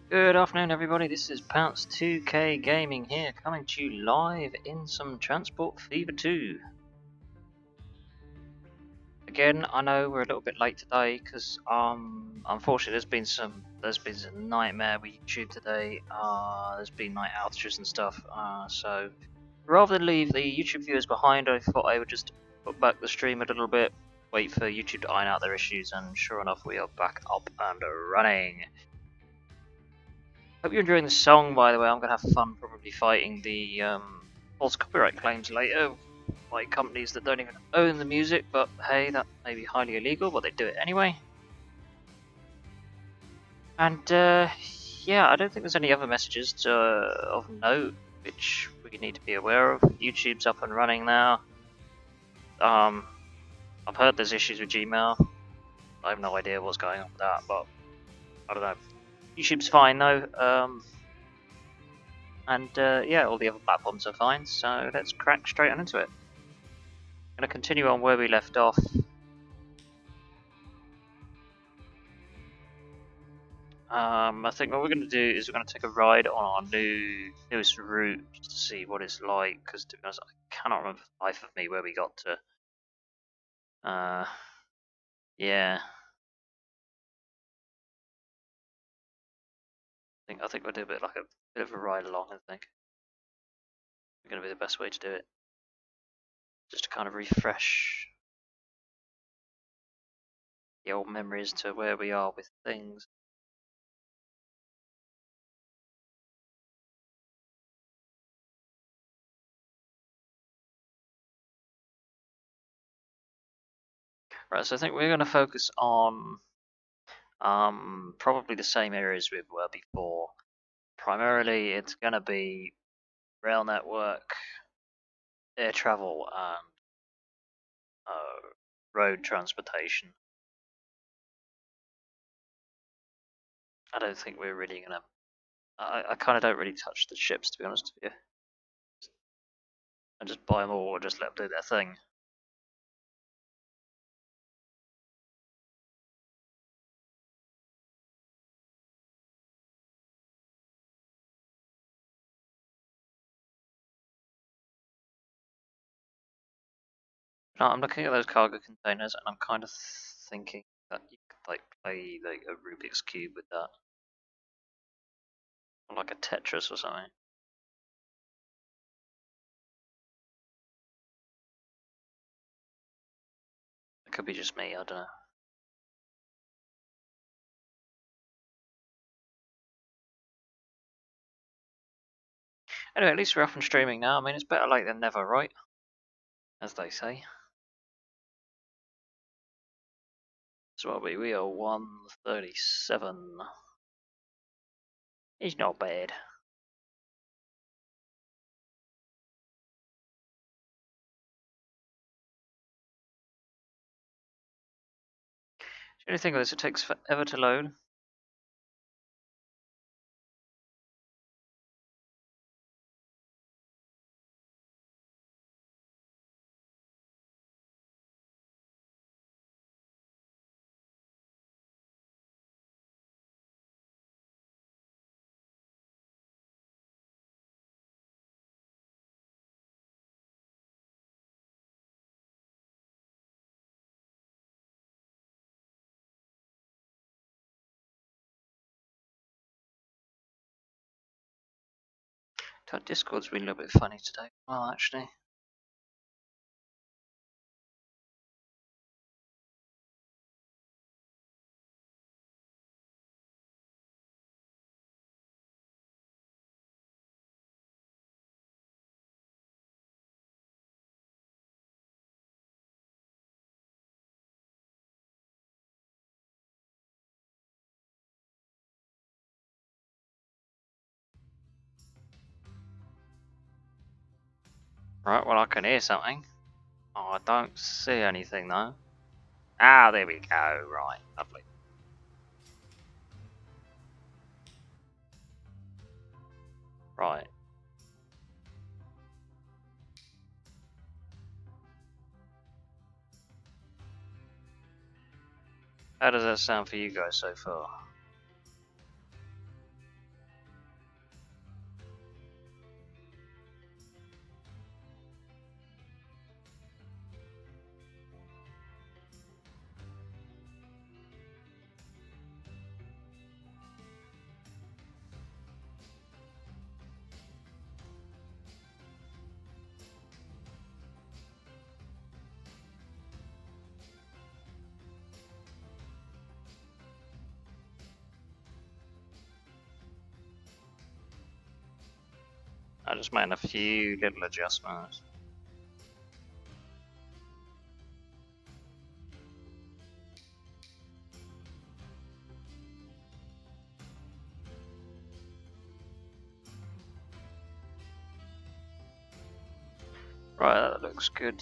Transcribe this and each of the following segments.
Good afternoon, everybody. This is Pounce2K Gaming here, coming to you live in some Transport Fever 2. Again, I know we're a little bit late today because, unfortunately, there's been some nightmare with YouTube today. There's been night outages and stuff. So rather than leave the YouTube viewers behind, I thought I would just put back the stream a little bit, wait for YouTube to iron out their issues, and sure enough, we are back up and running. Hope you're enjoying the song, by the way. I'm going to have fun probably fighting the false copyright claims later by companies that don't even own the music, but hey, that may be highly illegal, but they do it anyway. And yeah, I don't think there's any other messages of note which we need to be aware of. YouTube's up and running now. I've heard there's issues with Gmail. I have no idea what's going on with that, but I don't know. YouTube's fine though. And yeah, all the other platforms are fine, so let's crack straight on into it. I'm going to continue on where we left off. I think what we're going to do is we're going to take a ride on our newest route to see what it's like, because to be honest, I cannot remember for the life of me where we got to. Yeah. I think we'll do a bit of a ride along, I think. It's going to be the best way to do it. Just to kind of refresh the old memories to where we are with things. Right, so I think we're going to focus on probably the same areas we were before. Primarily, it's going to be rail network, air travel, and road transportation. I don't think we're really going to... I kind of don't really touch the ships, to be honest with you. I just buy them all or just let them do their thing. Now, I'm looking at those cargo containers and I'm kind of thinking that you could like play like a Rubik's Cube with that. Or like a Tetris or something. It could be just me, I don't know. Anyway, at least we're off and streaming now. I mean, it's better late than never, right? As they say. So what are we? We are 137. It's not bad. The only thing is it takes forever to load. Discord's been a little bit funny today. Well, actually. Right, well, I can hear something. Oh, I don't see anything though. Ah, there we go. Right, lovely. Right. How does that sound for you guys so far? I just made a few little adjustments. Right, that looks good.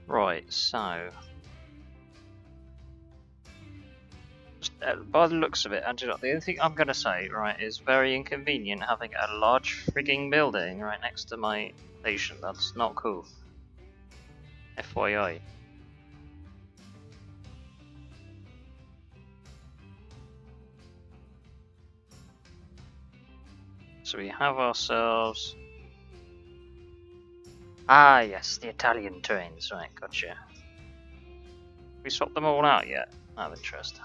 Right, so by the looks of it, and the only thing I'm gonna say, right, is very inconvenient having a large frigging building right next to my station. That's not cool. FYI. So we have ourselves. Ah, yes, the Italian trains. Right, gotcha. We swapped them all out yet? Out of interest.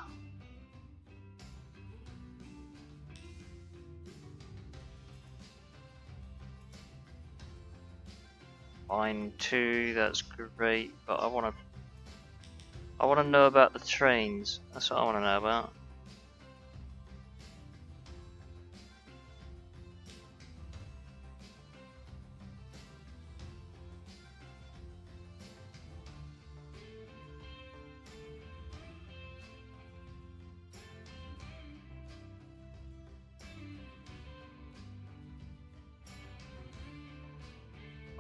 Line 2, that's great, but I wanna know about the trains. That's what I wanna know about.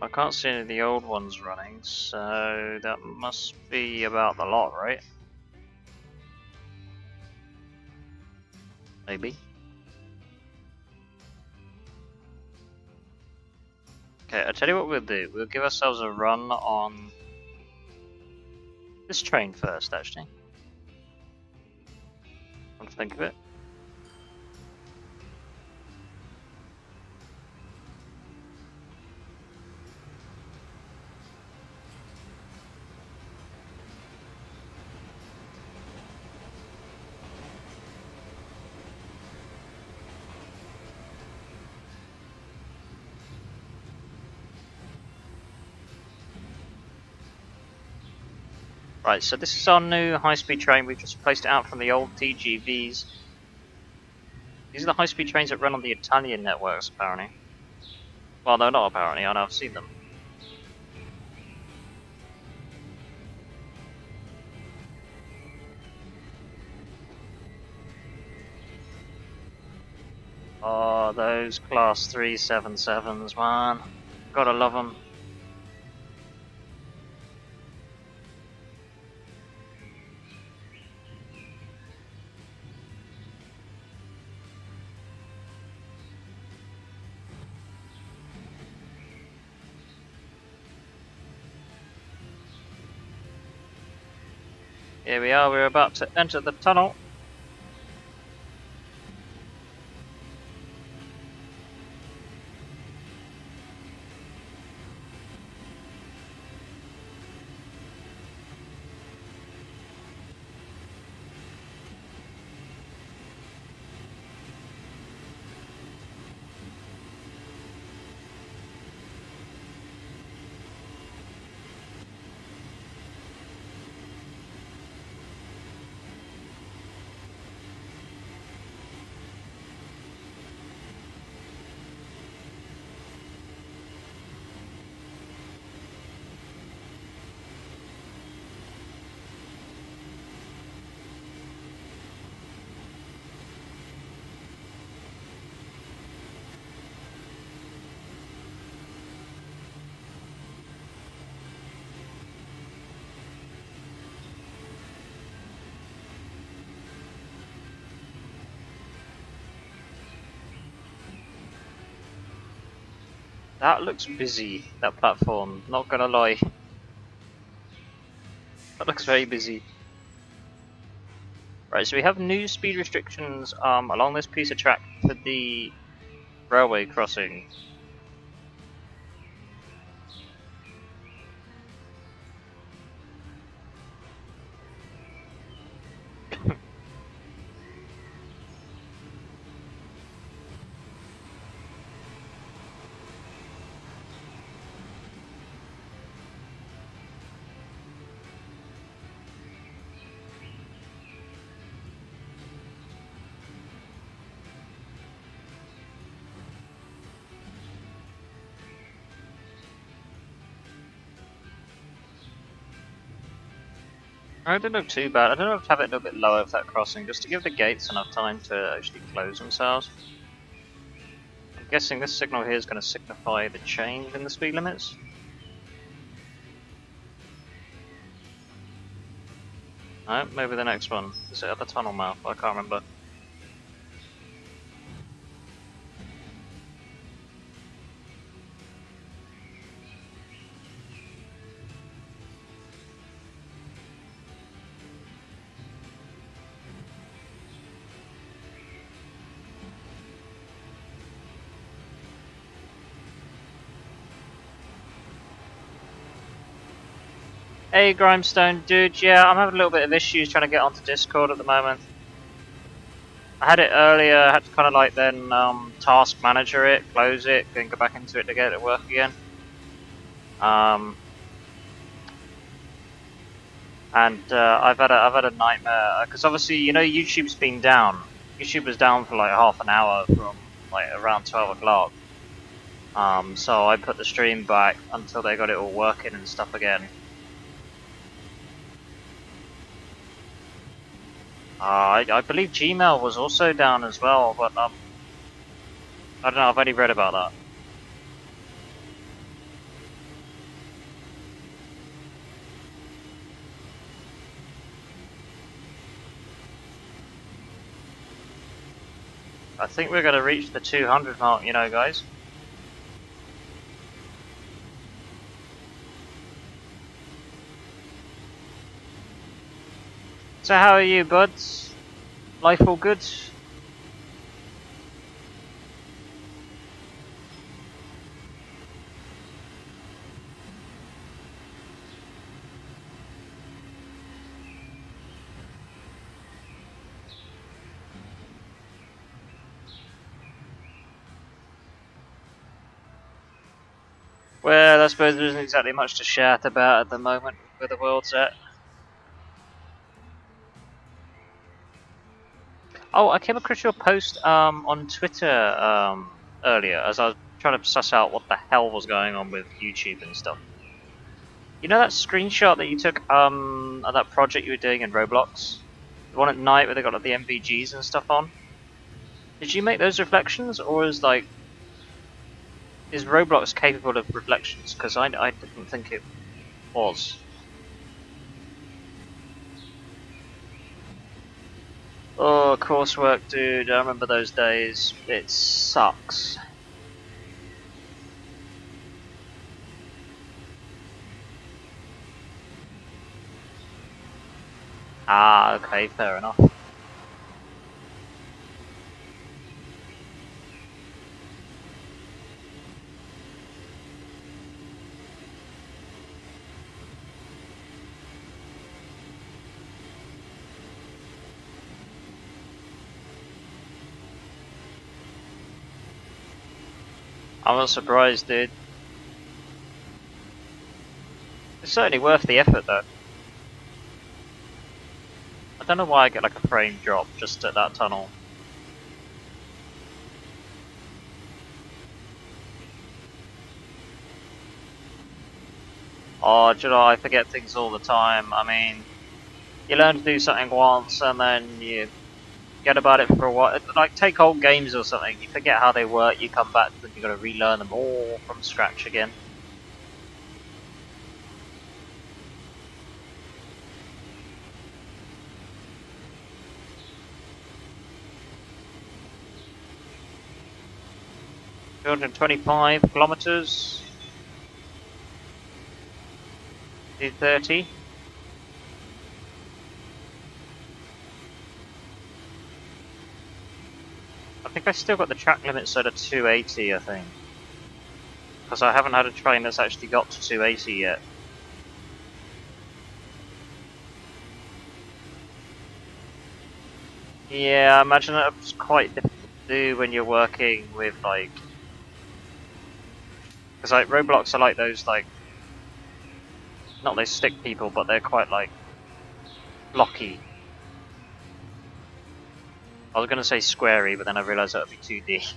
I can't see any of the old ones running, so that must be about the lot, right? Maybe. Okay, I'll tell you what we'll do. We'll give ourselves a run on this train first, actually. Come to think of it. Right, so this is our new high-speed train. We've just replaced it out from the old TGVs. These are the high-speed trains that run on the Italian networks, apparently. Well, no, not apparently. I know I've seen them. Oh, those Class 3 777s, man. Gotta love them. Here we are, we're about to enter the tunnel. That looks busy, that platform, not gonna lie. That looks very busy. Right, so we have new speed restrictions along this piece of track for the railway crossing. I don't know too bad. I don't know if to have it a little bit lower for that crossing, just to give the gates enough time to actually close themselves. I'm guessing this signal here is going to signify the change in the speed limits. No, maybe the next one. Is it at the tunnel mouth? I can't remember. Hey Grimestone, dude, yeah, I'm having a little bit of issues trying to get onto Discord at the moment. I had it earlier, I had to kind of like then task manager it, close it, then go back into it to get it to work again. And I've had a nightmare because obviously you know YouTube's been down. YouTube was down for like half an hour from like around 12 o'clock. So I put the stream back until they got it all working and stuff again. I believe Gmail was also down as well, but I don't know. I've only read about that. I think we're going to reach the 200 mark, you know, guys. So how are you, buds? Life all good? Well, I suppose there isn't exactly much to shout about at the moment where the world's at. Oh, I came across your post on Twitter earlier as I was trying to suss out what the hell was going on with YouTube and stuff. You know that screenshot that you took of that project you were doing in Roblox? The one at night where they got like the MVGs and stuff on? Did you make those reflections, or is Roblox capable of reflections? Because I didn't think it was. Oh, coursework, dude, I remember those days. It sucks. Ah, okay, fair enough. I'm not surprised, dude. It's certainly worth the effort, though. I don't know why I get like a frame drop just at that tunnel. Oh, do you know, I forget things all the time. I mean, you learn to do something once and then you forget about it for a while. Like, take old games or something, you forget how they work, you come back to them, you gotta relearn them all from scratch again. $225 kilometers. 230. I think I still got the track limit set at 280, I think. Because I haven't had a train that's actually got to 280 yet. Yeah, I imagine that's quite difficult to do when you're working with, like... Because, like, Roblox are like those, like... Not those stick people, but they're quite, like... blocky. I was gonna say squarey, but then I realised that would be 2D.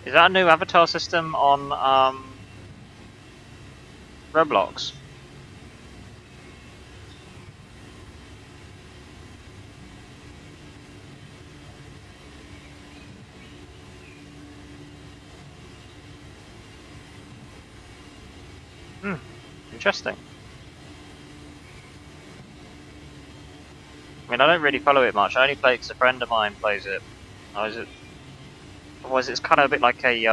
Is that a new avatar system on Roblox? Hmm, interesting. I mean, I don't really follow it much. I only play it because a friend of mine plays it. Otherwise, it's kind of a bit like a I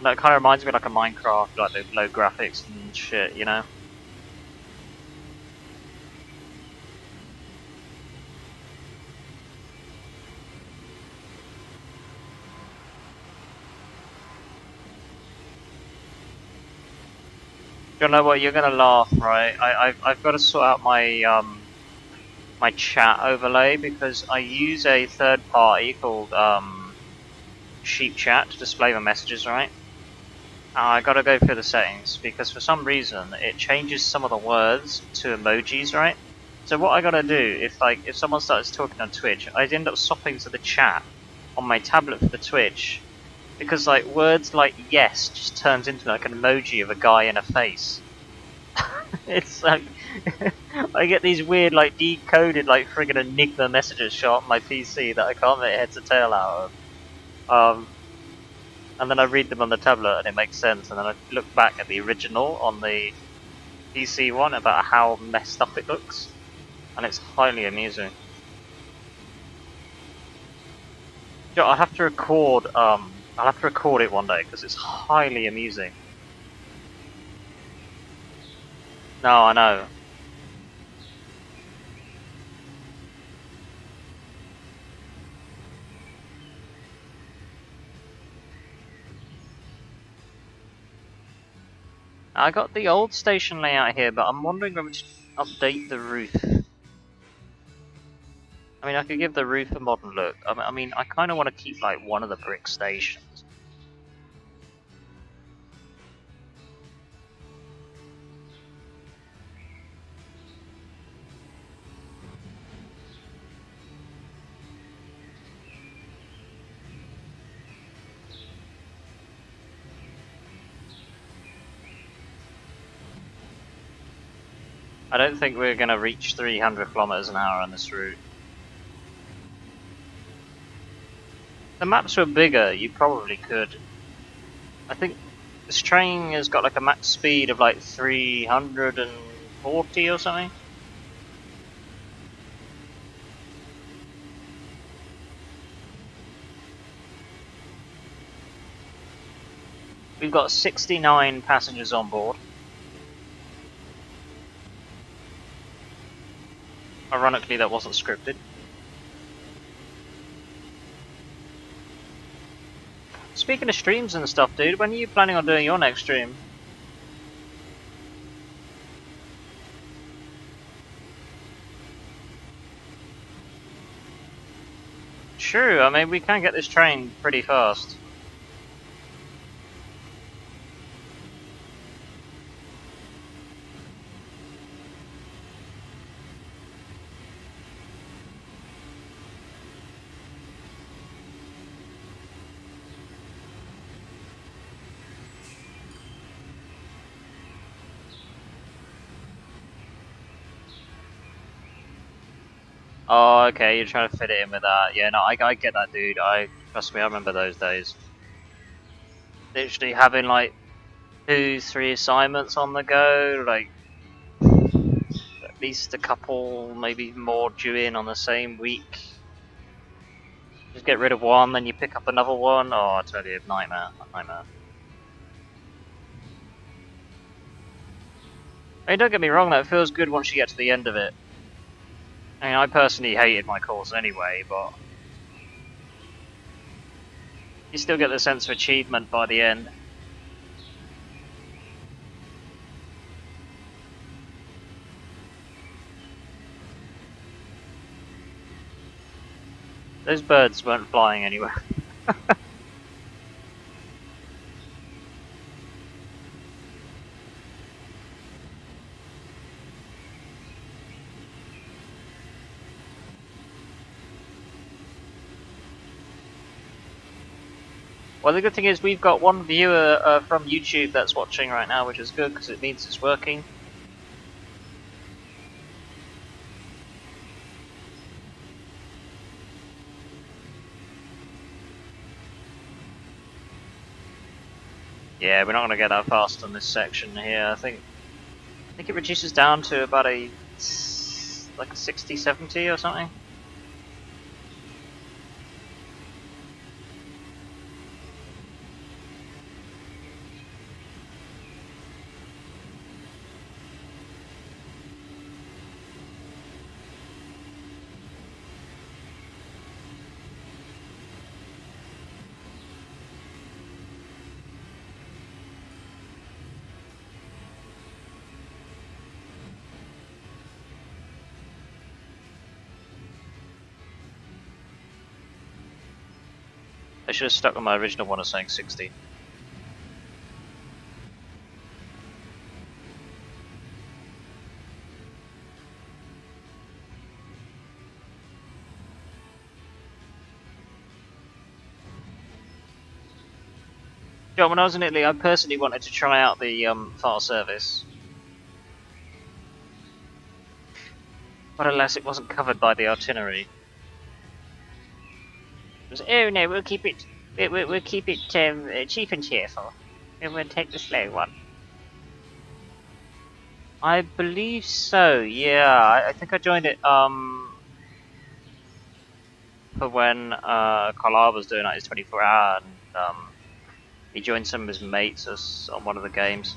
don't know, it kind of reminds me like a Minecraft, like the low graphics and shit, you know. You know what? You're gonna laugh, right? I've got to sort out my chat overlay because I use a third party called Sheep Chat to display my messages, right? I gotta go through the settings because for some reason it changes some of the words to emojis, right? So what I gotta do if someone starts talking on Twitch, I'd end up swapping to the chat on my tablet for the Twitch because like words like yes just turns into like an emoji of a guy in a face. It's like I get these weird like decoded like friggin' Enigma messages show up on my PC that I can't make head to tail out of. And then I read them on the tablet and it makes sense, and then I look back at the original on the PC one about how messed up it looks, and it's highly amusing. You know, I'll have to record it one day because it's highly amusing. No, I know. I got the old station layout here, but I'm wondering whether to update the roof. I mean, I could give the roof a modern look. I mean, I kind of want to keep like one of the brick stations. I don't think we're going to reach 300 kilometers an hour on this route. If the maps were bigger, you probably could. I think this train has got like a max speed of like 340 or something. We've got 69 passengers on board. Ironically, that wasn't scripted. Speaking of streams and stuff, dude, when are you planning on doing your next stream? True, I mean, we can get this train pretty fast. Oh, okay, you're trying to fit it in with that. Yeah, no, I get that, dude. Trust me, I remember those days. Literally having like 2, 3 assignments on the go, like at least a couple, maybe more due in on the same week. Just get rid of one, then you pick up another one. Oh, I tell you, nightmare, nightmare. I mean, don't get me wrong, though, it feels good once you get to the end of it. I mean, I personally hated my course anyway, but you still get the sense of achievement by the end. Those birds weren't flying anywhere. Well, the good thing is we've got one viewer from YouTube that's watching right now, which is good because it means it's working. Yeah, we're not going to get that fast on this section here. I think it reduces down to about a 60, 70 or something. I should have stuck with my original one of saying 60. John, when I was in Italy, I personally wanted to try out the file service. But alas, it wasn't covered by the itinerary. It was, oh no, we'll keep it cheap and cheerful. And we'll take the slow one. I believe so, yeah. I think I joined it for when Carlisle was doing his 24-hour, and he joined some of his mates on one of the games.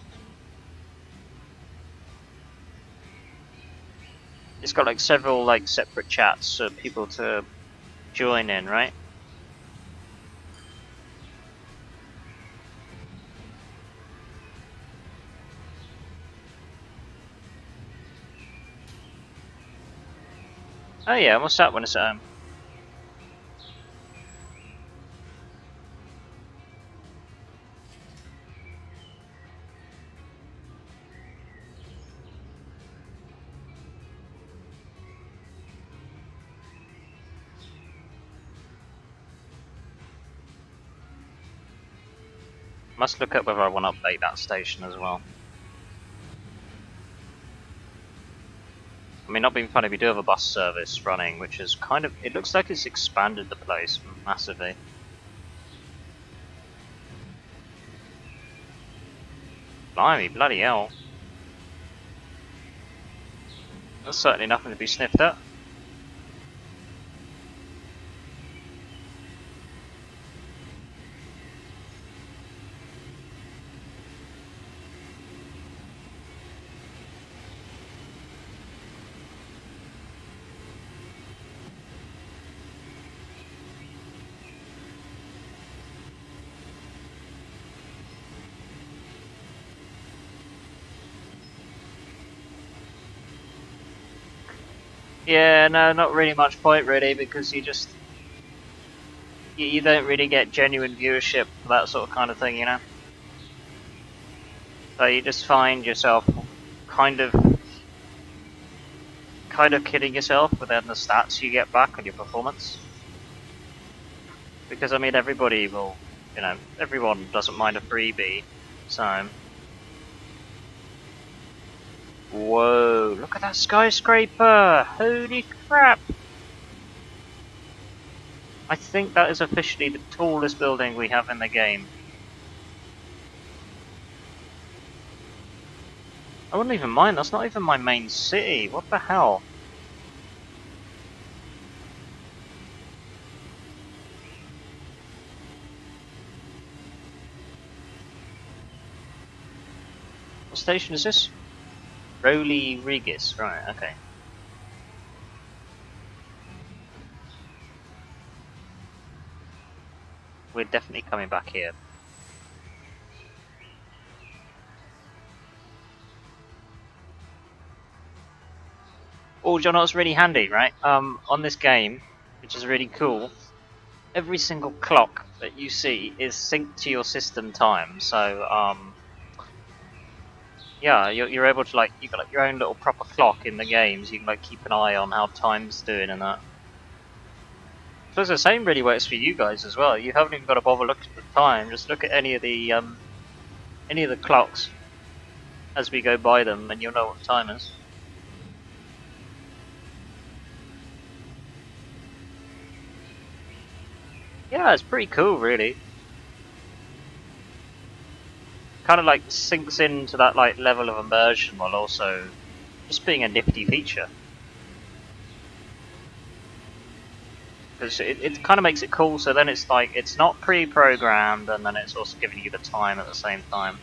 It's got like several like separate chats for people to join in, right? Oh yeah, what's that when it's at home? Must look up whether I want to update that station as well. I mean, not being funny, we do have a bus service running, which is kind of, it looks like it's expanded the place massively. Blimey, bloody hell. That's certainly nothing to be sniffed at. Yeah, no, not really much point really, because you don't really get genuine viewership for that sort of kind of thing, you know? So you just find yourself kind of kidding yourself within the stats you get back on your performance. Because I mean, everybody will, you know, everyone doesn't mind a freebie, so. Whoa, look at that skyscraper! Holy crap! I think that is officially the tallest building we have in the game. I wouldn't even mind, that's not even my main city, what the hell? What station is this? Rowley Regis, right, okay. We're definitely coming back here. Oh, John, that's really handy, right? On this game, which is really cool, every single clock that you see is synced to your system time. So, yeah, you're able to you've got like your own little proper clock in the games. You can like keep an eye on how time's doing and that. suppose the same really works for you guys as well. You haven't even got to bother looking at the time. Just look at any of the clocks as we go by them, and you'll know what the time is. Yeah, it's pretty cool, really. Kind of like sinks into that like level of immersion while also just being a nifty feature. Because it kind of makes it cool, so then it's like, it's not pre-programmed, and then it's also giving you the time at the same time.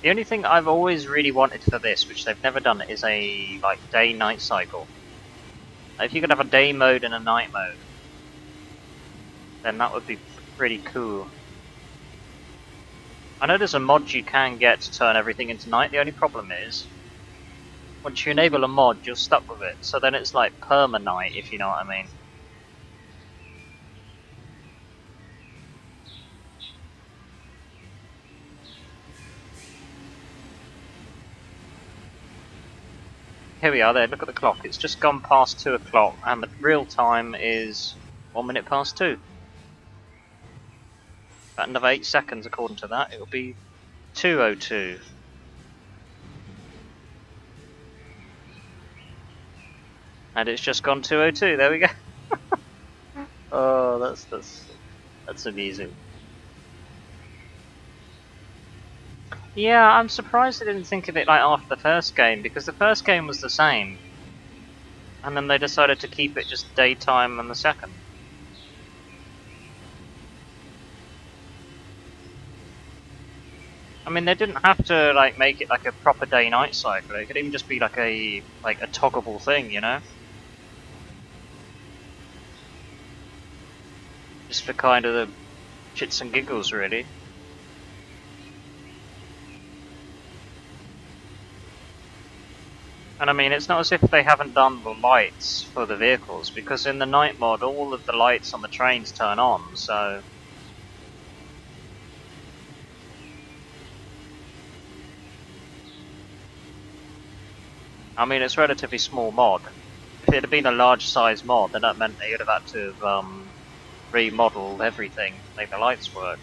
The only thing I've always really wanted for this, which they've never done, is a like day-night cycle. If you could have a day mode and a night mode, then that would be pretty cool. I know there's a mod you can get to turn everything into night. The only problem is, once you enable a mod, you're stuck with it. So then it's like perma-night, if you know what I mean. Here we are there, look at the clock. It's just gone past 2 o'clock, and the real time is 1 minute past 2. About another 8 seconds according to that, it'll be 2:02. And it's just gone 2:02, there we go. Oh, that's amusing. Yeah, I'm surprised I didn't think of it like after the first game, because the first game was the same. And then they decided to keep it just daytime on the second. I mean, they didn't have to like make it like a proper day-night cycle. It could even just be like a toggleable thing, you know? Just for kind of the shits and giggles, really. And I mean, it's not as if they haven't done the lights for the vehicles, because in the night mod, all of the lights on the trains turn on, so... I mean, it's a relatively small mod. If it had been a large size mod, then that meant they would have had to have remodeled everything to make the lights work.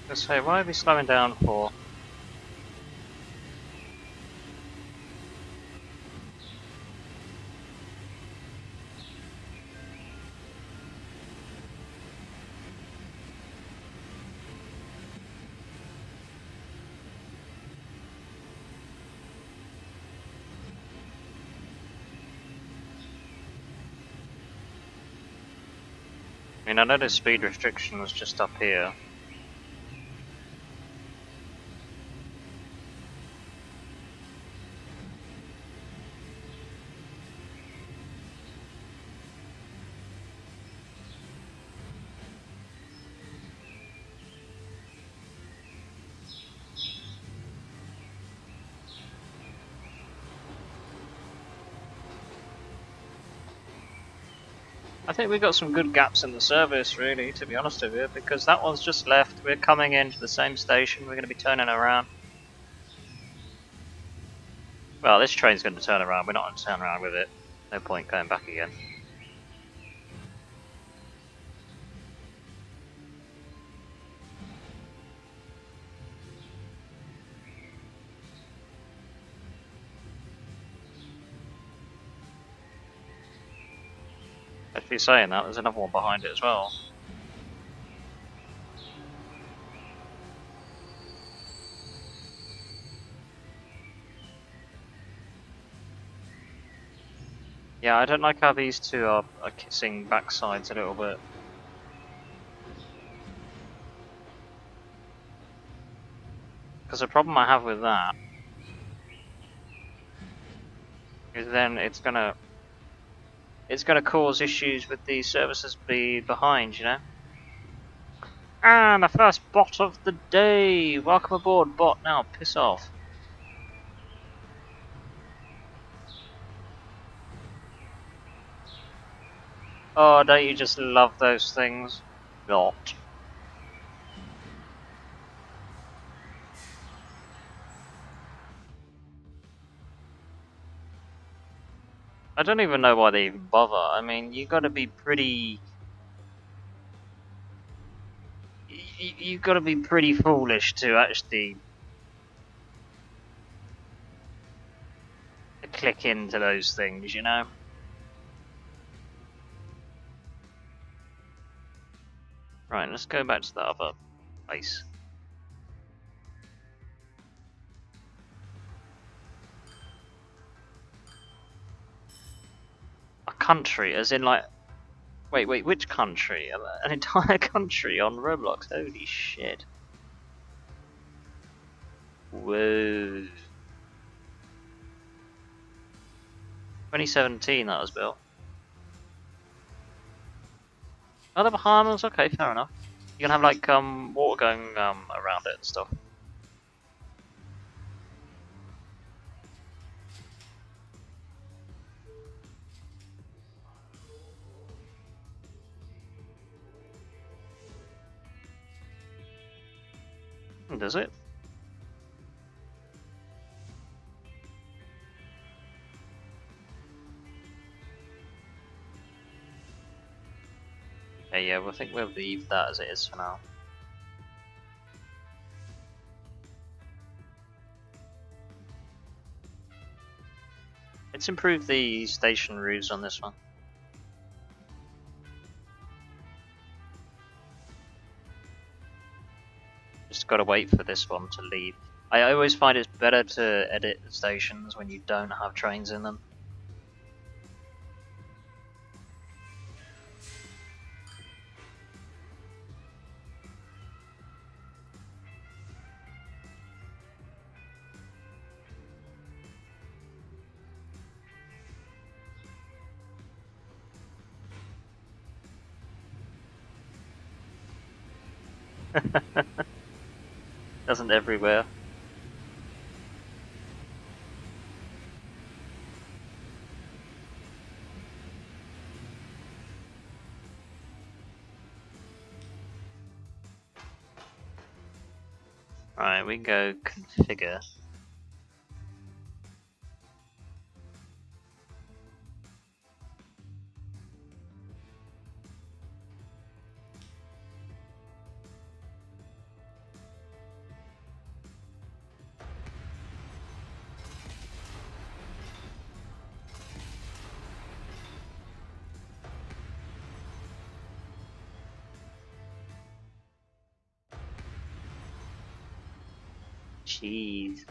Let's say, why are we slowing down for? I mean, I know the speed restriction was just up here. I think we got some good gaps in the service, really, to be honest with you, because that one's just left. We're coming into the same station. We're going to be turning around. Well, this train's going to turn around. We're not going to turn around with it. No point going back again. Actually, saying that, there's another one behind it as well. Yeah, I don't like how these two are kissing backsides a little bit. Because the problem I have with that is then it's gonna... it's going to cause issues with the services be behind, you know. And the first bot of the day. Welcome aboard, bot. Now piss off. Oh, don't you just love those things? Not. I don't even know why they even bother. I mean, you got to be pretty. You got to be pretty foolish to actually click into those things, you know. Right, let's go back to the other place. A country, as in like. Wait, which country? An entire country on Roblox? Holy shit. Whoa. 2017 that was built. Oh, the Bahamas? Okay, fair enough. You can have like water going around it and stuff. Does it? Okay, yeah, I think we'll leave that as it is for now. Let's improve the station roofs on this one. Just gotta wait for this one to leave. I always find it's better to edit the stations when you don't have trains in them. Doesn't everywhere. Right, we can go configure. Jeez.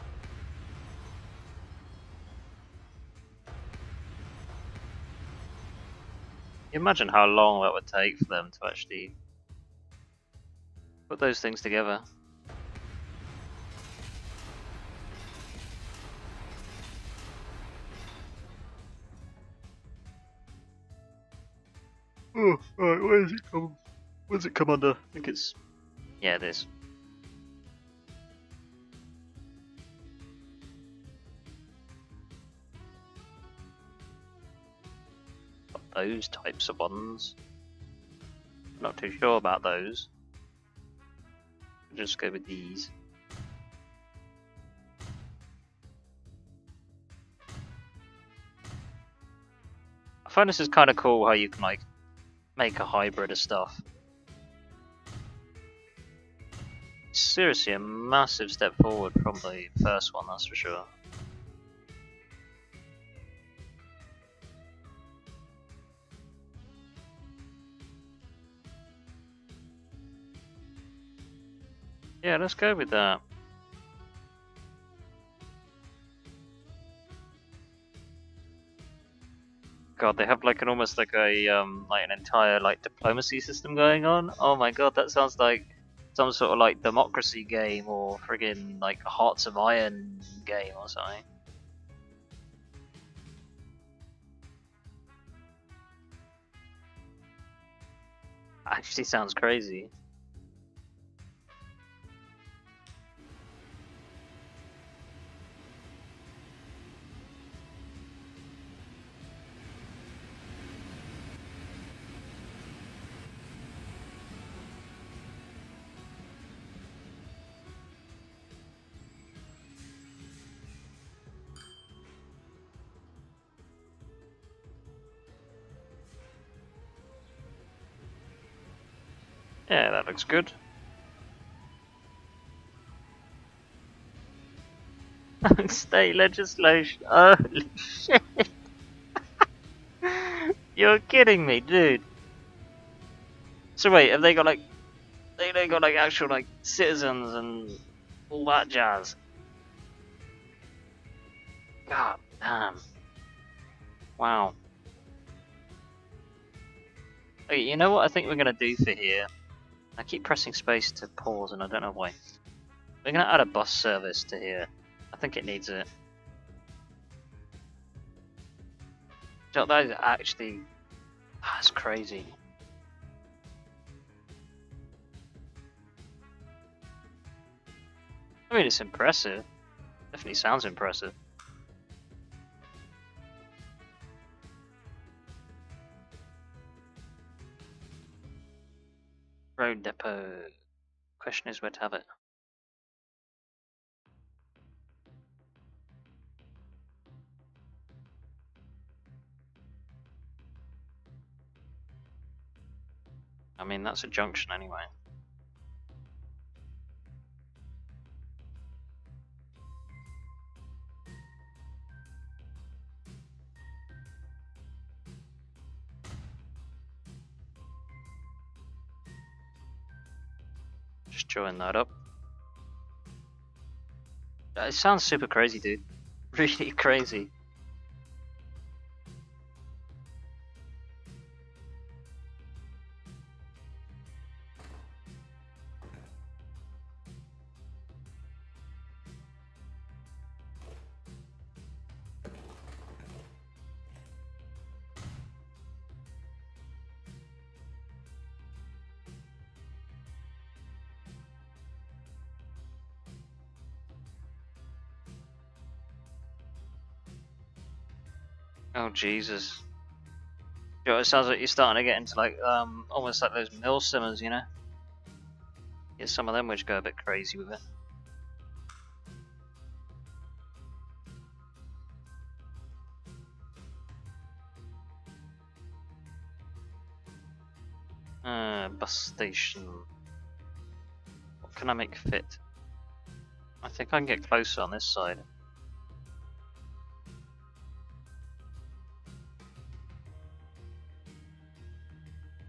Imagine how long that would take for them to actually put those things together. Oh, right, where does it come? Where does it come under? I think it's... Yeah, it is. Those types of ones. Not too sure about those. I'll just go with these. I find this is kind of cool how you can like make a hybrid of stuff. Seriously, a massive step forward from the first one, that's for sure. Yeah, let's go with that. God, they have like an almost like an entire like diplomacy system going on. Oh my god, that sounds like some sort of like democracy game or friggin' like Hearts of Iron game or something. Actually sounds crazy. Yeah, that looks good. State legislation. Holy shit. You're kidding me, dude. So wait, have they got like they got like actual like citizens and all that jazz? God damn. Wow. Okay, you know what I think we're gonna do for here? I keep pressing space to pause and I don't know why. We're gonna add a bus service to here. I think it needs it. That is actually that's crazy. I mean it's impressive. Definitely sounds impressive. Road depot. Question is where to have it. I mean that's a junction anyway. Just join that up. It sounds super crazy, dude. Really crazy. Oh Jesus. It sounds like you're starting to get into like almost like those mill simmers, you know? Yeah, some of them which go a bit crazy with it. Bus station. What can I make fit? I think I can get closer on this side.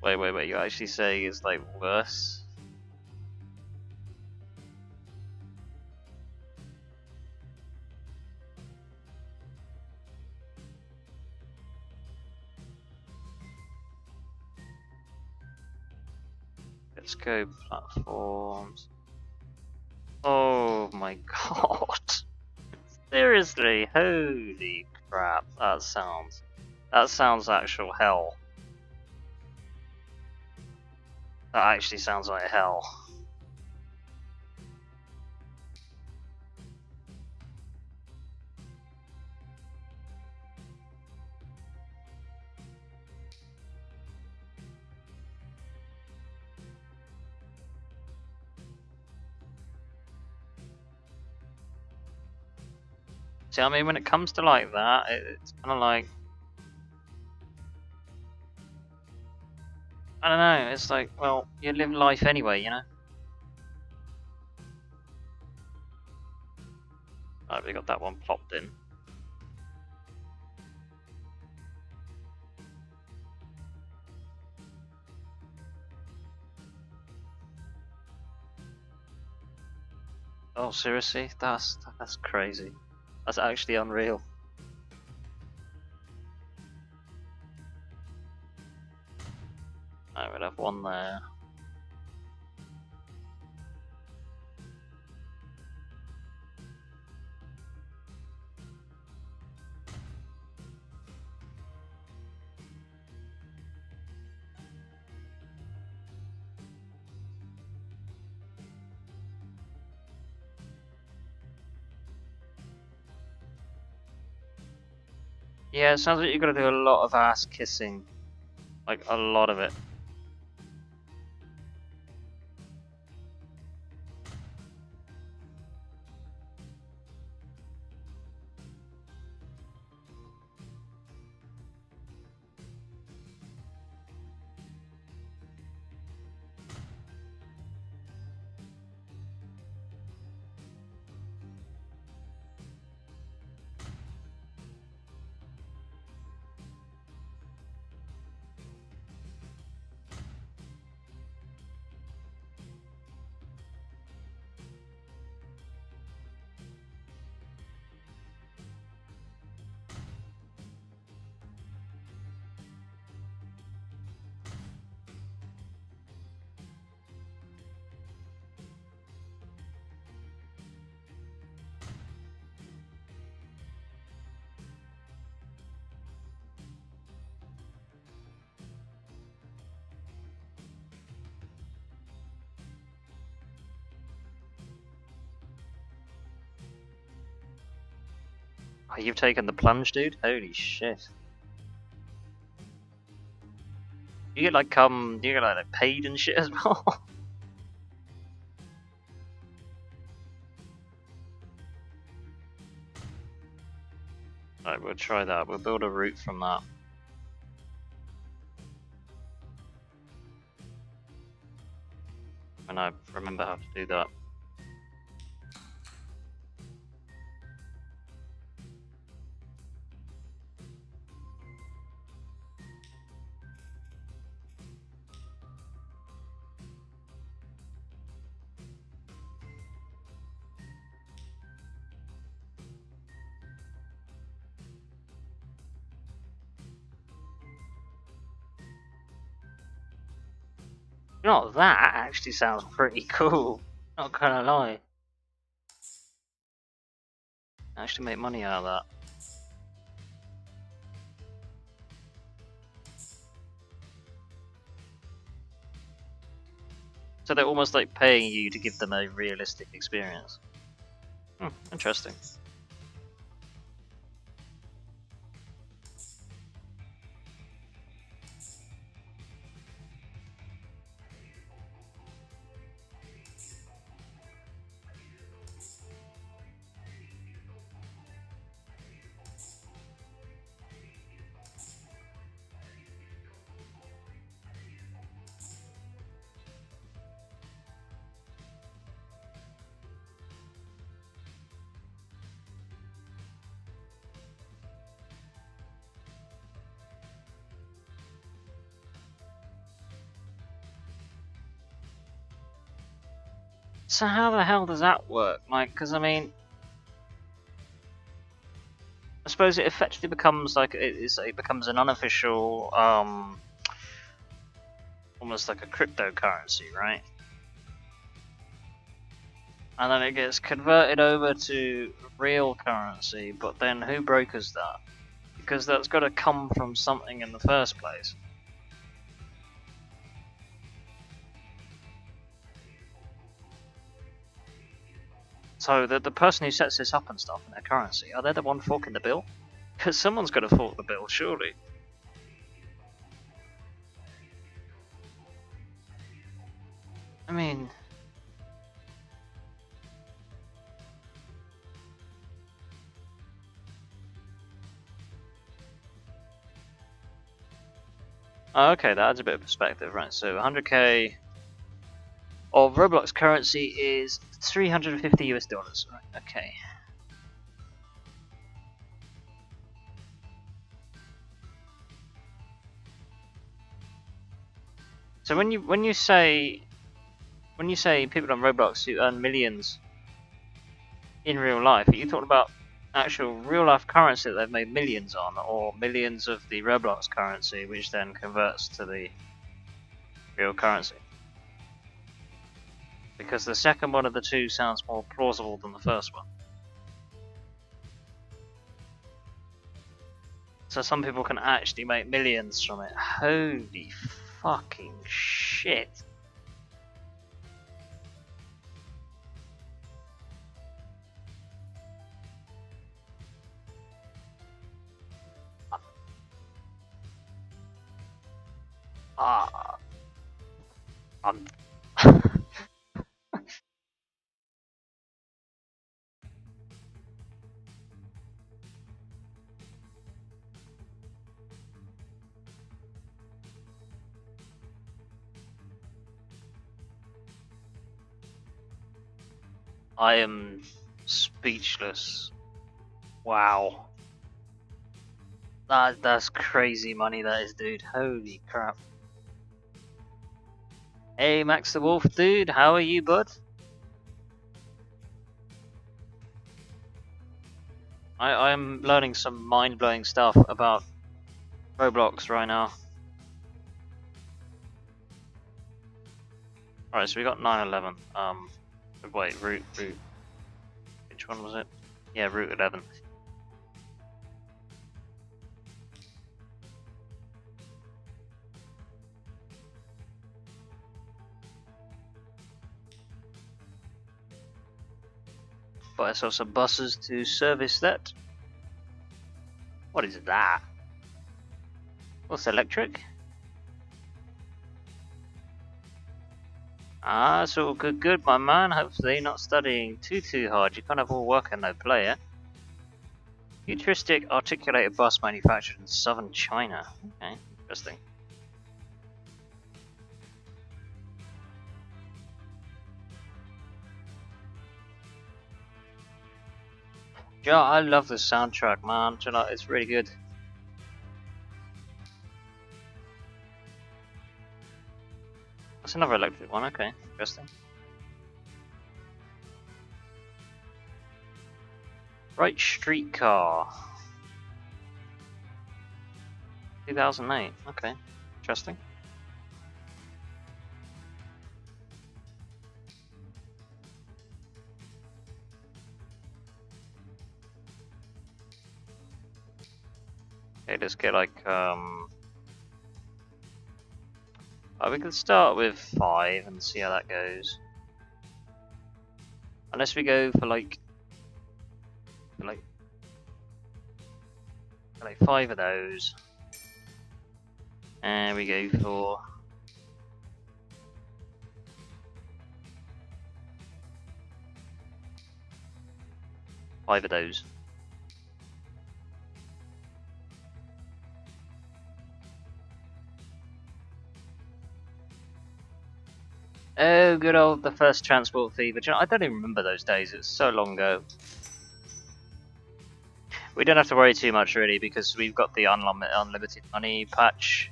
Wait, you actually say it's like worse? Let's go platforms. Oh my god. Seriously, holy crap, that sounds actual hell. That actually sounds like hell. See, I mean, when it comes to like that, it's kind of like I don't know. It's like, well, you live life anyway, you know. Right, we got that one plopped in. Oh, seriously? That's crazy. That's actually unreal. I would have one there. Yeah, it sounds like you've got to do a lot of ass kissing. Like, a lot of it. Oh, you've taken the plunge, dude? Holy shit. You get like you get like paid and shit as well. Right, we'll try that. We'll build a route from that. And I remember how to do that. You know, that actually sounds pretty cool. Not gonna lie. Actually make money out of that. So they're almost like paying you to give them a realistic experience. Interesting. So how the hell does that work? Like, because I mean, I suppose it effectively becomes like it becomes an unofficial, almost like a cryptocurrency, right? And then it gets converted over to real currency, but then who brokers that? Because that's got to come from something in the first place. So the person who sets this up and stuff in their currency, are they the one forking the bill? Because someone's got to fork the bill, surely. I mean... Oh, okay, that adds a bit of perspective, right? So 100k of Roblox currency is 350 US dollars. Right, okay. So when you say people on Roblox who earn millions in real life, are you talking about actual real life currency that they've made millions on, or millions of the Roblox currency which then converts to the real currency? Because the second one of the two sounds more plausible than the first one. So some people can actually make millions from it. Holy fucking shit. Ah, I'm. I am speechless. Wow. That's crazy money that is, dude. Holy crap. Hey, Max the Wolf, dude. How are you, bud? I'm learning some mind-blowing stuff about Roblox right now. Alright, so we got 911. Wait, route. Which one was it? Yeah, Route 11. But I saw some buses to service that. What is that? What's electric? Ah, it's all good, my man. Hopefully not studying too hard. You kind of all work and no play, eh? Futuristic articulated bus manufactured in southern China. Okay, interesting. Yeah, I love the soundtrack, man. Do you know, it's really good. That's another electric one. Okay, interesting. Right streetcar. 2008. Okay, interesting. Okay, let's get like we can start with 5 and see how that goes. Unless we go for like 5 of those. And we go for 5 of those. Oh, good old the first transport fever. Do you know, I don't even remember those days. It's so long ago. We don't have to worry too much really because we've got the unlimited money patch.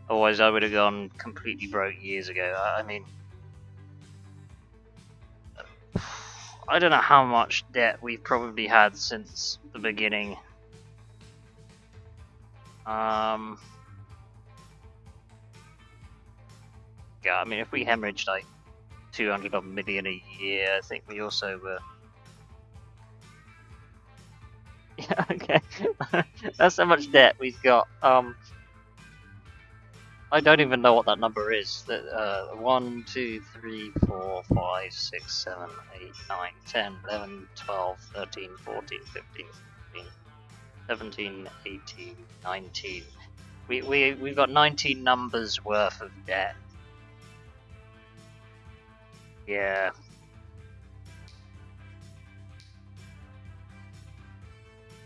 Otherwise, I would have gone completely broke years ago. I mean, I don't know how much debt we've probably had since the beginning. Yeah, I mean, if we hemorrhaged like 200 million a year, I think we also were. Yeah, okay. That's how much debt we've got. I don't even know what that number is. 1, 2, 3, 4, 5, 6, 7, 8, 9, 10, 11, 12, 13, 14, 15, 16, 17, 18, 19. We've got 19 numbers worth of debt. Yeah.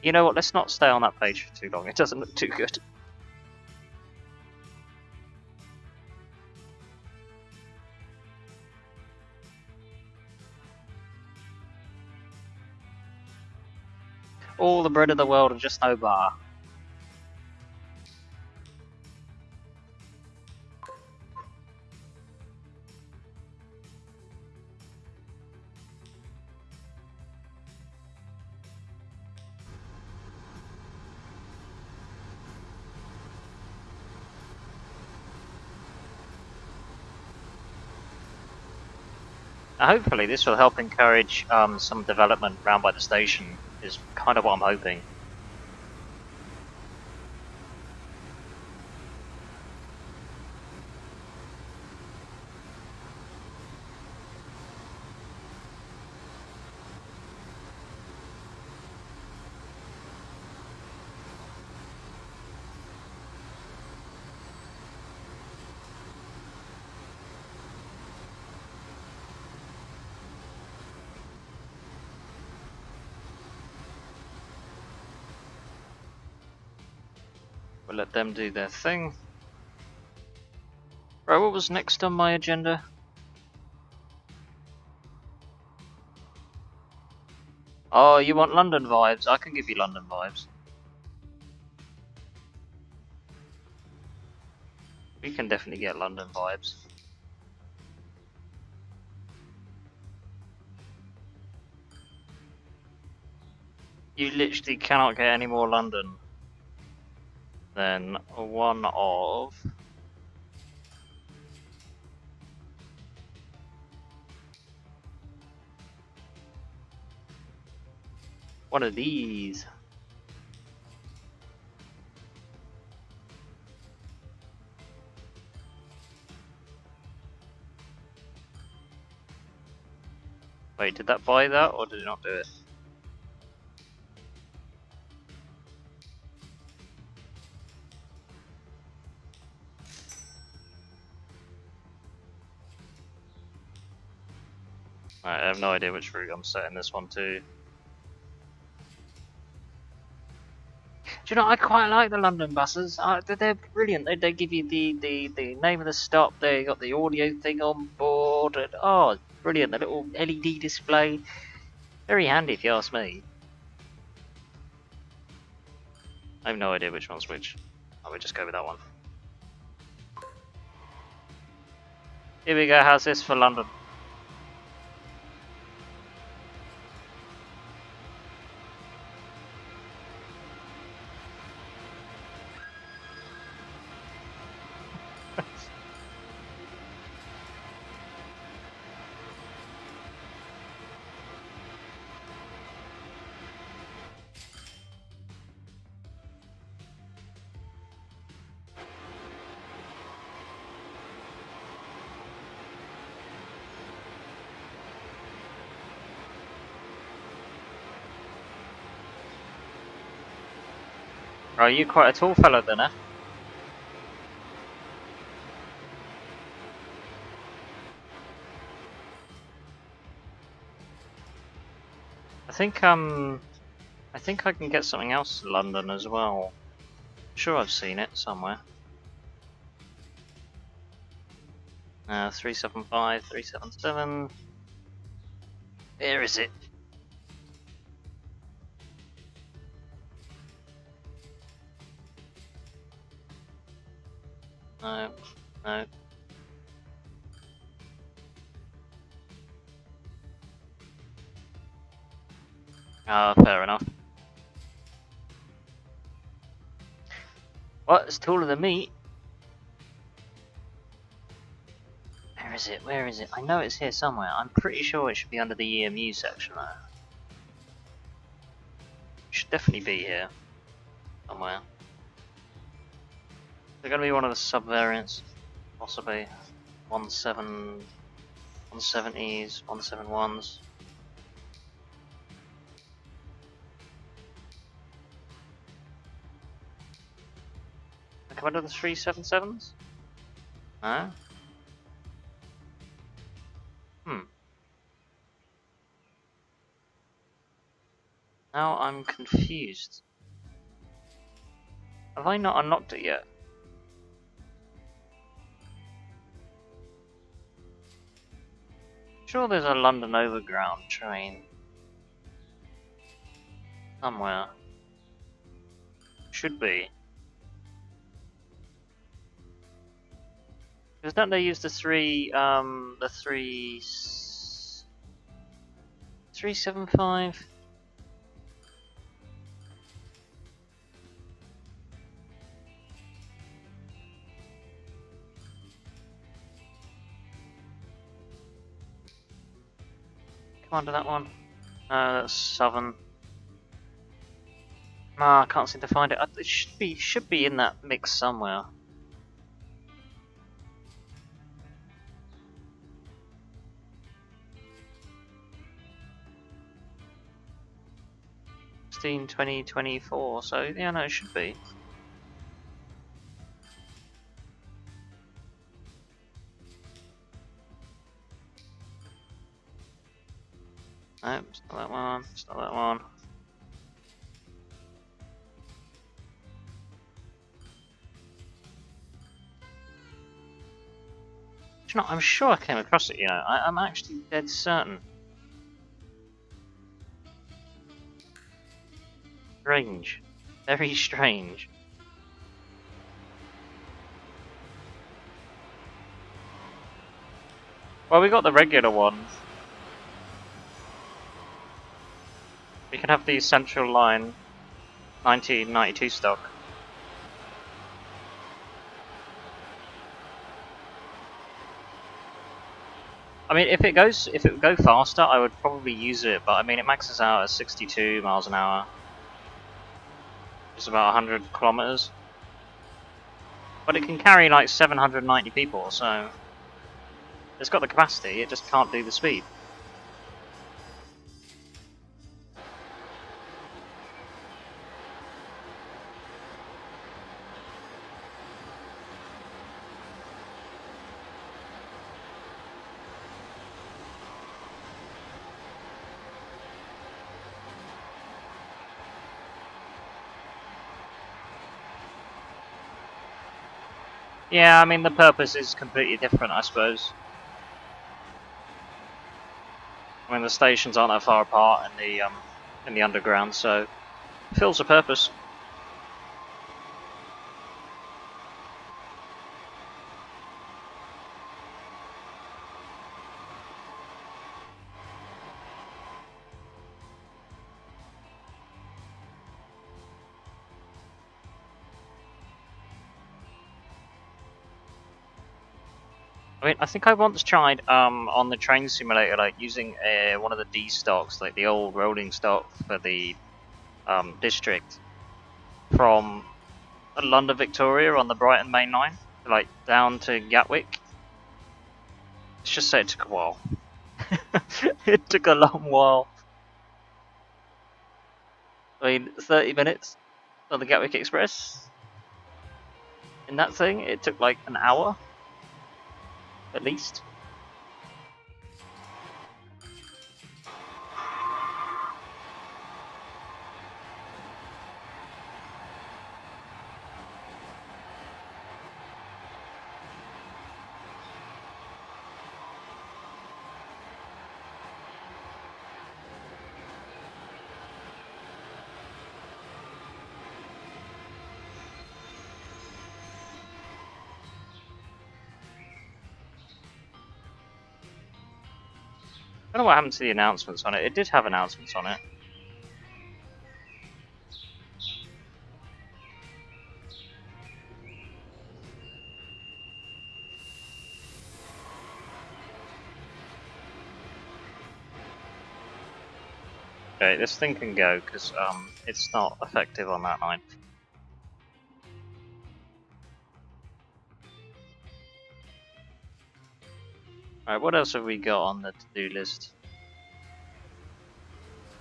You know what? Let's not stay on that page for too long. It doesn't look too good. All the bread of the world and just no bar. Hopefully this will help encourage some development round by the station, is kind of what I'm hoping. We'll let them do their thing. Right, what was next on my agenda? Oh, you want London vibes? I can give you London vibes. We can definitely get London vibes. You literally cannot get any more London than one of... one of these. Wait, did that buy that or did it not do it? Right, I have no idea which route I'm setting this one to. Do you know, I quite like the London buses. They're brilliant. They give you the name of the stop. They got the audio thing on board. And, oh, brilliant. The little LED display. Very handy if you ask me. I have no idea which one's which. I would just go with that one. Here we go. How's this for London? Are you quite a tall fellow then, eh? I think I can get something else in London as well. Sure, I've seen it somewhere. 375, 377. Where is it? No, no. Fair enough. What? It's taller than me? Where is it? Where is it? I know it's here somewhere. I'm pretty sure it should be under the EMU section though. It should definitely be here. Somewhere. They're gonna be one of the sub-variants. Possibly. 170s, 171s. They come under the 377s? No? Now I'm confused. Have I not unlocked it yet? Sure there's a London Overground train. Somewhere. Should be. Because don't they use the 375? Come on to that one. That's Southern. I can't seem to find it. It should be in that mix somewhere. $16, $20, $24. So yeah, no, it should be. Nope, it's not that one. It's not that one. You know, I'm sure I came across it, you know. I'm actually dead certain. Strange. Very strange. Well, we got the regular ones. We can have the Central Line 1992 stock. I mean, if it would go faster, I would probably use it. But I mean, it maxes out at 62 miles an hour. It's about 100 kilometers. But it can carry like 790 people, so it's got the capacity. It just can't do the speed. Yeah, I mean the purpose is completely different, I suppose. I mean the stations aren't that far apart in the underground, so it fills a purpose. I mean, I think I once tried on the train simulator, like using one of the D stocks, like the old rolling stock for the district from London Victoria on the Brighton Main Line, like down to Gatwick. Let's just say it took a while. It took a long while. I mean, 30 minutes on the Gatwick Express. In that thing, it took like an hour, at least. I don't know what happened to the announcements on it. It did have announcements on it. Okay, this thing can go because it's not effective on that line. Alright, what else have we got on the to-do list?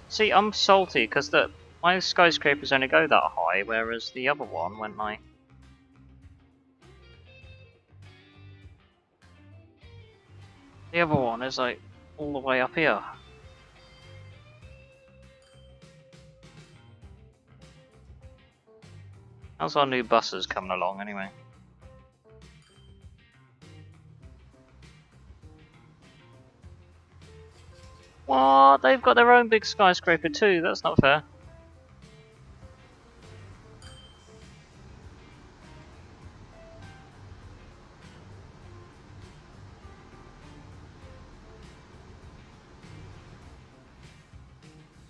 See, I'm salty because my skyscrapers only go that high, whereas the other one went like... The other one is like all the way up here. How's our new buses coming along anyway? What? They've got their own big skyscraper too, that's not fair.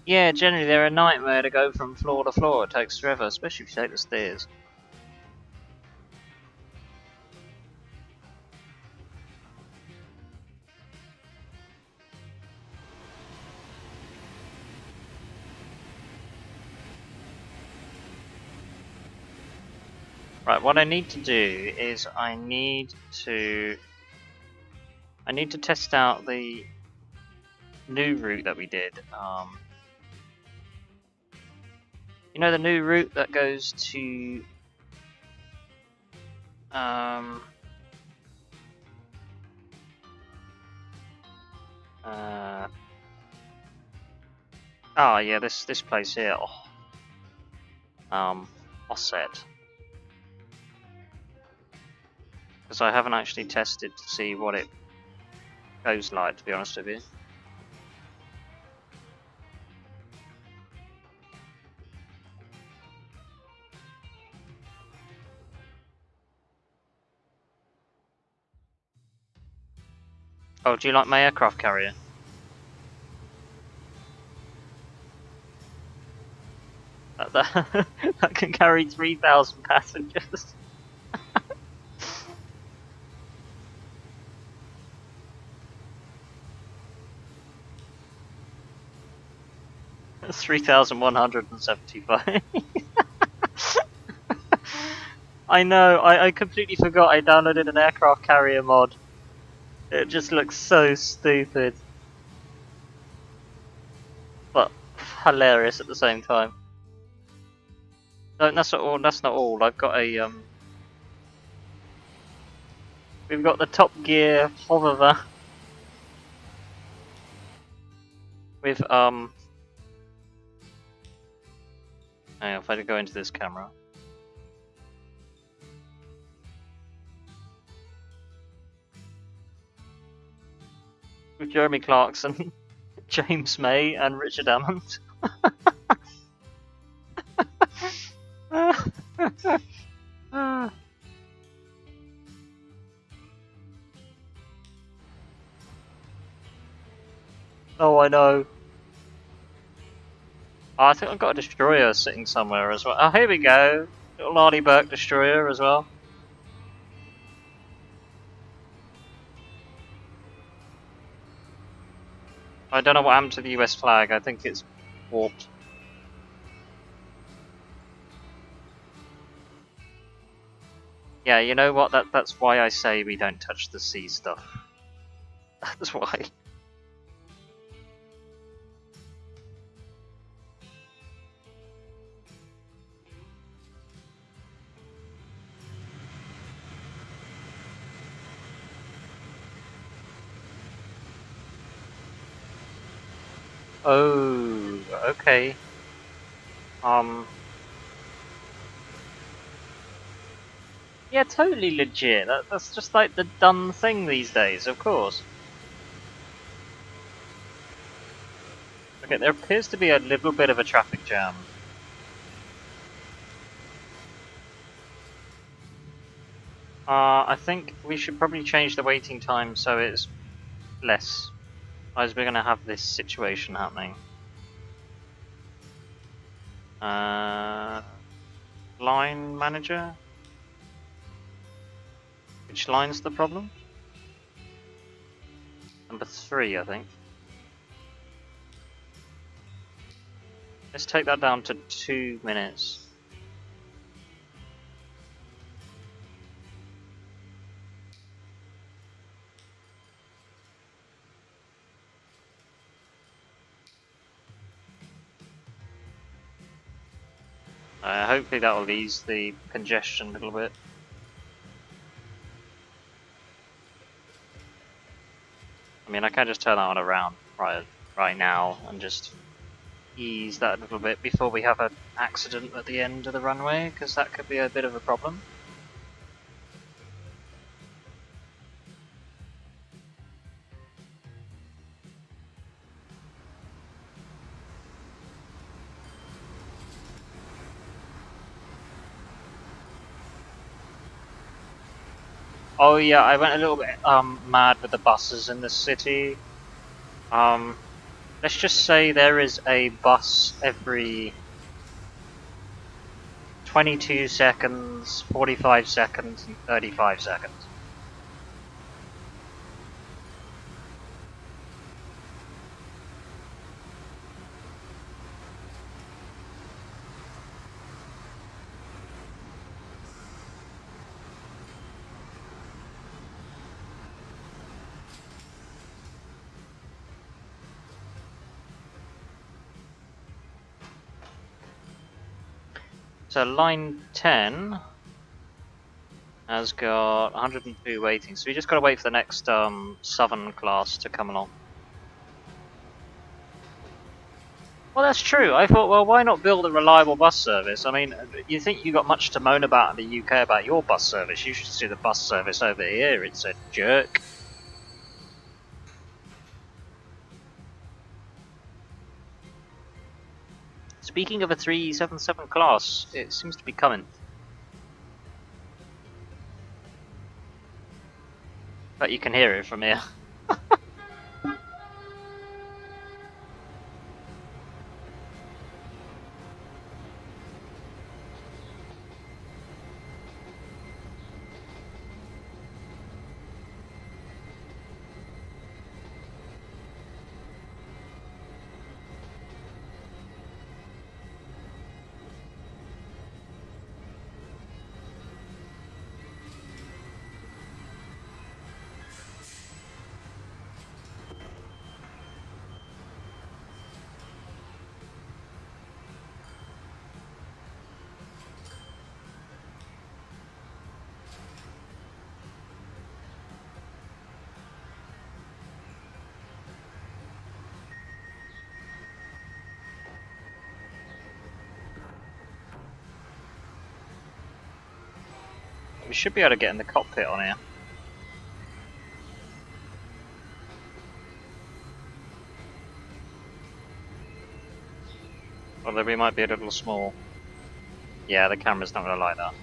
Yeah, generally they're a nightmare to go from floor to floor, it takes forever, especially if you take the stairs. Right, what I need to do is I need to test out the new route that we did. You know the new route that goes to oh yeah, this place here. Offset. Because I haven't actually tested to see what it goes like, to be honest with you. Oh, do you like my aircraft carrier? That can carry 3,000 passengers. That's 3,175. I know, I completely forgot I downloaded an aircraft carrier mod. It just looks so stupid. But hilarious at the same time. No, that's not all. That's not all. I've got a We've got the Top Gear hover with Hang on, if I go into this camera. With Jeremy Clarkson, James May, and Richard Hammond. Oh, I know. Oh, I think I've got a destroyer sitting somewhere as well. Oh, here we go. Little Arnie Burke destroyer as well. I don't know what happened to the US flag. I think it's warped. Yeah, you know what? That's why I say we don't touch the sea stuff. That's why. Oh, okay. Yeah, totally legit. That's just like the done thing these days, of course. Okay, there appears to be a little bit of a traffic jam. I think we should probably change the waiting time so it's less, as we're going to have this situation happening. Line manager? Which line's the problem? Number 3, I think. Let's take that down to 2 minutes. Hopefully that will ease the congestion a little bit. I mean, I can just turn that on around right now and just ease that a little bit before we have an accident at the end of the runway, because that could be a bit of a problem. Oh yeah, I went a little bit mad with the buses in this city. Let's just say there is a bus every 22 seconds, 45 seconds, and 35 seconds. So line 10 has got 102 waiting, so we just got to wait for the next Southern class to come along. Well, that's true. I thought, well, why not build a reliable bus service? I mean, you think you got much to moan about in the UK about your bus service? You should see the bus service over here. It's a jerk. Speaking of a 377 class, it seems to be coming. But you can hear it from here. We should be able to get in the cockpit on here. Although we might be a little small. Yeah, the camera's not going to like that.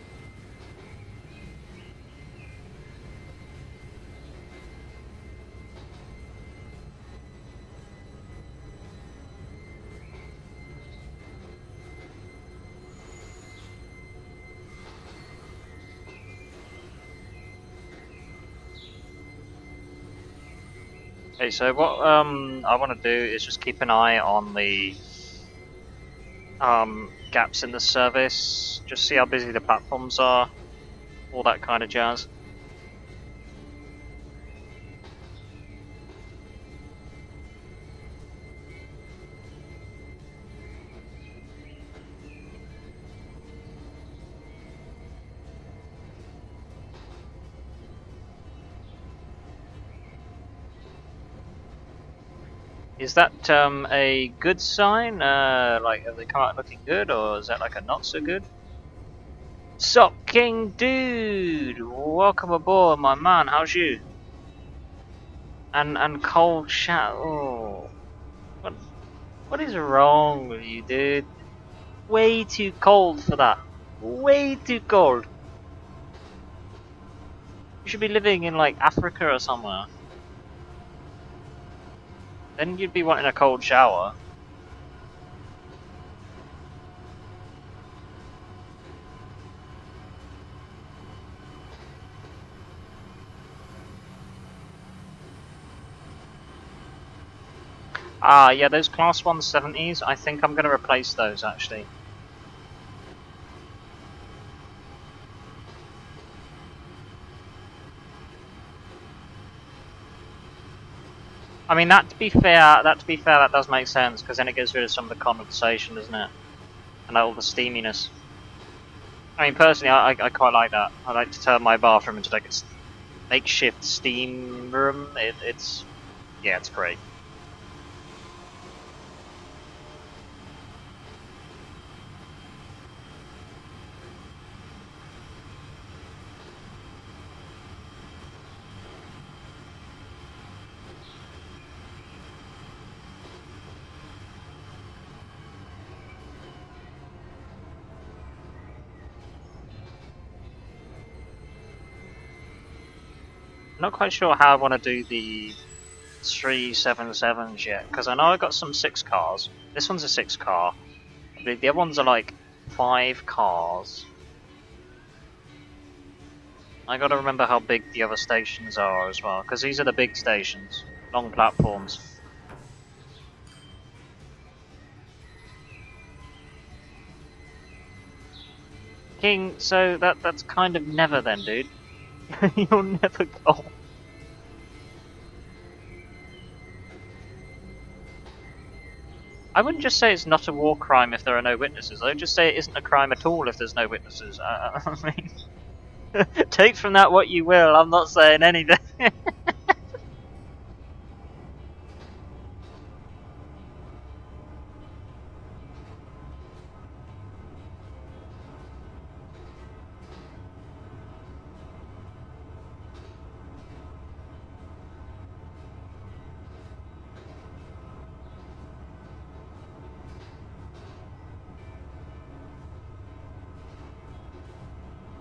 Okay, so what I want to do is just keep an eye on the gaps in the service, just see how busy the platforms are, all that kind of jazz. Is that a good sign? Like, have they come out looking good, or is that like a not so good? Sup, King Dude! Welcome aboard, my man. How's you? And cold chat. Oh, what is wrong with you, dude? Way too cold for that. Way too cold. You should be living in like Africa or somewhere. Then you'd be wanting a cold shower. Ah, yeah, those Class 170s, I think I'm going to replace those, actually. I mean, that to be fair, that does make sense, because then it gets rid of some of the condensation, doesn't it? And all the steaminess. I mean, personally, I quite like that. I like to turn my bathroom into like a makeshift steam room. It's great. I'm not quite sure how I want to do the 377s yet, because I know I got some 6 cars. This one's a 6 car. The other ones are like 5 cars. I gotta remember how big the other stations are as well, because these are the big stations, long platforms. King, so that's kind of never then, dude. You'll never go. I wouldn't just say it's not a war crime if there are no witnesses. I would just say it isn't a crime at all if there's no witnesses. I mean, take from that what you will. I'm not saying anything.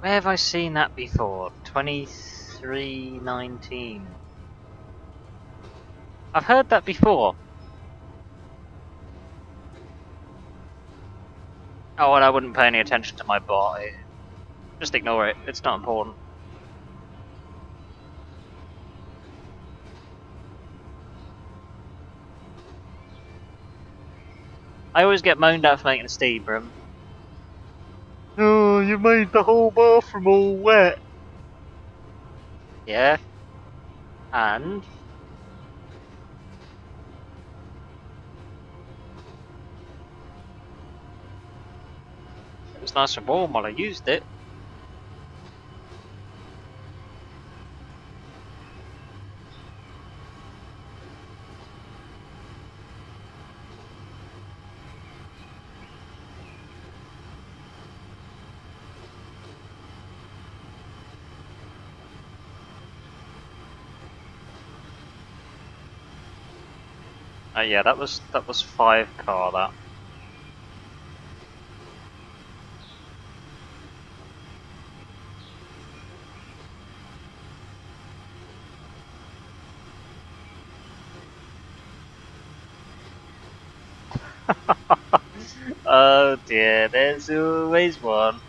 Where have I seen that before? 2319. I've heard that before. Oh, and I wouldn't pay any attention to my bot. Just ignore it. It's not important. I always get moaned at for making a steam room. Oh, you made the whole bathroom all wet. Yeah. And? It was nice and warm while I used it. Oh yeah, that was 5 car that. Oh dear, there's always one.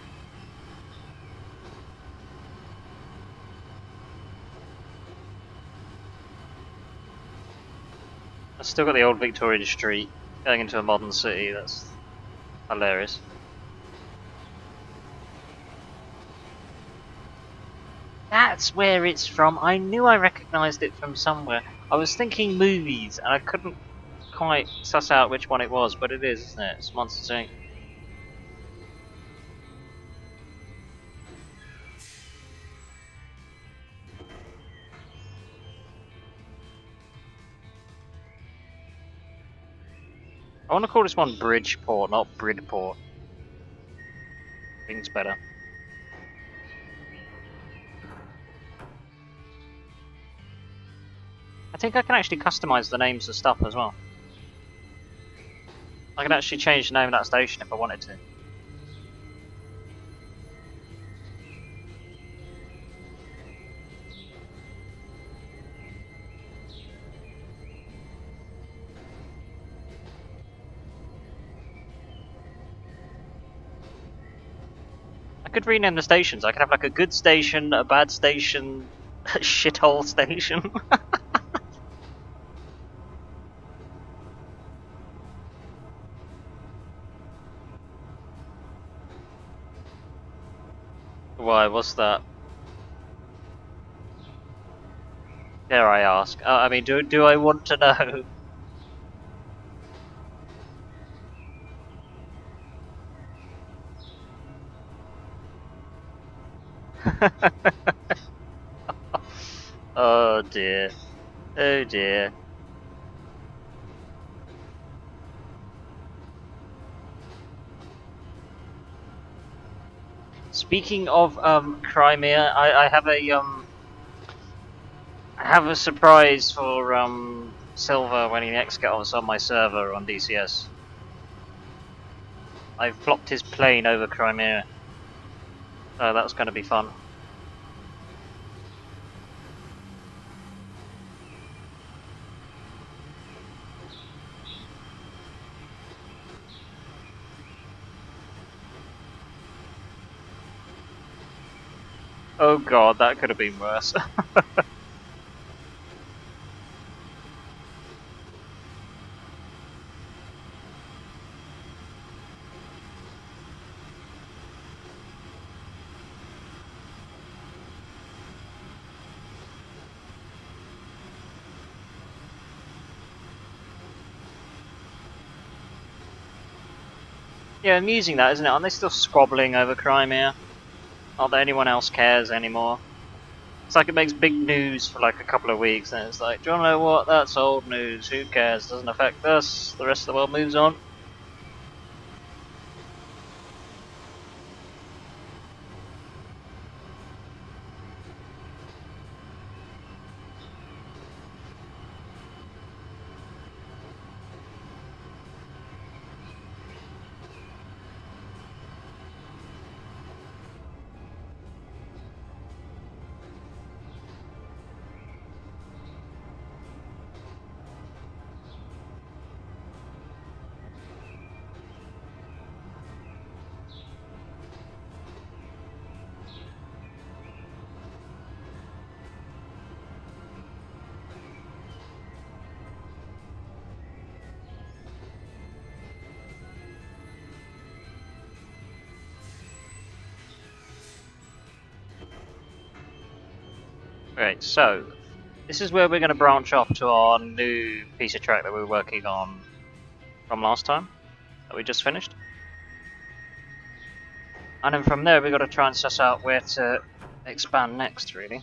I've still got the old Victorian street going into a modern city. That's hilarious. That's where it's from. I knew I recognised it from somewhere. I was thinking movies, and I couldn't quite suss out which one it was, but it is, isn't it? It's Monsters Inc. I want to call this one Bridgeport, not Bridport. Things better. I think I can actually customise the names of stuff as well. I can actually change the name of that station if I wanted to. I could rename the stations. I could have like a good station, a bad station, a shithole station. Why? What's that? Dare I ask? I mean, do I want to know? Oh dear. Oh dear. Speaking of Crimea, I have a surprise for Silver when he next gets on my server on DCS. I've plopped his plane over Crimea. So that's going to be fun. Oh god, that could have been worse. Yeah, amusing that, isn't it? Aren't they still squabbling over Crimea? Not that anyone else cares anymore. It's like it makes big news for like a couple of weeks, and it's like, do you want to know what? That's old news. Who cares? Doesn't affect us. The rest of the world moves on. Right, so this is where we're going to branch off to our new piece of track that we were working on from last time that we just finished. And then from there we've got to try and suss out where to expand next, really.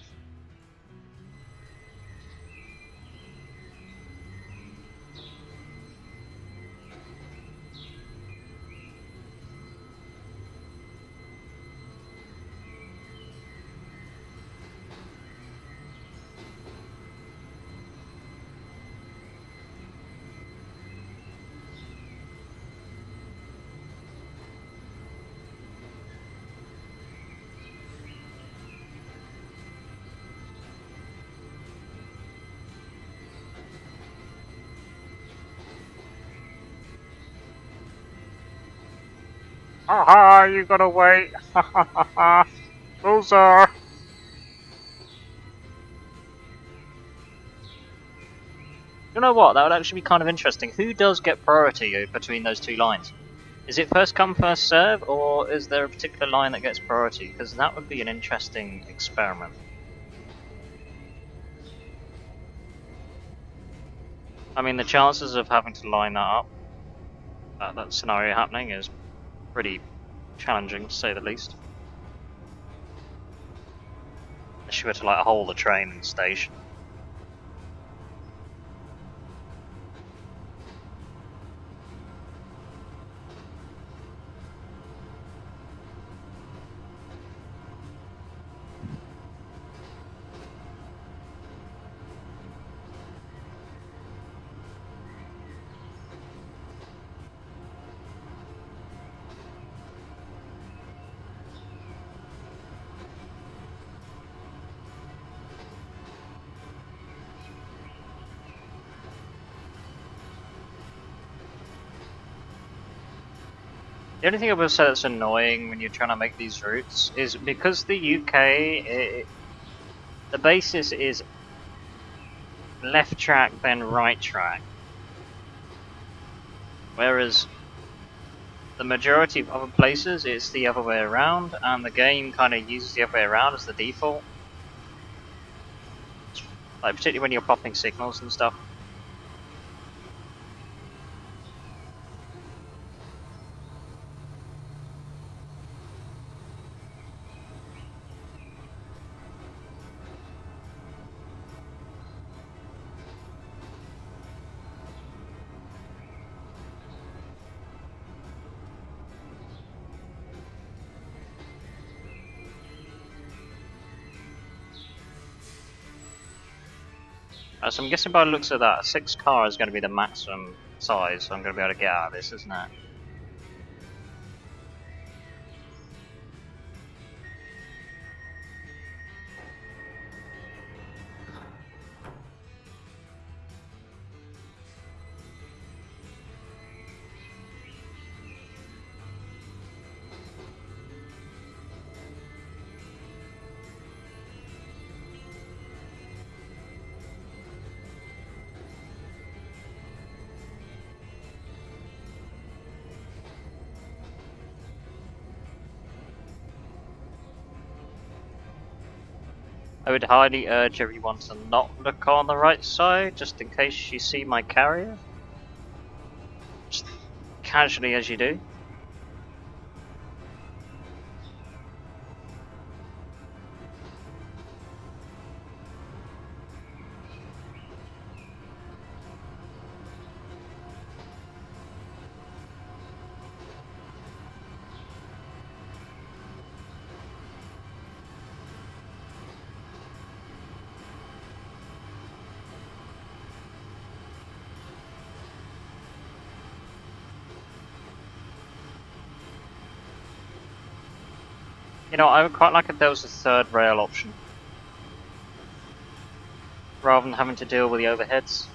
Haha, you gotta wait. Ha ha ha ha. Loser. You know what? That would actually be kind of interesting. Who does get priority between those two lines? Is it first come, first serve, or is there a particular line that gets priority? Because that would be an interesting experiment. I mean, the chances of having to line that up, that scenario happening, is pretty challenging, to say the least. Unless you were to like hold the train and station. The only thing I will say that's annoying when you're trying to make these routes is because the UK, the basis is left track then right track, whereas the majority of other places it's the other way around, and the game kind of uses the other way around as the default. Like particularly when you're popping signals and stuff. So I'm guessing by the looks of that, 6 car is going to be the maximum size, so I'm going to be able to get out of this, isn't it? I would highly urge everyone to not look on the right side, just in case you see my carrier. Just casually as you do. You know, I would quite like if there was a third rail option. Rather than having to deal with the overheads.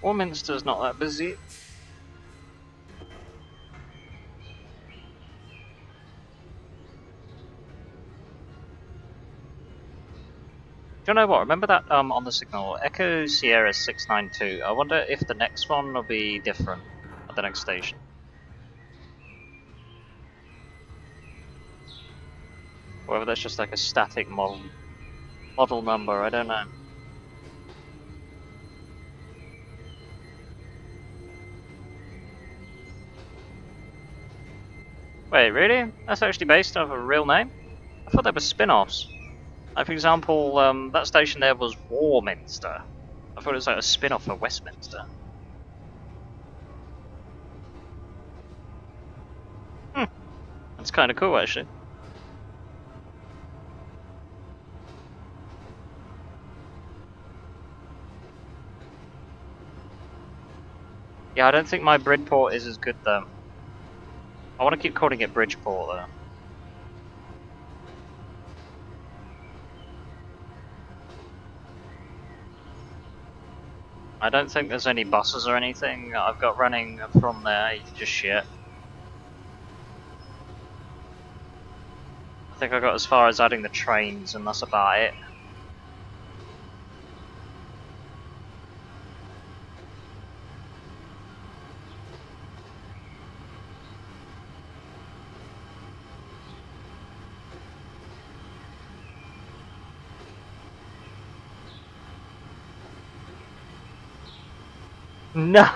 Warminster's not that busy. Do you know what? Remember that on the signal, Echo Sierra 692. I wonder if the next one will be different at the next station. Or whether that's just like a static model number, I don't know. Wait, really? That's actually based off a real name? I thought they were spin-offs. Like, for example, that station there was Warminster. I thought it was like a spin-off of Westminster. That's kind of cool, actually. Yeah, I don't think my Bridport is as good, though. I want to keep calling it Bridgeport, though. I don't think there's any buses or anything I've got running from there just yet. I think I got as far as adding the trains, and that's about it. No!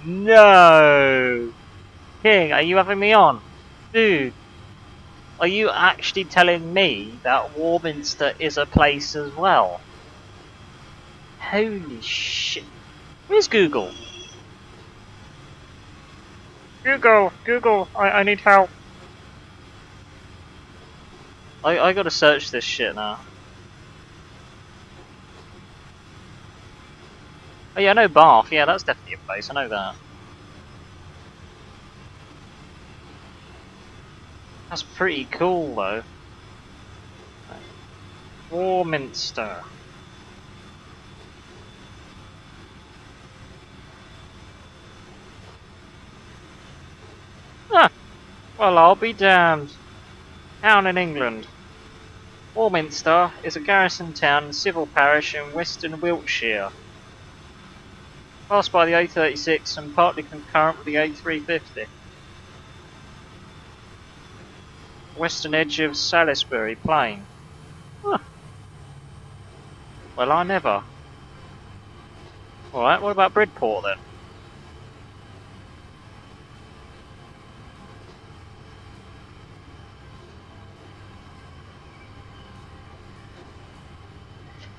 No! King, are you having me on? Dude, are you actually telling me that Warminster is a place as well? Holy shit. Where's Google? Google, I need help. I gotta search this shit now. Oh yeah, I know Bath. Yeah, that's definitely a place. I know that. That's pretty cool, though. Warminster. Ah, well, I'll be damned. Town in England. Warminster is a garrison town and civil parish in western Wiltshire. Passed by the A36 and partly concurrent with the A350. Western edge of Salisbury Plain. Huh. Well, I never. Alright, what about Bridport then?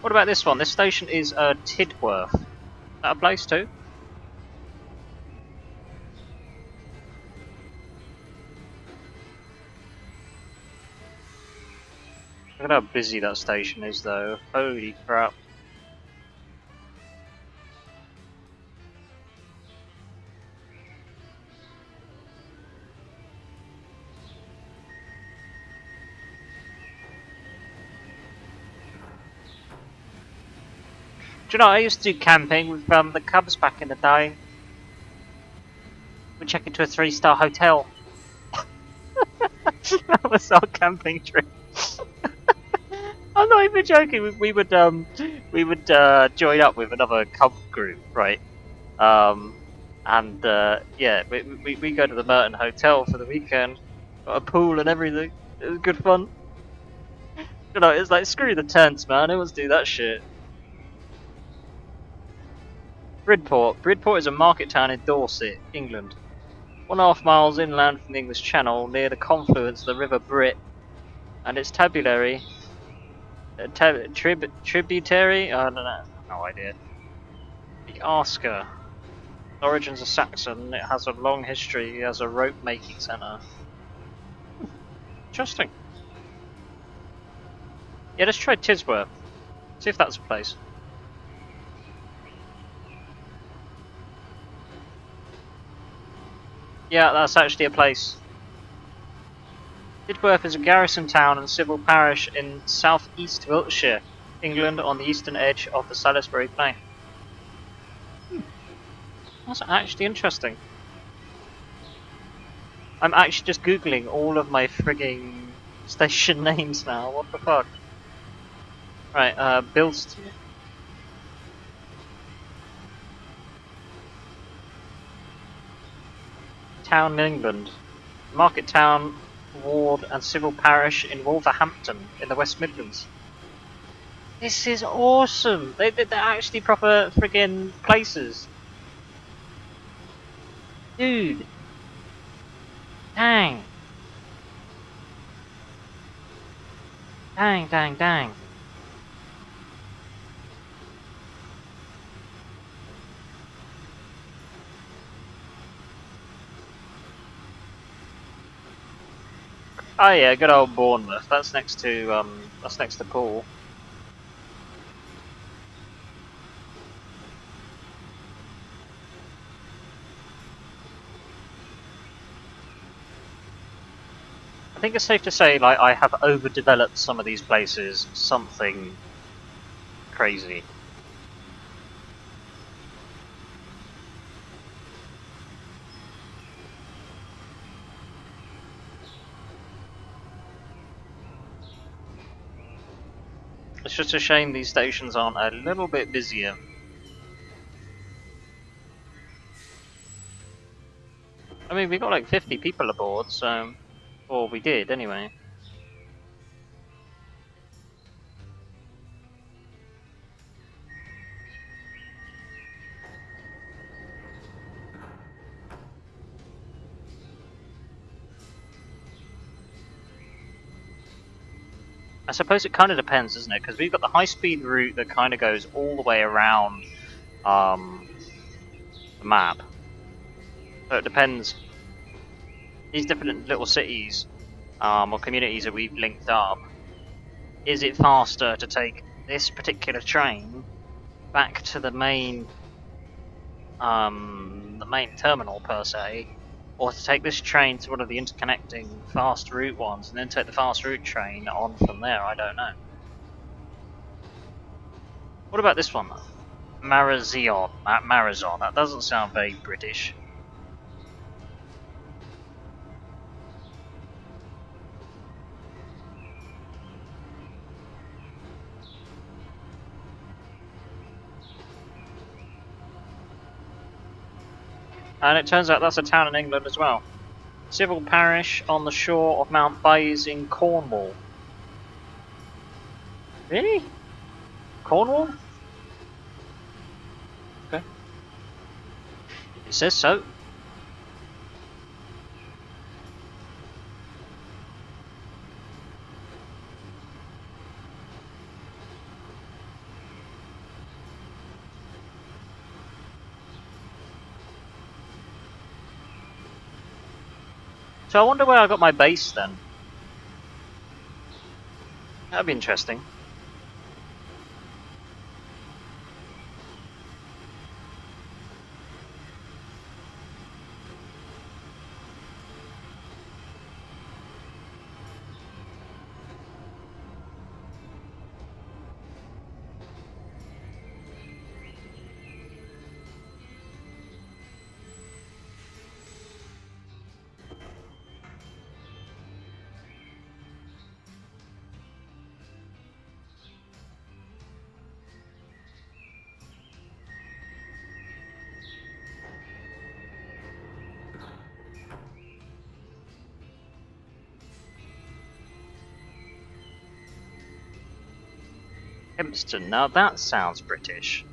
What about this one? This station is Tidworth. Is that a place too? Look at how busy that station is though. Holy crap. Do you know, I used to do camping with the Cubs back in the day. We check into a 3-star hotel. That was our camping trip. I'm not even joking. We would join up with another Cub group, right? Yeah, we go to the Merton Hotel for the weekend. Got a pool and everything. It was good fun. You know, it's like screw the tents, man. Who wants to do that shit? Bridport. Bridport is a market town in Dorset, England. 1.5 miles inland from the English Channel, near the confluence of the River Brit and its tributary. Tributary? I don't know. No idea. The Asker. Origins are Saxon. It has a long history as a rope making centre. Interesting. Yeah, let's try Tisworth. See if that's a place. Yeah, that's actually a place. Tidworth is a garrison town and civil parish in south east Wiltshire, England, on the eastern edge of the Salisbury Plain. That's actually interesting. I'm actually just googling all of my frigging station names now. What the fuck? Right, Bilston. Town in England. Market Town, Ward, and Civil Parish in Wolverhampton in the West Midlands. This is awesome! They're actually proper friggin' places. Dude! Dang! Dang, dang, dang. Oh yeah, good old Bournemouth. That's next to Poole. I think it's safe to say, like, I have overdeveloped some of these places something crazy. It's just a shame these stations aren't a little bit busier. I mean, we got like 50 people aboard, so... Or we did, anyway. I suppose it kind of depends, doesn't it? Because we've got the high-speed route that kind of goes all the way around the map. So it depends. These different little cities or communities that we've linked up, is it faster to take this particular train back to the main terminal per se, or to take this train to one of the interconnecting fast route ones and then take the fast route train on from there? I don't know. What about this one though? Marazion. That doesn't sound very British. And it turns out that's a town in England as well. Civil Parish on the shore of Mount Bays in Cornwall. Really? Cornwall? Okay. It says so. So I wonder where I got my base then. That'd be interesting. Hempston, now that sounds British.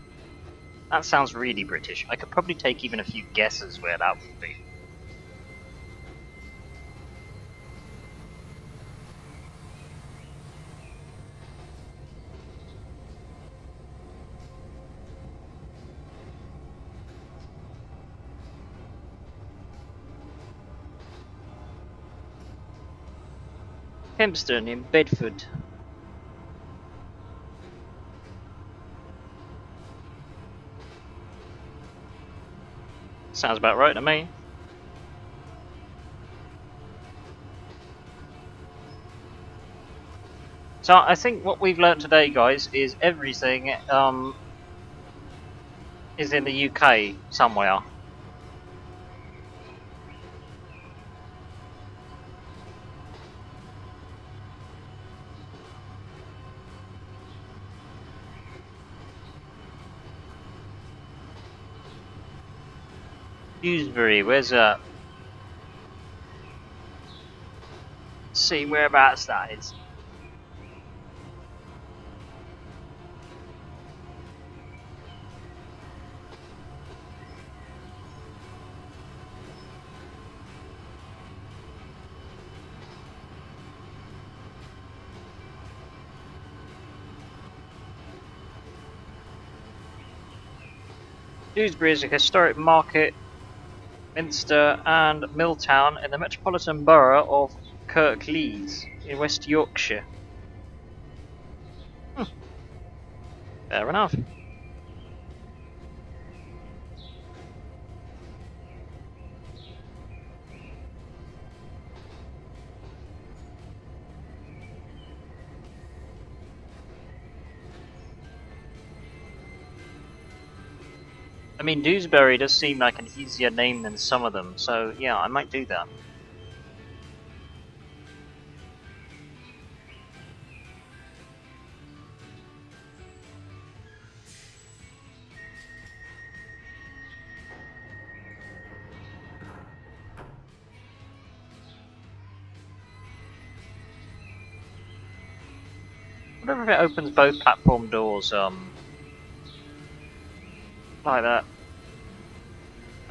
That sounds really British. I could probably take even a few guesses where that would be. Hempston in Bedford. Sounds about right to me. So I think what we've learnt today, guys, is everything is in the UK somewhere. Dewsbury, where's that? Let's see whereabouts that is. Dewsbury is a historic market, Minster and mill town in the metropolitan borough of Kirklees in West Yorkshire. Fair enough. I mean, Dewsbury does seem like an easier name than some of them, so yeah, I might do that. I wonder if it opens both platform doors, like that.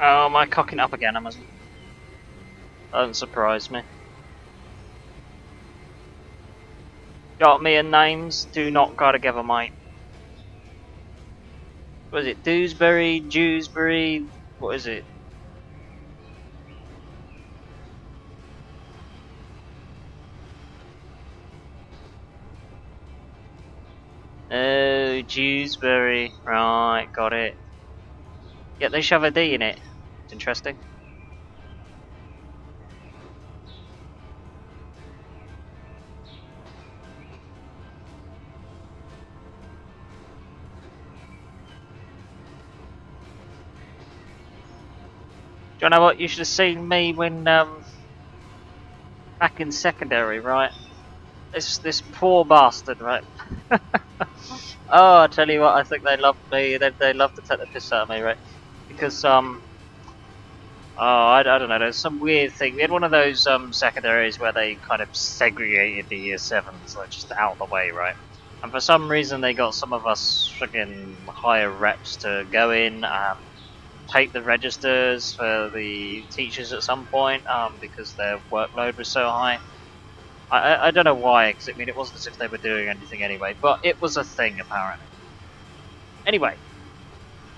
Oh, am I cocking up again? Amazon? Don't surprise me. Got me in names, do not go together, mate. What is it? Dewsbury, Dewsbury, what is it? Oh, Dewsbury. Right, got it. Yeah, they shove a D in it. It's interesting. Do you know what? You should have seen me when back in secondary, right? This poor bastard, right? Oh, I tell you what, I think they love me. They love to take the piss out of me, right? Because oh, I don't know. There's some weird thing. We had one of those secondaries where they kind of segregated the year sevens, like just out of the way, right? And for some reason, they got some of us friggin' higher reps to go in. Take the registers for the teachers at some point because their workload was so high. I don't know why, because I mean it wasn't as if they were doing anything anyway, but it was a thing apparently. Anyway,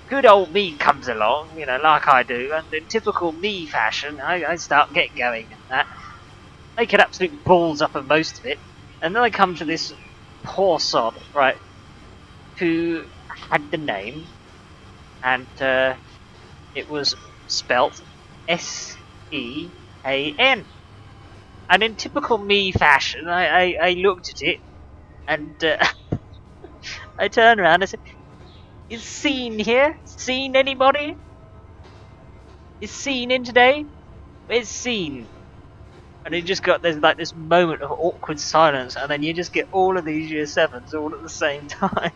good old me comes along, you know, like I do, and in typical me fashion, I start getting going and that. Making absolute balls up of most of it, and then I come to this poor sod, right, who had the name, and it was spelt S-E-A-N. And in typical me fashion, I looked at it, and I turned around and I said, "Is Scene here? Scene anybody? Is Scene in today? Where's Scene?" And it just got, there's like this moment of awkward silence, and then you just get all of these year sevens all at the same time.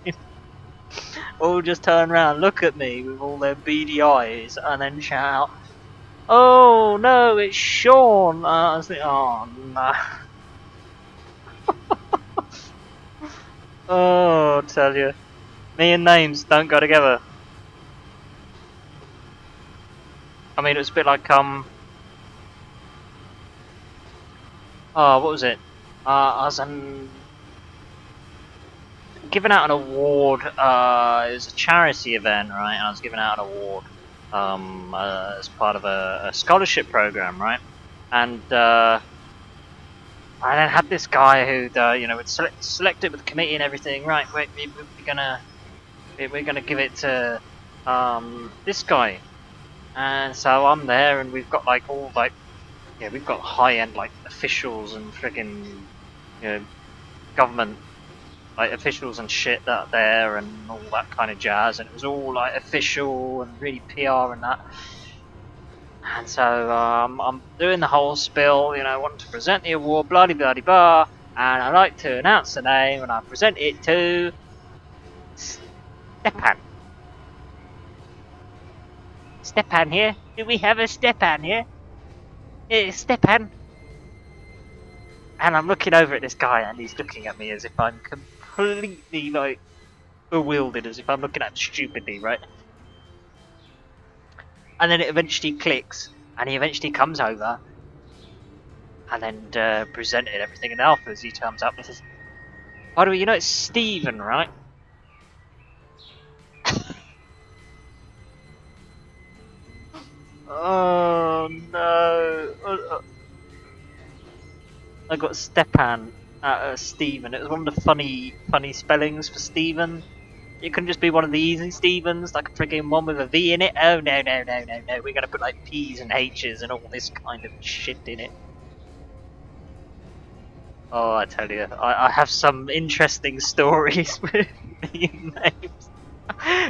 All just turn around, look at me with all their beady eyes, and then shout out, "Oh no, it's Sean!" I was like, oh no. Oh, I tell you. Me and names don't go together. I mean, it was a bit like, oh, what was it? I was giving out an award, it was a charity event, right, and I was giving out an award, as part of a scholarship program, right, and I then had this guy who, you know, would select it with the committee and everything, right, we're gonna give it to, this guy. And so I'm there, and we've got like all like, yeah, we've got high-end like officials and friggin', you know, government like officials and shit that are there and all that kind of jazz, and it was all like official and really PR and that. And so I'm doing the whole spiel, you know, wanting to present the award, blah blah blah, and I like to announce the name, and I present it to Stepan. Stepan here? Do we have a Stepan here? Stepan? And I'm looking over at this guy, and he's looking at me as if I'm completely, like, bewildered, as if I'm looking at him stupidly, right? And then it eventually clicks, and he eventually comes over, and then presented everything in Alphas. He comes up and says, by the way, you know it's Stephen, right? Oh no! I got Stepan Stephen. It was one of the funny spellings for Stephen. It couldn't just be one of the easy Stevens, like a friggin' one with a V in it. Oh no! We're gonna put like P's and H's and all this kind of shit in it. Oh, I tell you, I have some interesting stories with the names.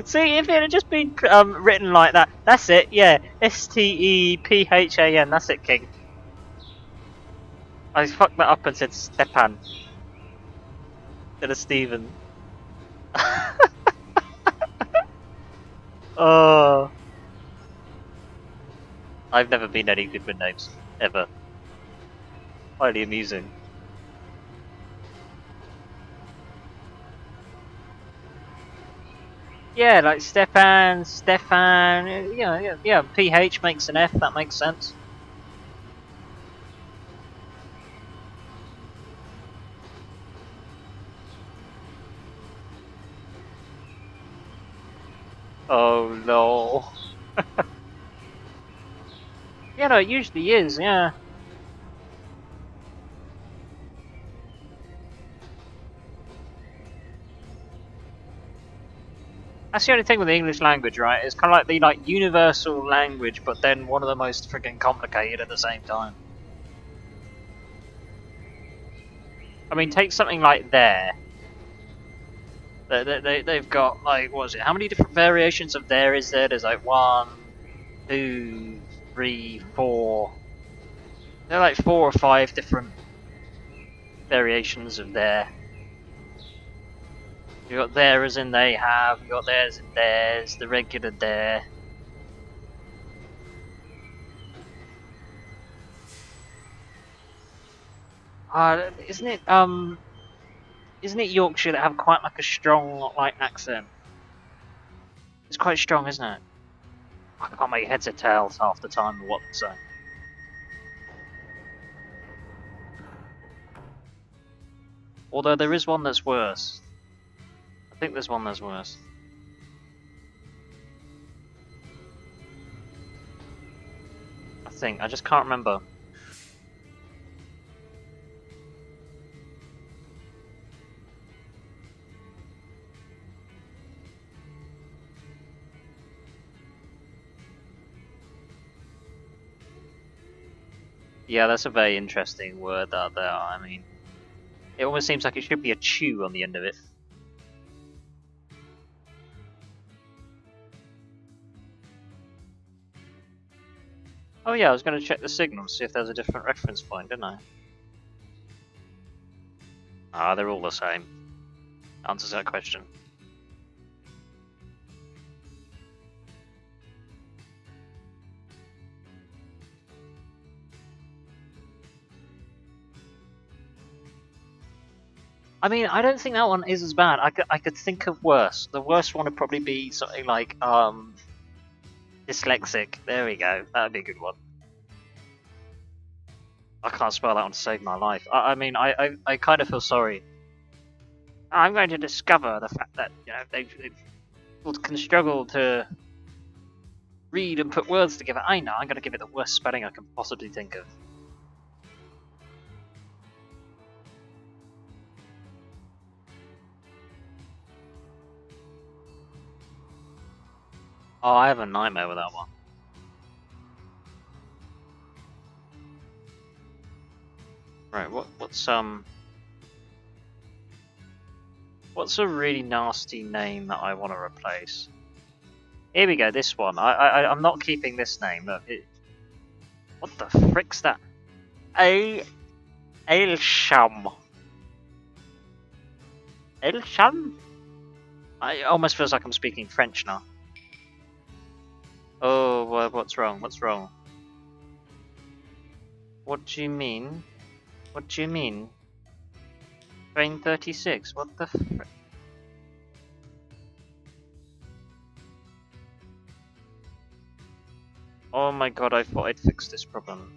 See, if it had just been written like that, that's it, yeah. Stephan, that's it, King. I fucked that up and said Stepan instead of Stephen. Oh. I've never been any good with names, ever. Highly amusing. Yeah, like Stefan, yeah. PH makes an F, that makes sense. Oh no. Yeah, no, it usually is, yeah. That's the only thing with the English language, right? It's kind of like the universal language, but then one of the most freaking complicated at the same time. I mean, take something like there. They've got, like, what is it? How many different variations of there is there? There's like 1, 2, 3, 4. There are like 4 or 5 different variations of there. You got there as in they have, you got theirs and theirs, the regular there. Isn't it Yorkshire that have quite like a strong accent? It's quite strong, isn't it? I can't make heads or tails half the time of what they're saying. Although there is one that's worse. I think there's one that's worse. I just can't remember. Yeah, that's a very interesting word out there. I mean, it almost seems like it should be a chew on the end of it. Oh yeah, I was going to check the signal, see if there's a different reference point, didn't I? Ah, they're all the same. Answers that question. I mean, I don't think that one is as bad. I could think of worse. The worst one would probably be something like dyslexic. There we go. That'd be a good one. I can't spell that one to save my life. I mean, I kind of feel sorry. I'm going to discover the fact that they can struggle to read and put words together. I know. I'm going to give it the worst spelling I can possibly think of. Oh, I have a nightmare with that one. Right, what's a really nasty name that I want to replace? Here we go, this one. I'm not keeping this name. Look, what the frick's that? Ailsham. Ailsham? It almost feels like I'm speaking French now. Oh, what's wrong? What's wrong? What do you mean? What do you mean? Train 36? What the fr- Oh my god, I thought I'd fixed this problem.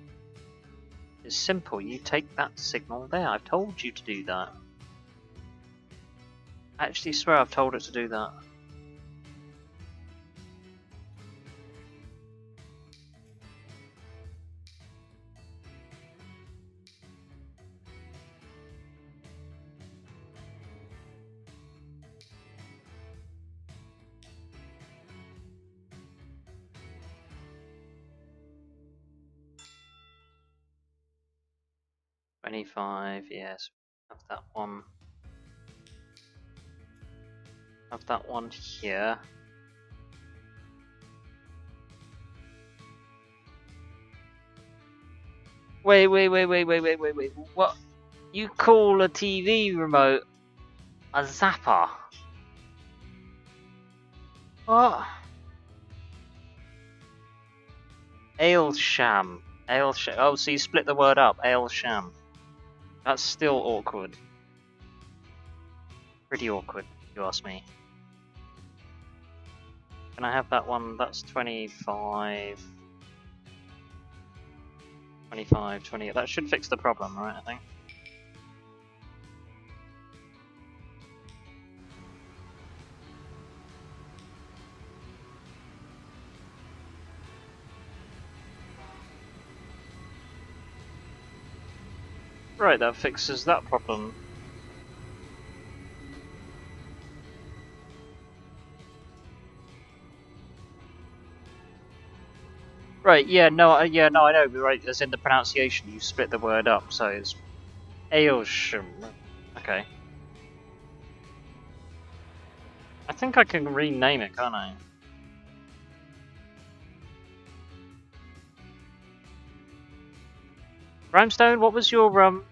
It's simple, you take that signal there. I've told you to do that. I actually swear I've told it to do that. $25, yes. Have that one. Have that one here. Wait. What? You call a TV remote a zapper? What? Aylsham. Aylsham. Oh, so you split the word up. Aylsham. That's still awkward. Pretty awkward, if you ask me. Can I have that one? That's 25. 25, 20. That should fix the problem, right? I think. Right, that fixes that problem. Right, yeah, no, I know, but right, as in the pronunciation, you split the word up, so it's Aylsham. Okay. I think I can rename it, can't I? Brimstone, what was your one?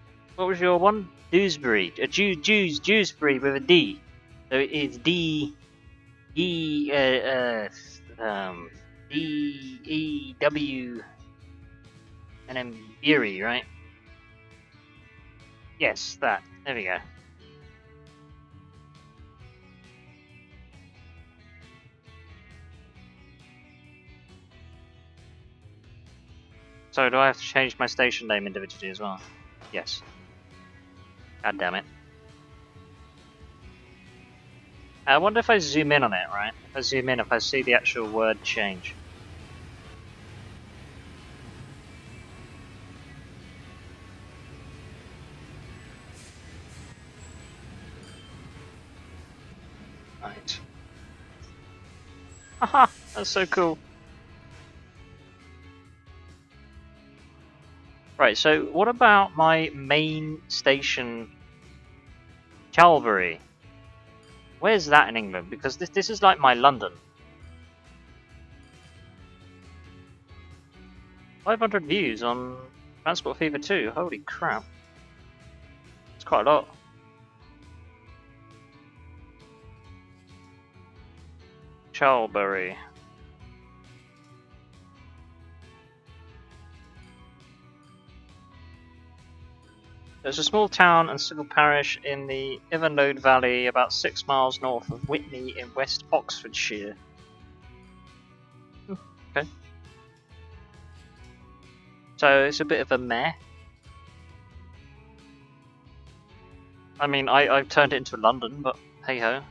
Dewsbury. Dewsbury with a D. So it's D E W and then Bury, right? Yes, that. There we go. So do I have to change my station name individually as well? Yes. God damn it. I wonder if I zoom in on it, right? If I zoom in, if I see the actual word change. Right. Haha, that's so cool. Right, so what about my main station, Calvary? Where's that in England? Because this is like my London. 500 views on Transport Fever 2. Holy crap. It's quite a lot. Charlbury. There's a small town and civil parish in the Ivernode Valley, about 6 miles north of Witney in West Oxfordshire. Okay. So it's a bit of a meh. I mean, I've turned it into London, but hey ho.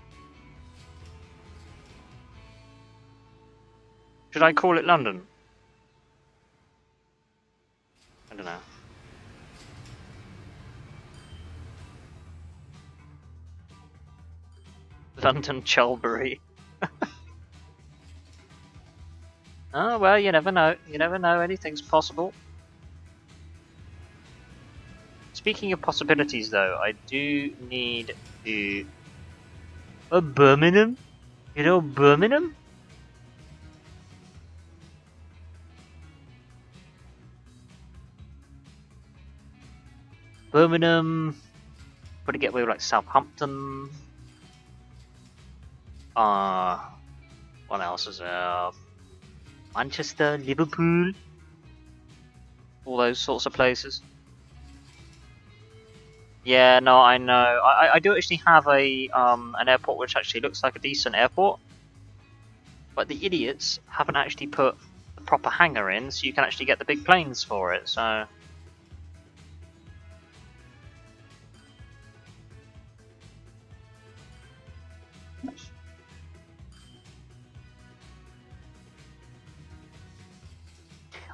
Should I call it London? I don't know. London Chalbury. Oh, well, you never know. You never know. Anything's possible. Speaking of possibilities, though, I do need to... Birmingham? You know Birmingham? Birmingham... Put get with like Southampton. What else is there? Manchester, Liverpool, all those sorts of places. Yeah, no, I know. I do actually have a an airport which actually looks like a decent airport, but the idiots haven't actually put the proper hangar in, so you can actually get the big planes for it. So.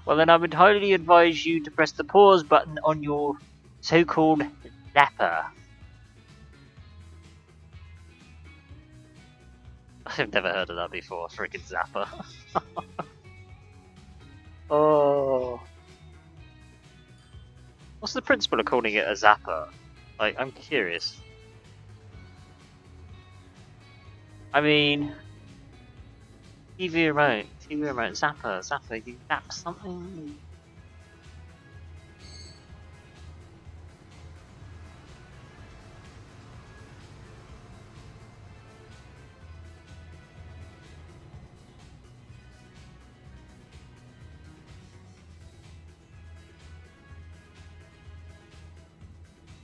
Well, then I would highly advise you to press the pause button on your so-called zapper. I've never heard of that before, freaking zapper. Oh. What's the principle of calling it a zapper? Like, I'm curious. I mean, TV remote, zapper, you zap something?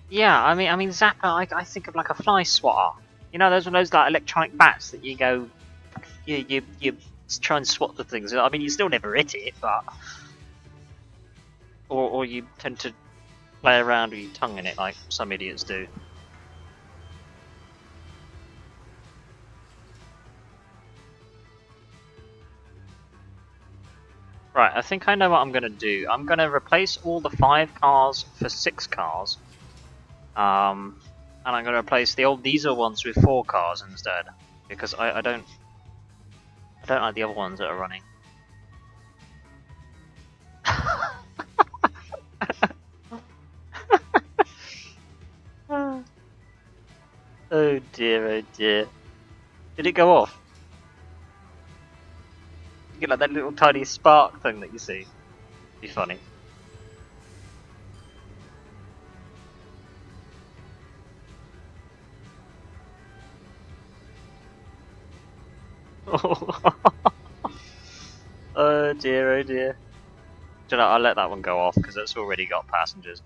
Yeah, I mean, zapper. I think of like a fly swatter. You know, those like electronic bats that you go, you try and swat the things. I mean, you still never hit it, but or you tend to play around with your tongue in it like some idiots do. Right, I think I know what I'm gonna do. I'm gonna replace all the 5 cars for 6 cars. And I'm gonna replace the old diesel ones with 4 cars instead. Because I don't like the other ones that are running. Oh dear, oh dear. Did it go off? You get like that little tiny spark thing that you see. Be funny. Oh dear, oh dear. Do you know, I'll let that one go off because it's already got passengers.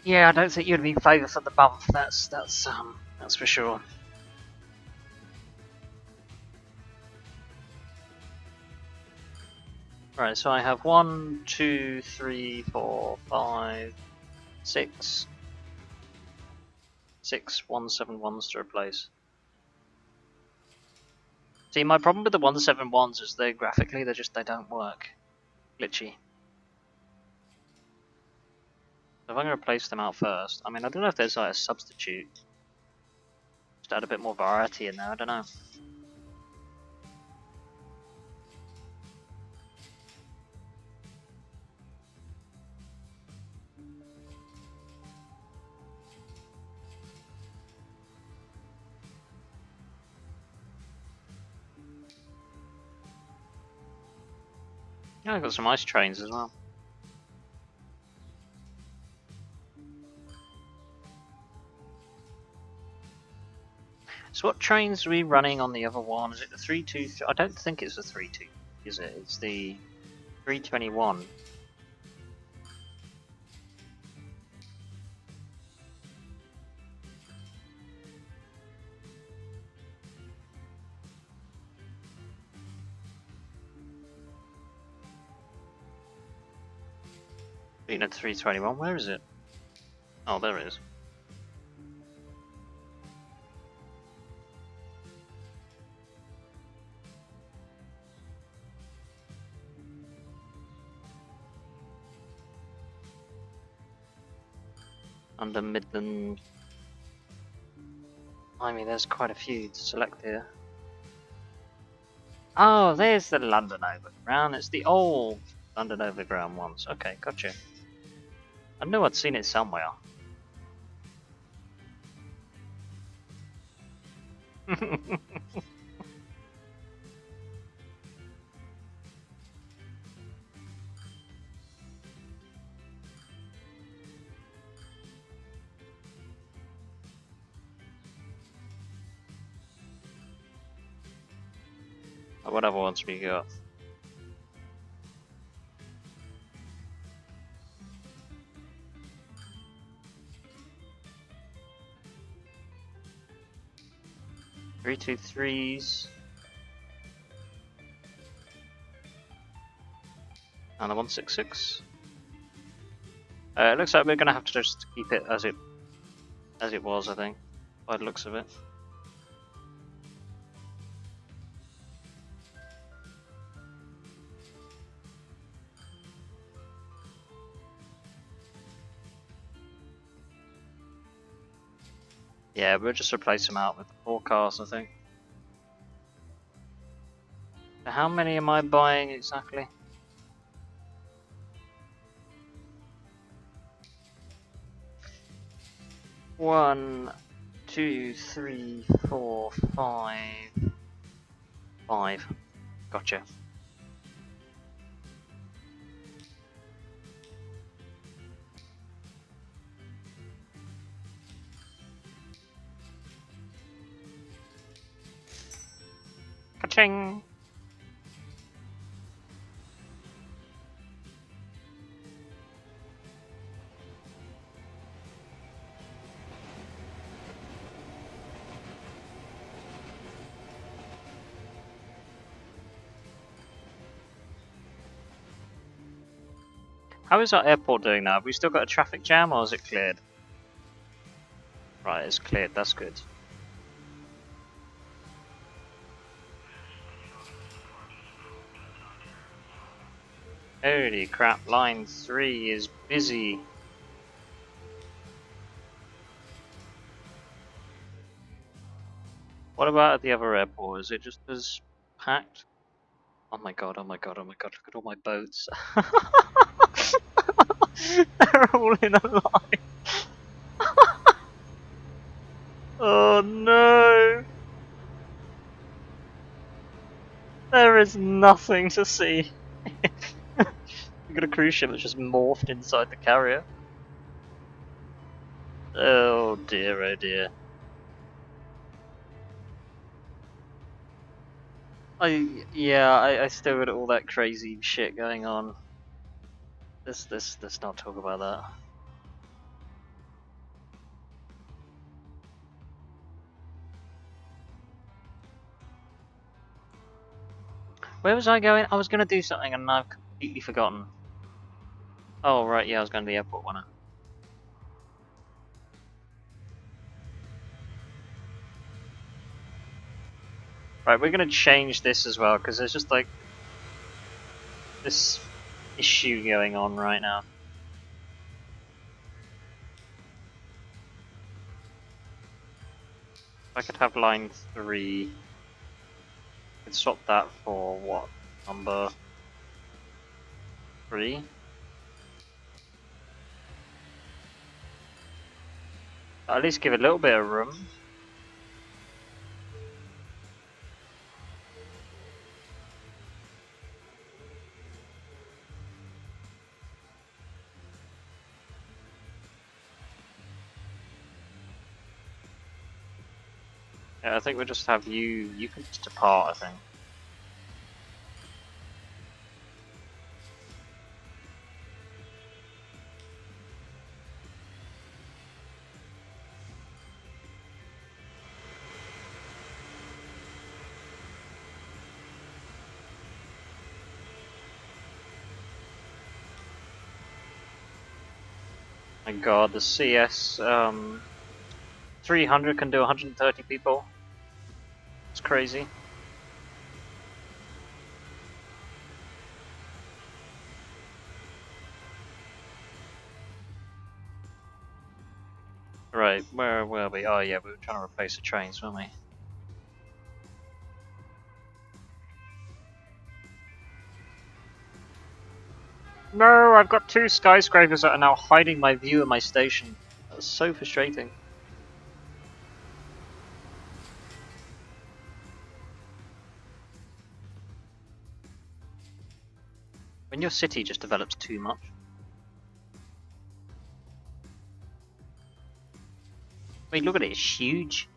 Yeah, I don't think you'd be favour for the month. That's for sure. Right, so I have 1, 2, 3, 4, 5, 6, 6 171s to replace. See, my problem with the 171s is they graphically they don't work. Glitchy. So if I'm gonna replace them out first, I mean I don't know if there's like a substitute. Just add a bit more variety in there, I don't know. Yeah, I've got some ice trains as well. So what trains are we running on the other one? Is it the 323? I don't think it's the 32, is it? It's the 321. Being at 321, where is it? Oh, there it is. Under Midland. I mean, there's quite a few to select here. Oh, there's the London Overground. It's the old London Overground ones. Okay, gotcha. I knew I'd seen it somewhere. What other ones we got? Three, 2, 3s. And a 166. It looks like we're gonna have to just keep it as it was, I think, by the looks of it. Yeah, we'll just replace them out with the forecast, I think. So how many am I buying exactly? One, 2, 3, 4, 5. 5. Gotcha. Ka-ching! How is our airport doing now? Have we still got a traffic jam or is it cleared? Right, it's cleared, that's good. Holy crap, line 3 is busy. What about at the other airport? Is it just as packed? Oh my god, oh my god, oh my god, look at all my boats. They're all in a line. Oh no! There is nothing to see. We've got a cruise ship that's just morphed inside the carrier. Oh dear, oh dear. I still got all that crazy shit going on. Let's not talk about that. Where was I going? I was going to do something and I've completely forgotten. Oh right, yeah, I was going to the airport, wasn't I? Right, we're going to change this as well because there's just like this issue going on right now. If I could have line 3, I could swap that for what? Number 3? At least give a little bit of room. Yeah, I think we'll just have you can just depart, I think. My god, the CS 300 can do 130 people. It's crazy. Right, where were we? Oh yeah, we were trying to replace the trains, weren't we? No, I've got 2 skyscrapers that are now hiding my view of my station. That's so frustrating. When your city just develops too much. I mean, look at it, it's huge.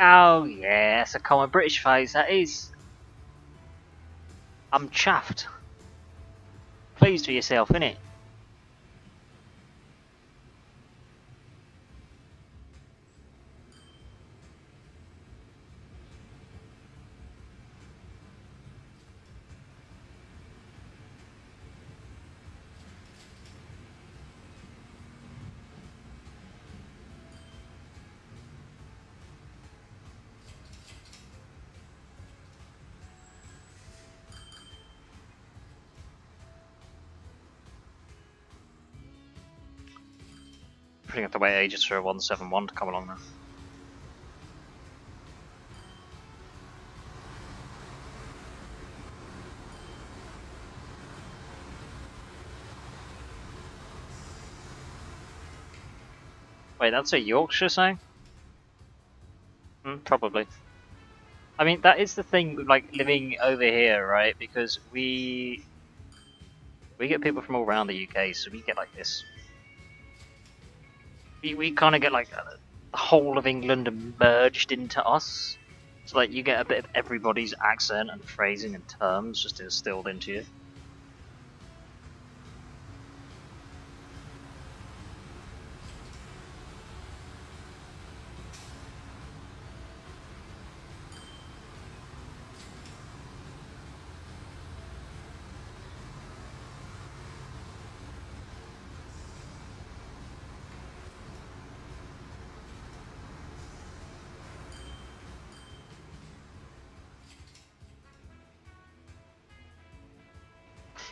Oh yeah, it's a common British phrase, that is. I'm chuffed. Pleased with yourself, innit? I think I have to wait ages for a 171 to come along now. Wait, that's a Yorkshire saying? Probably. I mean, that is the thing, like, living over here, right? Because we get people from all around the UK, so we get like this. We kind of get like the whole of England merged into us. So like you get a bit of everybody's accent and phrasing and terms just instilled into you.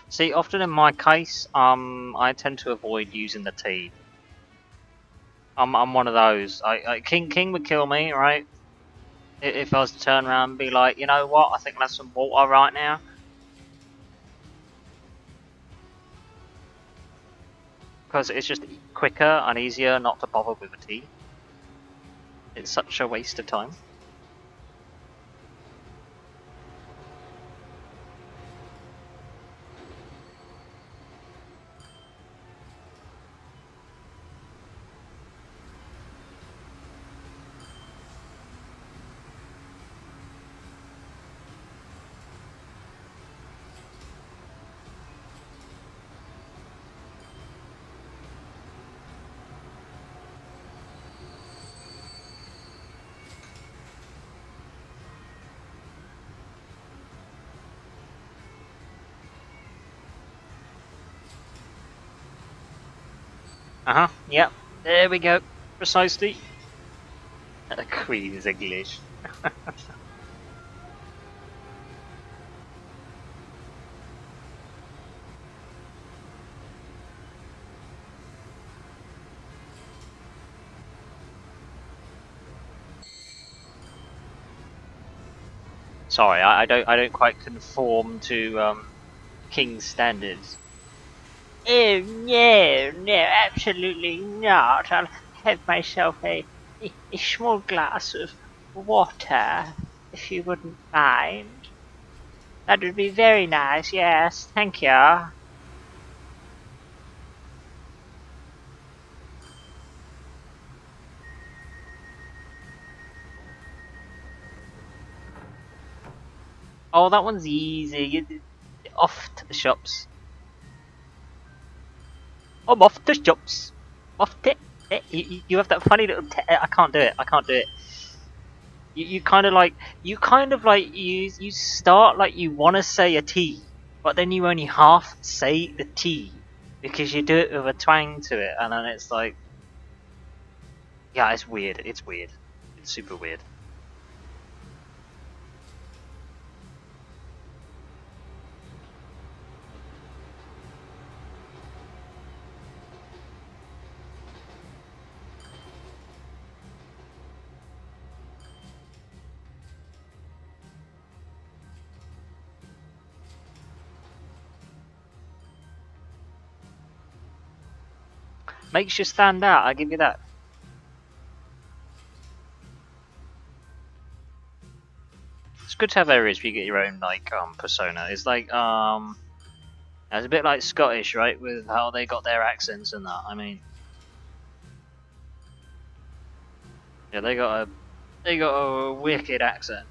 See, often in my case, I tend to avoid using the T. I'm one of those. King would kill me, right? If I was to turn around and be like, you know what, I think that's some water right now. Because it's just quicker and easier not to bother with a T. It's such a waste of time. Yep. There we go. Precisely. The Queen's English. Sorry, I don't quite conform to King's standards. Oh no, no, absolutely not. I'll have myself a small glass of water, if you wouldn't mind. That would be very nice, yes, thank you. Oh, that one's easy. Off to the shops. I'm off to shops. Off to... You have that funny little... I can't do it. I can't do it. You kind of like... You start like you want to say a T, but then you only half say the T. Because you do it with a twang to it, and then it's like... Yeah, it's weird. It's weird. It's super weird. Makes you stand out, I give you that. It's good to have areas where you get your own like persona. It's like it's a bit like Scottish, right? With how they got their accents and that. I mean, yeah, they got a wicked accent.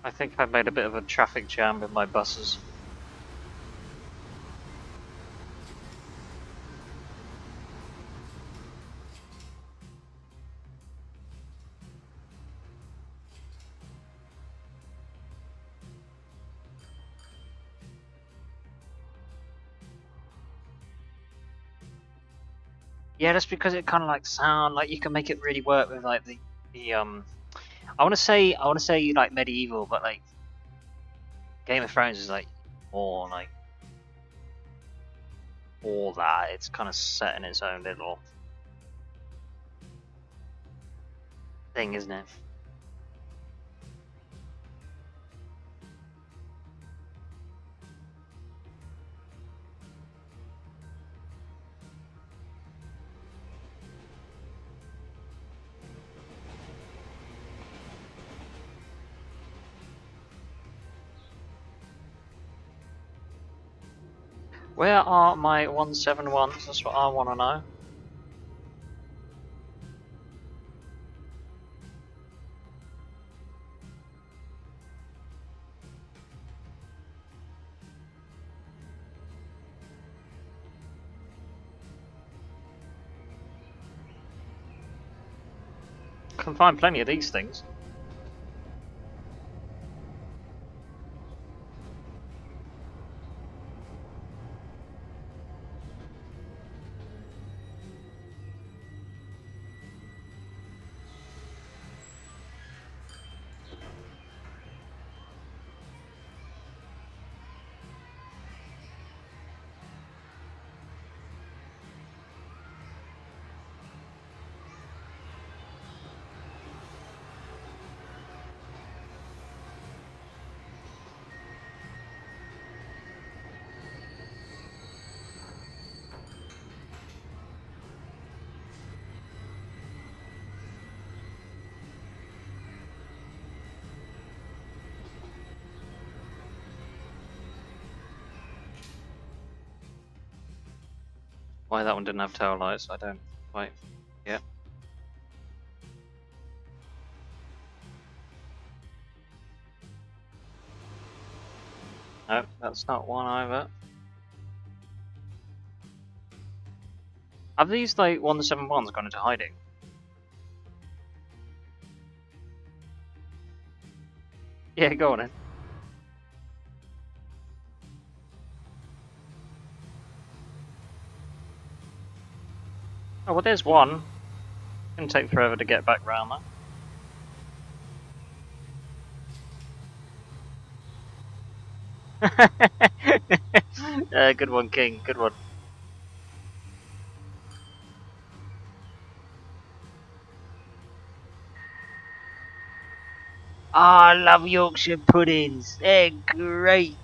I think I made a bit of a traffic jam with my buses. Yeah, that's because it kind of like sound like you can make it really work with like the I want to say like medieval, but like Game of Thrones is like more like all that. It's kind of set in its own little thing, isn't it? Where are my 171s? That's what I want to know. Can find plenty of these things. Why that one didn't have tail lights, I don't quite get. No, that's not one either. Have these like 171s gone into hiding? Yeah, go on then. Oh well, there's one. It's gonna take forever to get back round that. Good one, King. Good one. Oh, I love Yorkshire puddings. They're great.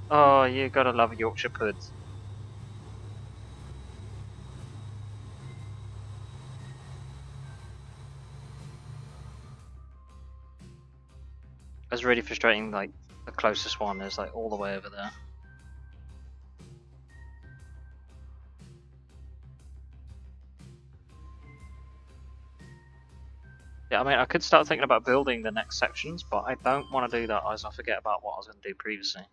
Oh, you gotta love Yorkshire puds. It's really frustrating. Like the closest one is like all the way over there. Yeah, I mean, I could start thinking about building the next sections, but I don't want to do that as I forget about what I was going to do previously.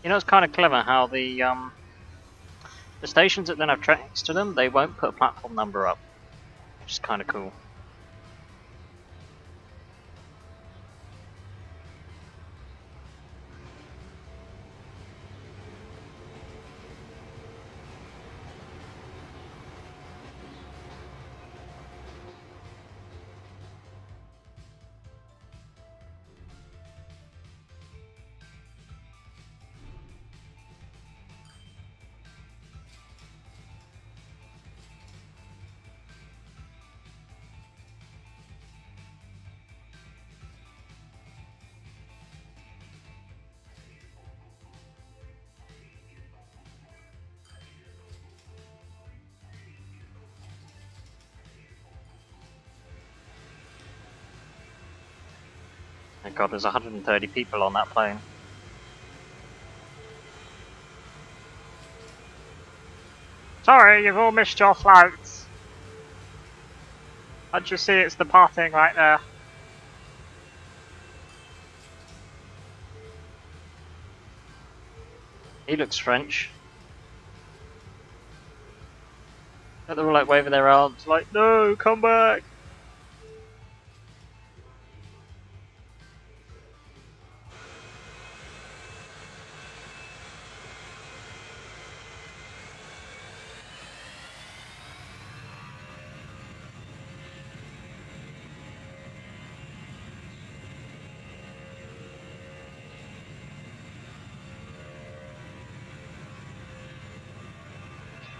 You know, it's kind of clever how the stations that then have tracks to them, they won't put a platform number up, which is kind of cool. Thank God, there's 130 people on that plane. Sorry, you've all missed your flights. Can't you see it's departing right there? He looks French. They're all like waving their arms, like, no, come back.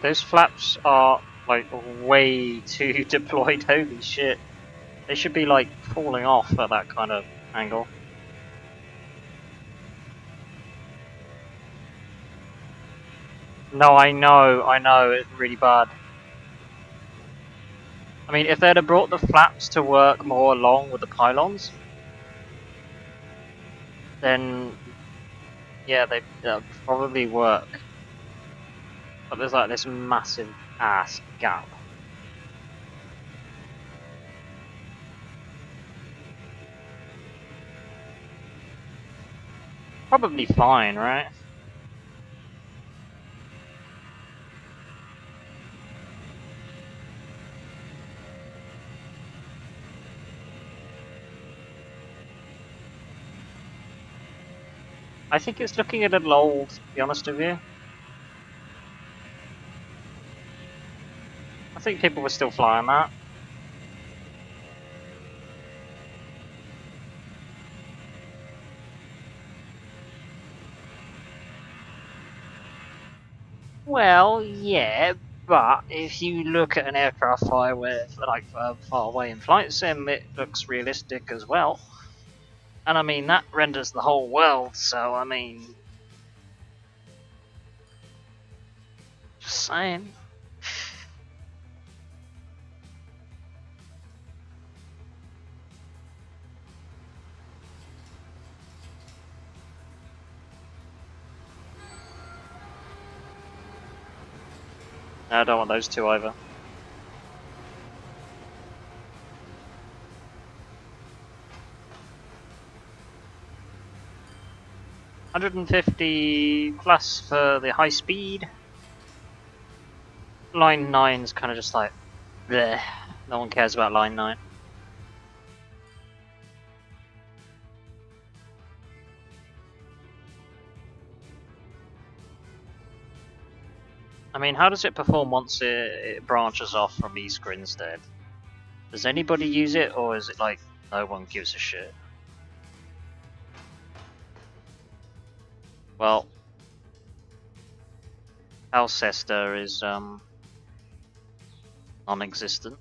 Those flaps are like way too deployed, holy shit. They should be like falling off at that kind of angle. No, I know, it's really bad. I mean, if they'd have brought the flaps to work more along with the pylons, then yeah, they'd probably work. But there's like this massive ass gap. Probably fine, right? I think it's looking a little old, to be honest with you. I think people were still flying that. Well, yeah, but if you look at an aircraft fly with like far away in flight sim, it looks realistic as well. And I mean that renders the whole world. So I mean, just saying. No, I don't want those two either. $150 plus for the high speed. Line 9's kind of just like, bleh. No one cares about line 9. I mean, how does it perform once it branches off from East Grinstead? Does anybody use it, or is it like no one gives a shit? Well, Alcester is non-existent.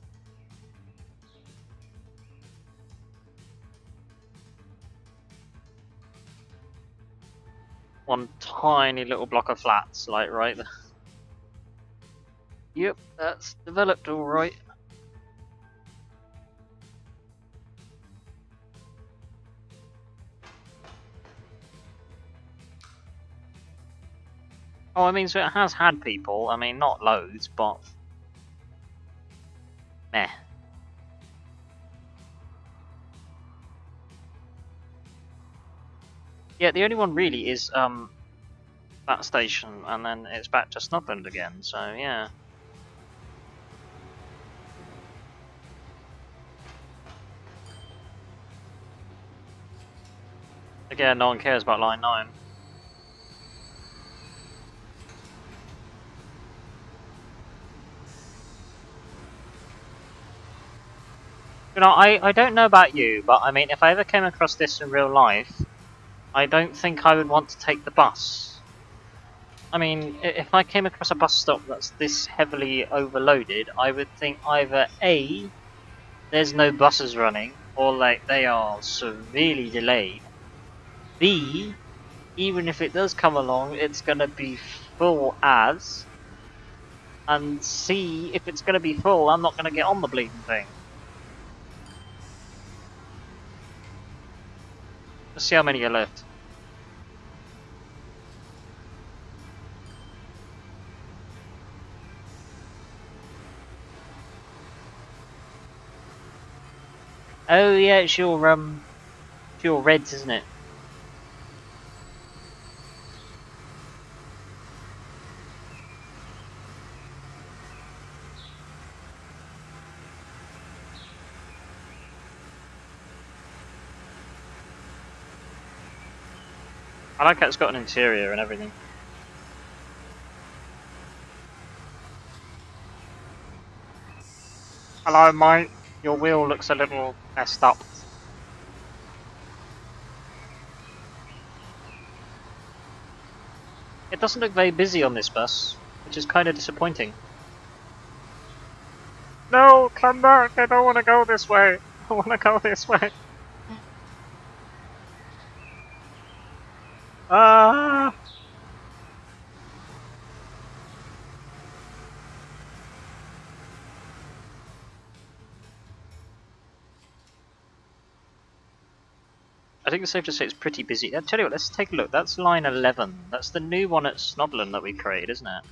One tiny little block of flats, like right there. Yep, that's developed all right. Oh, I mean, so it has had people. I mean, not loads, but meh. Yeah, the only one really is that station, and then it's back to Snodland again, so yeah. Again, no one cares about Line 9. You know, I don't know about you, but I mean, if I ever came across this in real life, I don't think I would want to take the bus. I mean, if I came across a bus stop that's this heavily overloaded, I would think either A, there's no buses running, or like they are severely delayed. B, even if it does come along, it's gonna be full as. And C, if it's gonna be full, I'm not gonna get on the bleeding thing. Let's see how many are left. Oh yeah, it's your Reds, isn't it? I like how it's got an interior and everything. Hello, mate. Your wheel looks a little messed up. It doesn't look very busy on this bus, which is kind of disappointing. No, come back! I don't want to go this way. I want to go this way. Ah! I think it's safe to say it's pretty busy. I'll tell you what, let's take a look. That's line 11. That's the new one at Snodland that we created, isn't it?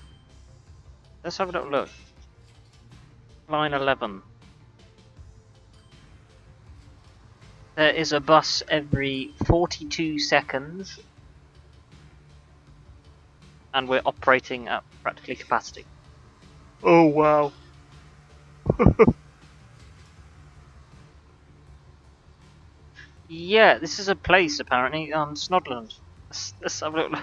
Let's have a little look. Line 11. There is a bus every 42 seconds. And we're operating at practically capacity. Oh, wow. Yeah, this is a place apparently, Snodland. Let's have a look.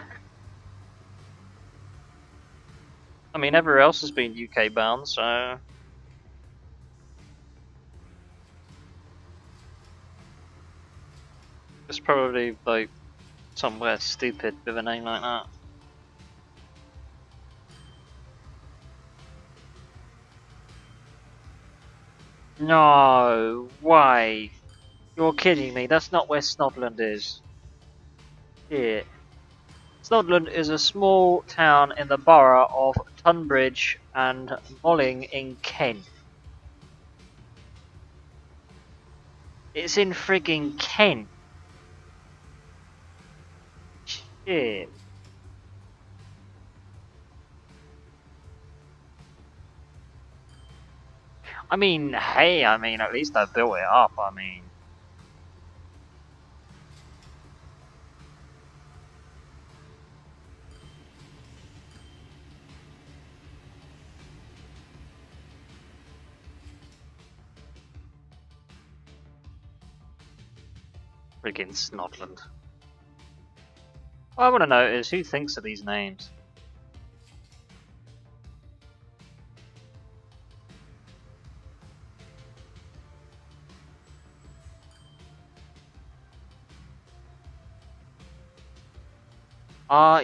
I mean, everywhere else has been UK bound, so. It's probably like somewhere stupid with a name like that. No way! You're kidding me, that's not where Snodland is. Shit. Snodland is a small town in the borough of Tunbridge and Molling in Kent. It's in frigging Kent. Shit. I mean, hey, I mean, at least I built it up, I mean. Friggin' Snodland. What I want to know is who thinks of these names?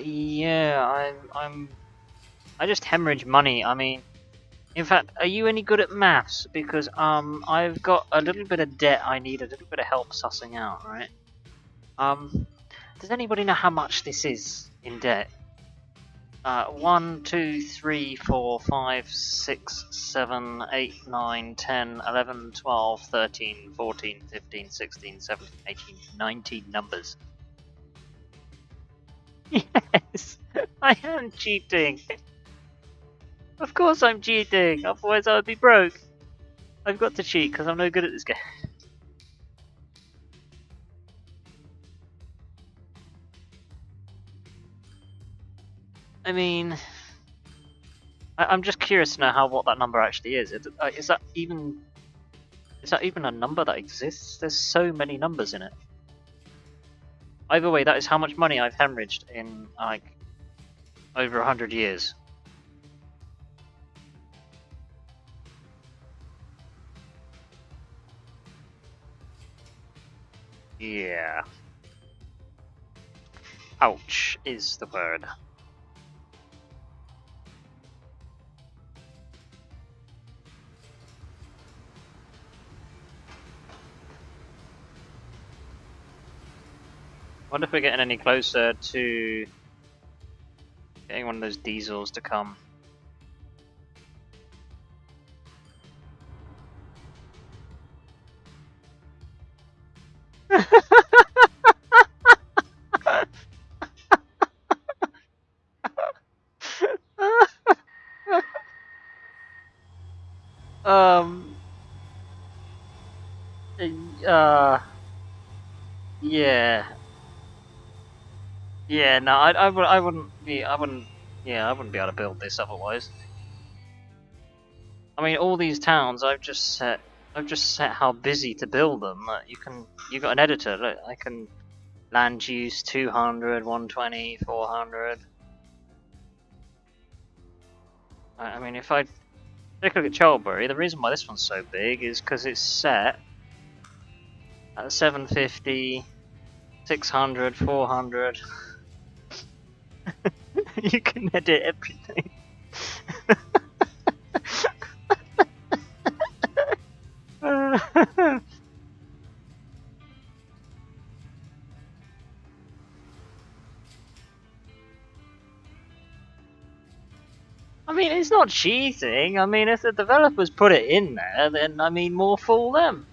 Yeah, I just hemorrhage money. I mean, in fact, are you any good at maths? Because I've got a little bit of debt. I need a little bit of help sussing out, right? Does anybody know how much this is in debt? 1, 2, 3, 4, 5, 6, 7, 8, 9, 10, 11, 12, 13, 14, 15, 16, 17, 18, 19 numbers. Yes, I am cheating. Of course I'm cheating, otherwise I would be broke. I've got to cheat because I'm no good at this game. I mean, I'm just curious to know what that number actually is. Is that even a number that exists? There's so many numbers in it. Either way, that is how much money I've hemorrhaged in like over 100 years. Yeah. Ouch is the word. Wonder if we're getting any closer to getting one of those diesels to come. um. Yeah. Yeah. No, I wouldn't be. Yeah, I wouldn't be able to build this otherwise. I mean, all these towns, I've just set how busy to build them. You got an editor. Look, I can land use 200, 120, 400. I mean, if I take a look at Charlbury, the reason why this one's so big is because it's set at 750, 600, 400. You can edit everything. I mean, it's not cheating. I mean, if the developers put it in there, then I mean, more fool them.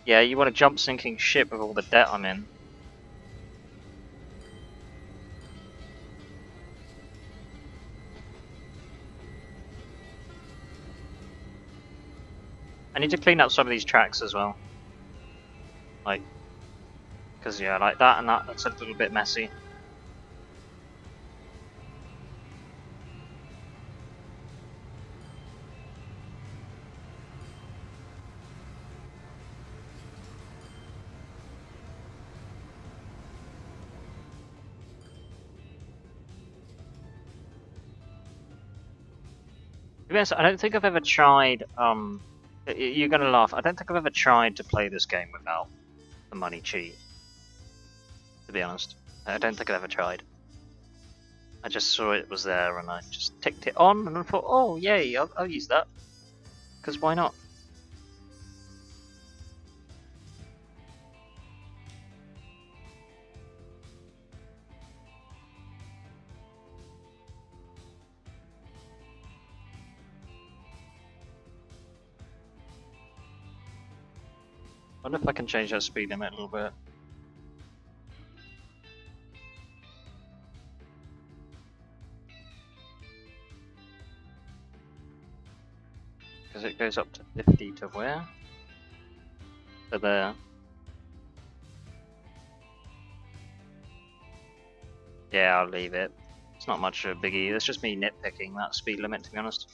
Yeah, you want a jump sinking ship with all the debt I'm in. I need to clean up some of these tracks as well. Like, because yeah, like that and that's a little bit messy. Yes, I don't think I've ever tried. You're gonna laugh. I don't think I've ever tried to play this game without the money cheat. To be honest, I don't think I've ever tried. I just saw it was there and I just ticked it on and I thought, oh yay, I'll use that. Because why not? I wonder if I can change that speed limit a little bit. Because it goes up to 50 to where? To there. Yeah, I'll leave it. It's not much of a biggie. It's just me nitpicking that speed limit, to be honest.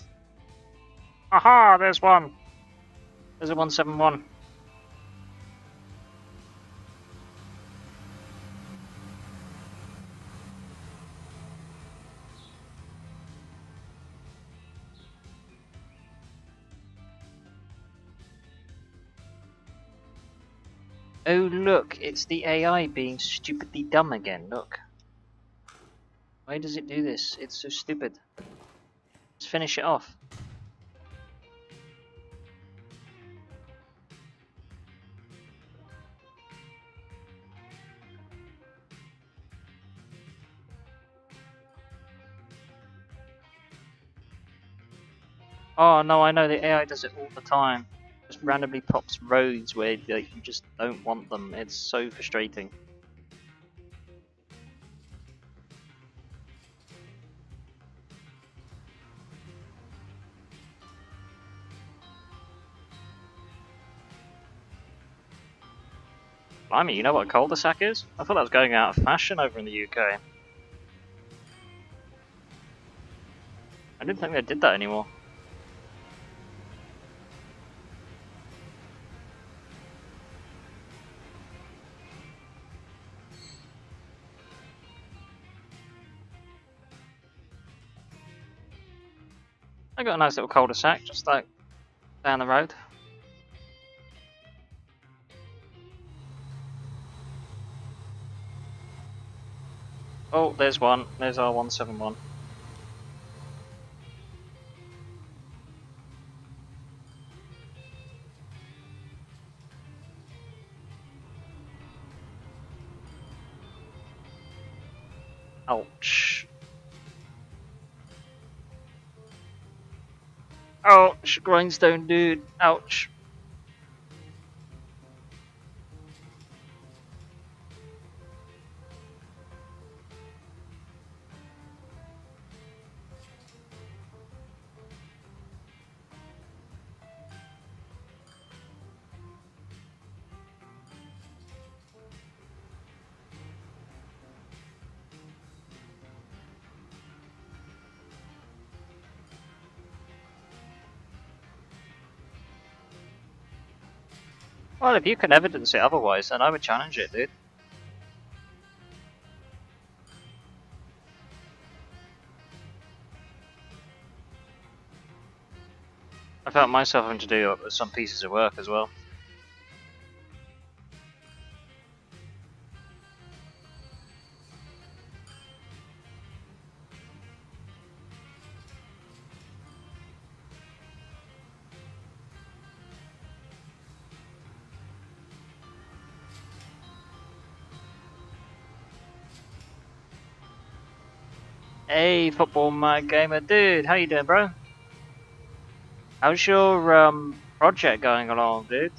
Aha! There's one! There's a 171. Oh look, it's the AI being stupidly dumb again, look. Why does it do this? It's so stupid. Let's finish it off. Oh no, I know, the AI does it all the time. Just randomly pops roads where like, you just don't want them. It's so frustrating. Blimey, you know what a cul-de-sac is? I thought that was going out of fashion over in the UK. I didn't think they did that anymore. I got a nice little cul-de-sac just like down the road. Oh, there's one. There's our 171. Ouch. Ouch, grindstone dude. Ouch. Well, if you can evidence it otherwise, then I would challenge it, dude. I found myself having to do some pieces of work as well. Hey, football my gamer dude, how you doing, bro? How's your project going along, dude?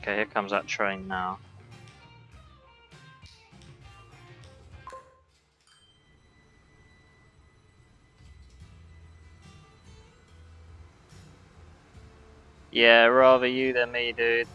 Okay, here comes that train now. Yeah, rather you than me, dude.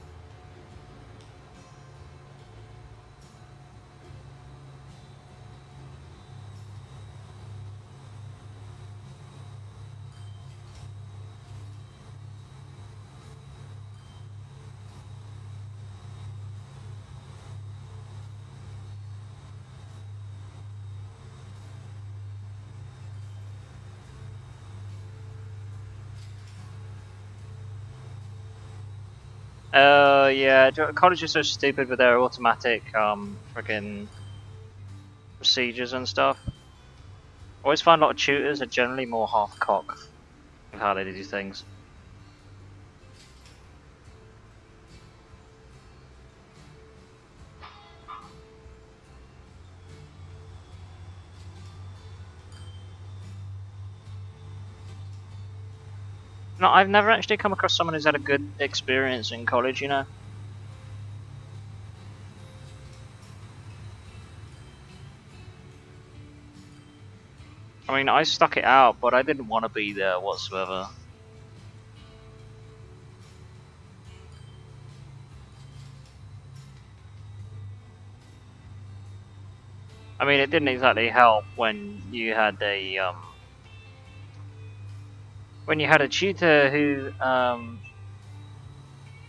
Yeah, college is so stupid with their automatic, friggin' procedures and stuff. I always find a lot of tutors are generally more half-cock with how they do things. No, I've never actually come across someone who's had a good experience in college, you know? I mean, I stuck it out, but I didn't want to be there whatsoever. I mean, it didn't exactly help when you had a tutor who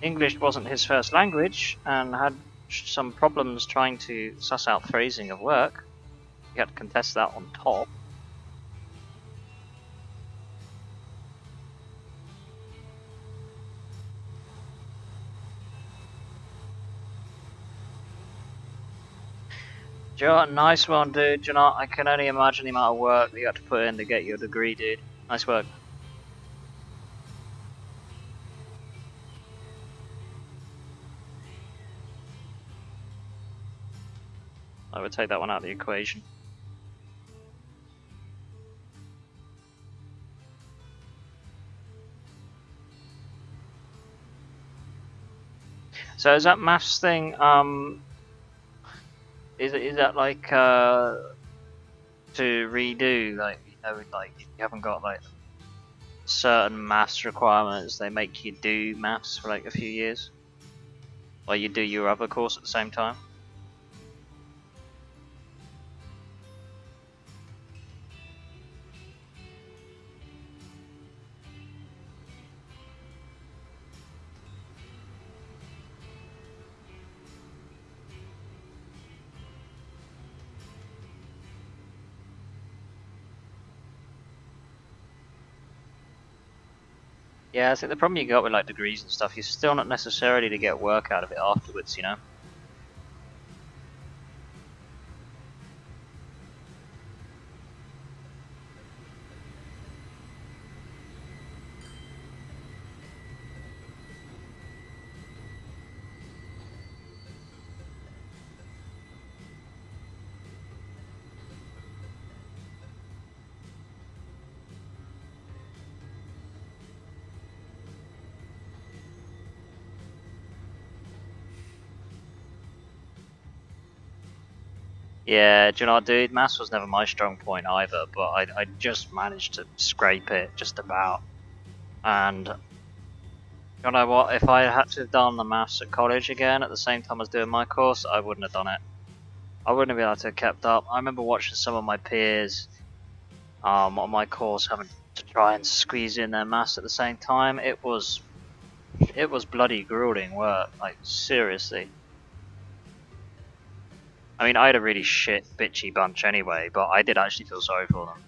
English wasn't his first language and had some problems trying to suss out phrasing of work. You had to contest that on top. Do you know what? Nice one, dude. Do you know what? I can only imagine the amount of work that you had to put in to get your degree, dude. Nice work. I would take that one out of the equation. So is that maths thing, is that like, to redo, like, you know, like, you haven't got, like, certain maths requirements, they make you do maths for like a few years, while you do your other course at the same time. Yeah, I think the problem you got with like degrees and stuff, you're still not necessarily to get work out of it afterwards, you know? Yeah, do you know what, dude? Maths was never my strong point either, but I just managed to scrape it just about. And you know what? If I had to have done the maths at college again at the same time as doing my course, I wouldn't have done it. I wouldn't have been able to have kept up. I remember watching some of my peers on my course having to try and squeeze in their maths at the same time. It was bloody grueling work, like seriously. I mean, I had a really shit, bitchy bunch anyway, but I did actually feel sorry for them.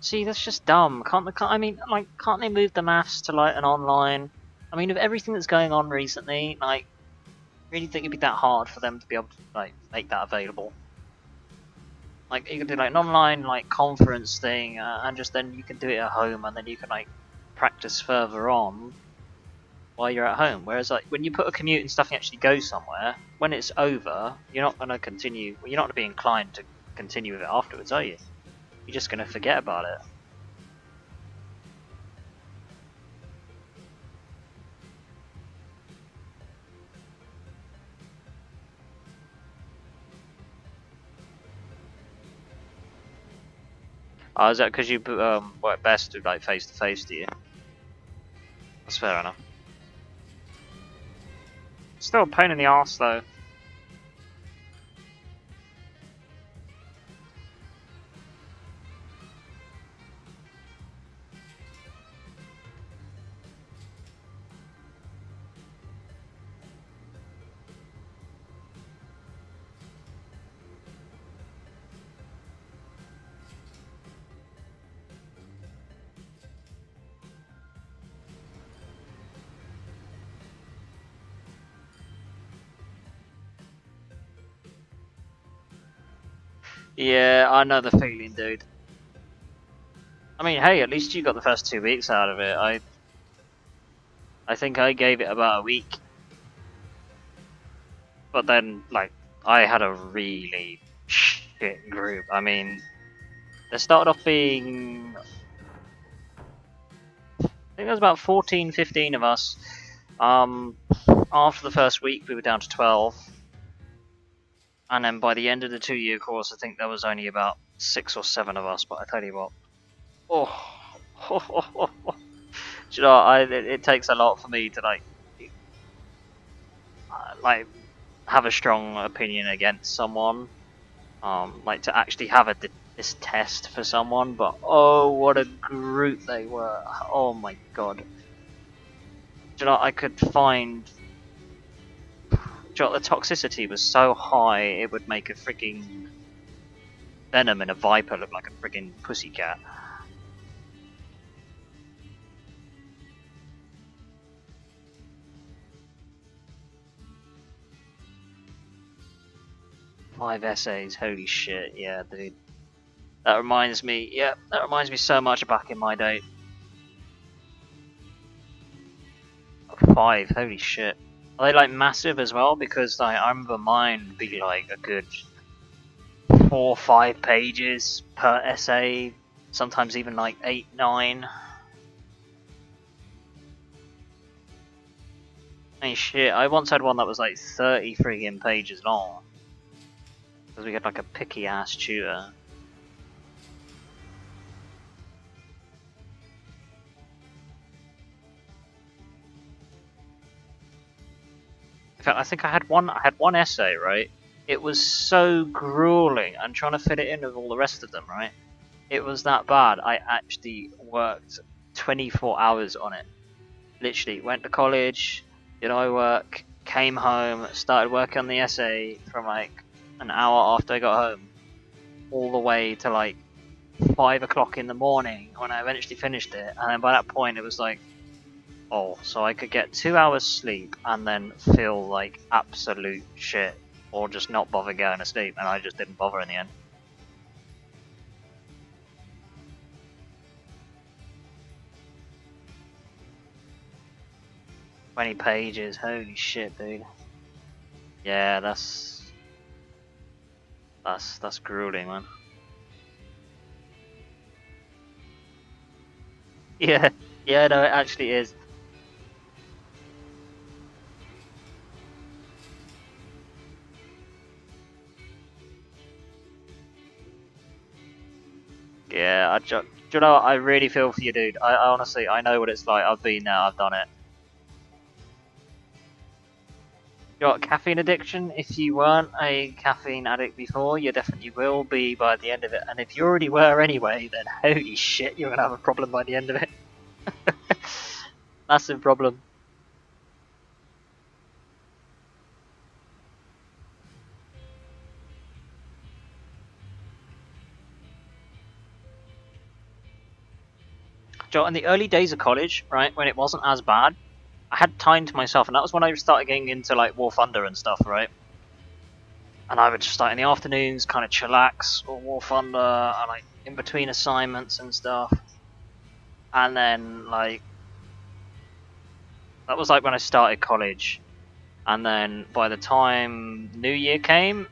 See, that's just dumb. I mean, like, can't they move the maths to like an online? I mean, with everything that's going on recently, like, really think it'd be that hard for them to be able to like make that available? Like, you can do like an online like conference thing, and just then you can do it at home, and then you can like practice further on while you're at home. Whereas like when you put a commute and stuff, and you actually go somewhere. When it's over, you're not gonna continue. You're not gonna be inclined to continue with it afterwards, are you? You're just gonna forget about it. Oh, is that because you work best to like face to face, do you? That's fair enough. Still a pain in the arse though. Yeah, I know the feeling, dude. I mean, hey, at least you got the first 2 weeks out of it. I think I gave it about a week, but then like I had a really shit group. I mean, they started off being, I think there was about 14, 15 of us. After the first week, we were down to 12. And then by the end of the 2 year course, I think there was only about 6 or 7 of us. But I tell you what, oh, do you know, it takes a lot for me to like have a strong opinion against someone. Like to actually have this test for someone. But oh, what a group they were! Oh my god, do you know, I could find. Do you know, the toxicity was so high it would make a freaking Venom and a Viper look like a friggin' pussycat. Five essays, holy shit, yeah, dude. That reminds me, yeah, that reminds me so much of back in my day. 5, holy shit. Are they like massive as well? Because like, I remember mine would be like a good 4 or 5 pages per essay, sometimes even like 8, 9. Hey shit, I once had one that was like 30 friggin' pages long. Because we had like a picky ass tutor. In fact, I think I had one essay, right? It was so grueling and trying to fit it in with all the rest of them, right? It was that bad. I actually worked 24 hours on it. Literally, went to college, did I work, came home, started working on the essay from like an hour after I got home, all the way to like 5 o'clock in the morning when I eventually finished it. And then by that point, it was like, oh, so I could get 2 hours sleep and then feel like absolute shit, or just not bother going to sleep, and I just didn't bother in the end. Twenty pages, holy shit, dude. Yeah, that's grueling, man. Yeah, yeah, no, it actually is. Yeah, do you know what? I really feel for you, dude. I honestly, I know what it's like. I've been there, I've done it. You know what, caffeine addiction? If you weren't a caffeine addict before, you definitely will be by the end of it. And if you already were anyway, then holy shit, you're gonna have a problem by the end of it. Massive problem. So in the early days of college, right, when it wasn't as bad, I had time to myself, and that was when I started getting into like War Thunder and stuff, right? And I would just like in the afternoons, kind of chillax or War Thunder, and like in between assignments and stuff. And then like that was like when I started college, and then by the time New Year came,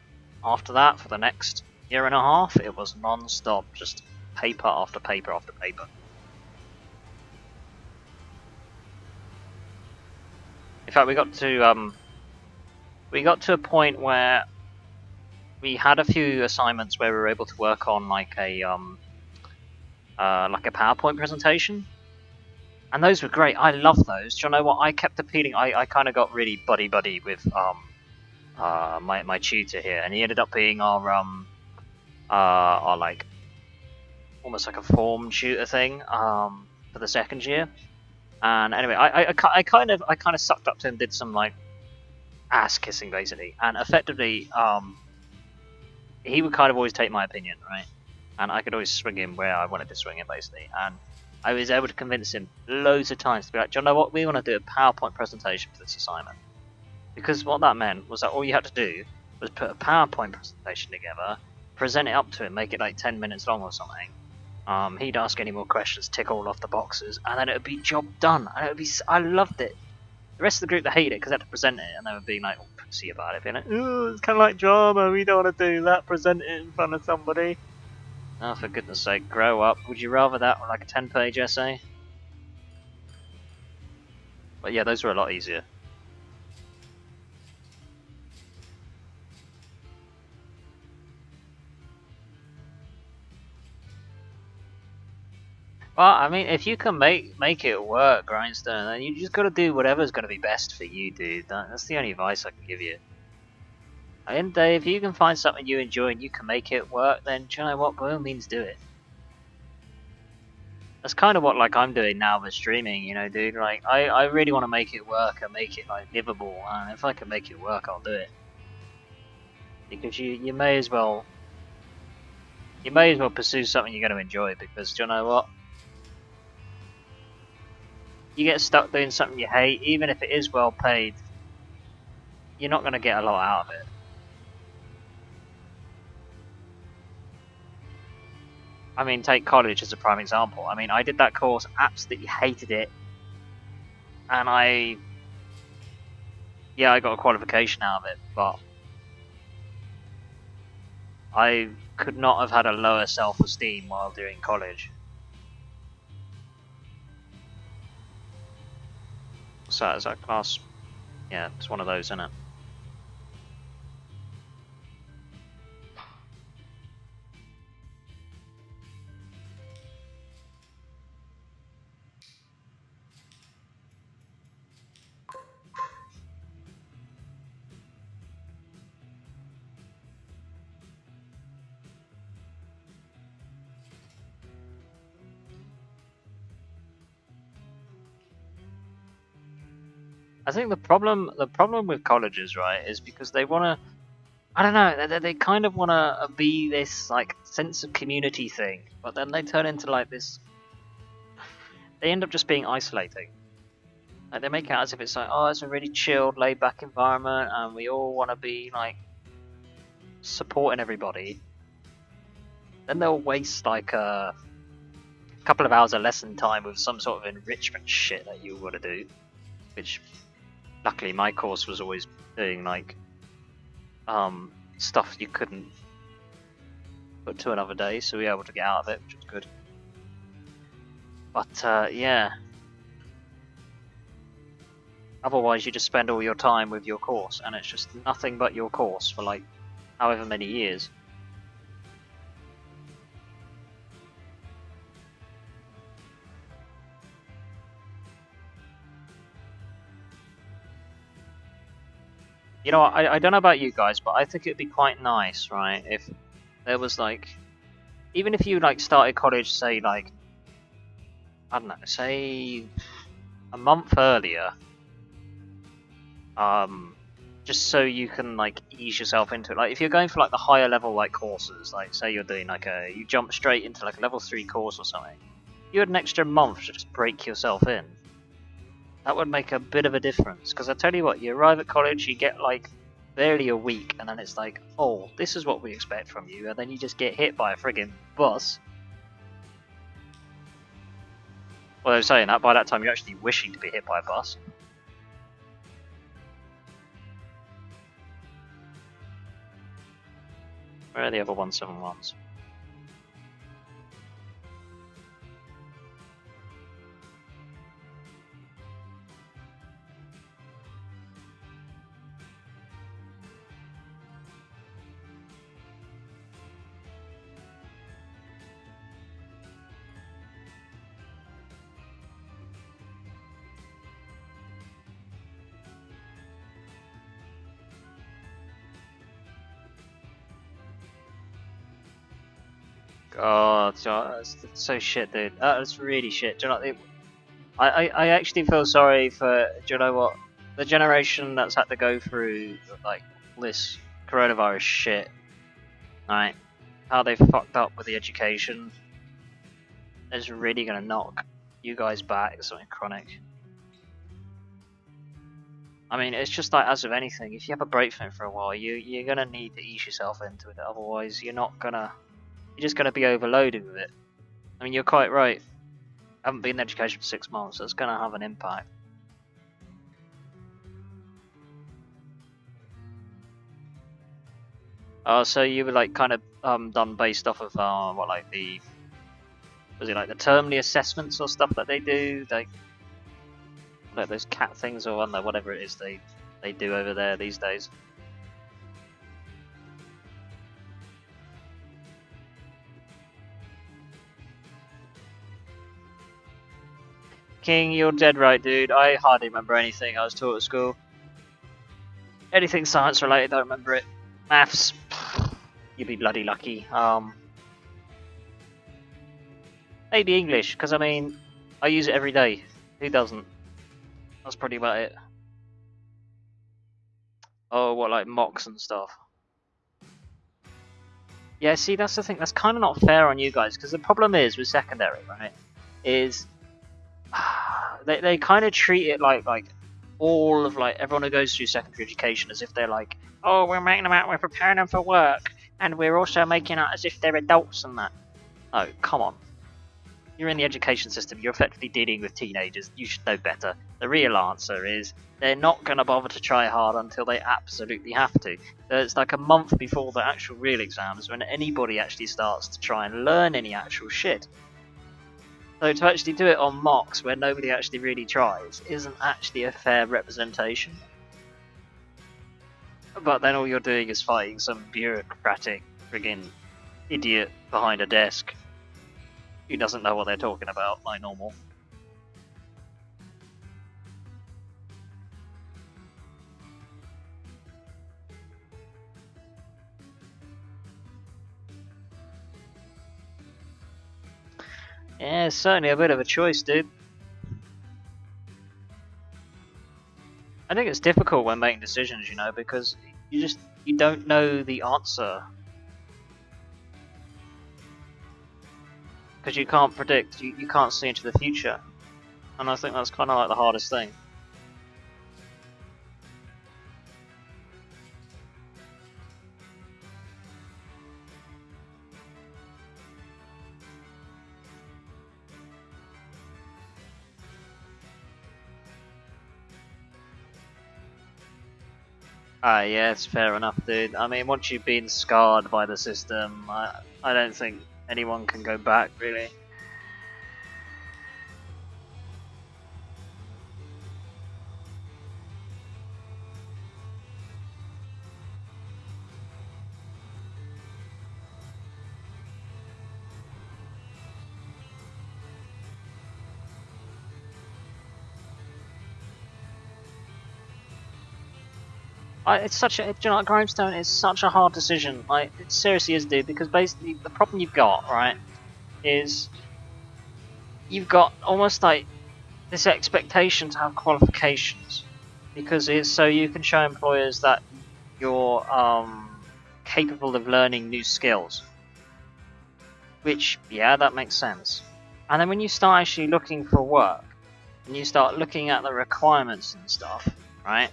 after that for the next year and a half, it was non-stop, just paper after paper after paper. In fact, we got to a point where we had a few assignments where we were able to work on like a PowerPoint presentation, and those were great. I love those. Do you know what? I kept appealing. I kind of got really buddy with my tutor here, and he ended up being our like almost like a form tutor thing for the second year. And anyway, I kind of sucked up to him, did some like ass kissing basically, and effectively he would kind of always take my opinion, right? And I could always swing him where I wanted to swing him basically, and I was able to convince him loads of times to be like, do you know what, we want to do a PowerPoint presentation for this assignment. Because what that meant was that all you had to do was put a PowerPoint presentation together, present it up to him, make it like 10 minutes long or something. He'd ask any more questions, tick all off the boxes, and then it would be job done. And it would be, I loved it. The rest of the group, they hated it because they had to present it, and they would be like all pussy about it, being like, "Ooh, it's kind of like drama. We don't want to do that. Present it in front of somebody." Oh, for goodness sake, grow up. Would you rather that or like a 10-page essay? But yeah, those were a lot easier. Well, I mean, if you can make it work, Grindstone, then you just got to do whatever's going to be best for you, dude. That's the only advice I can give you. And if you can find something you enjoy and you can make it work, then do you know what? By all means, do it. That's kind of what like I'm doing now with streaming, you know, dude. Like I really want to make it work and make it like livable, and if I can make it work, I'll do it. Because you may as well pursue something you're going to enjoy, because do you know what? You get stuck doing something you hate, even if it is well paid, you're not going to get a lot out of it. I mean, take college as a prime example. I mean, I did that course, absolutely hated it, and I got a qualification out of it, but I could not have had a lower self-esteem while doing college. So is that class Yeah, it's one of those, isn't it? I think the problem with colleges, right, is because they want to. I don't know. They kind of want to be this like sense of community thing, but then they turn into like this. They end up just being isolating. Like they make it out as if it's like, oh, it's a really chilled, laid back environment, and we all want to be like supporting everybody. Then they'll waste like a couple of hours of lesson time with some sort of enrichment shit that you want to do, which luckily my course was always doing like stuff you couldn't put to another day, so we were able to get out of it, which was good. But yeah, otherwise you just spend all your time with your course, and it's just nothing but your course for like however many years. You know, I don't know about you guys, but I think it'd be quite nice, right, if there was like, even if you like started college, say like, I don't know, say a month earlier, just so you can like ease yourself into it. Like if you're going for like the higher level like courses, like say you're doing like you jump straight into like a level 3 course or something, you had an extra month to just break yourself in. That would make a bit of a difference, because I tell you what, you arrive at college, you get like barely a week, and then it's like, oh, this is what we expect from you, and then you just get hit by a friggin' bus. Well, I was saying that, by that time you're actually wishing to be hit by a bus. Where are the other 171s? God, that's so shit, dude. That's really shit. Do you know, I actually feel sorry for, do you know what, the generation that's had to go through like this coronavirus shit, right? How they fucked up with the education is really gonna knock you guys back. Something chronic. I mean, it's just like as with anything, if you have a break from it for a while, you're gonna need to ease yourself into it. Otherwise, you're just gonna be overloaded with it. I mean, you're quite right. I haven't been in education for 6 months, so it's gonna have an impact. So you were like kind of done based off of what, like the, was it like the termly assessments or stuff that they do, like those cat things, or I don't know, whatever it is they do over there these days. King, you're dead right, dude. I hardly remember anything I was taught at school. Anything science related, I don't remember it. Maths, you'd be bloody lucky. Maybe English, because I mean, I use it every day. Who doesn't? That's probably about it. Oh, what, like mocks and stuff? Yeah, see, that's the thing. That's kind of not fair on you guys, because the problem is with secondary, right? Is they kind of treat it like all of like everyone who goes through secondary education as if they're like, oh, we're making them out, we're preparing them for work, and we're also making out as if they're adults and that. Oh, come on. You're in the education system, you're effectively dealing with teenagers, you should know better. The real answer is they're not going to bother to try hard until they absolutely have to. It's like a month before the actual real exams when anybody actually starts to try and learn any actual shit. So to actually do it on mocks where nobody actually really tries isn't actually a fair representation. But then all you're doing is fighting some bureaucratic friggin' idiot behind a desk who doesn't know what they're talking about like normal. Yeah, it's certainly a bit of a choice, dude. I think it's difficult when making decisions, you know, because you don't know the answer. Because you can't predict, you can't see into the future. And I think that's kind of like the hardest thing. Yeah, it's fair enough, dude. I mean, once you've been scarred by the system, I don't think anyone can go back, really. It's such a, do you know, like, Grindstone is such a hard decision. Like, it seriously is, dude. Because basically, the problem you've got, right, is you've got almost like this expectation to have qualifications, because it's so you can show employers that you're capable of learning new skills. Which, yeah, that makes sense. And then when you start actually looking for work, and you start looking at the requirements and stuff, right?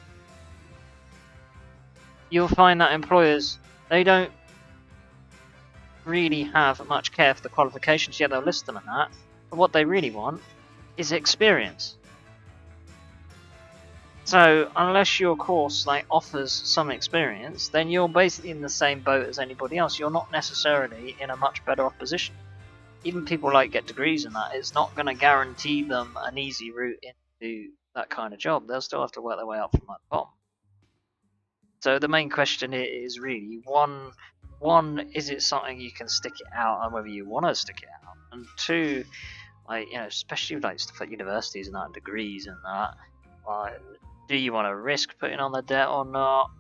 You'll find that employers, they don't really have much care for the qualifications, yet they'll list them and that. But what they really want is experience. So unless your course like offers some experience, then you're basically in the same boat as anybody else. You're not necessarily in a much better off position. Even people like get degrees in that, it's not going to guarantee them an easy route into that kind of job. They'll still have to work their way up from that bottom. So the main question is really one, is it something you can stick it out, and whether you want to stick it out, and two, like, you know, especially with like stuff like universities and that, and degrees and that, like, do you want to risk putting on the debt or not?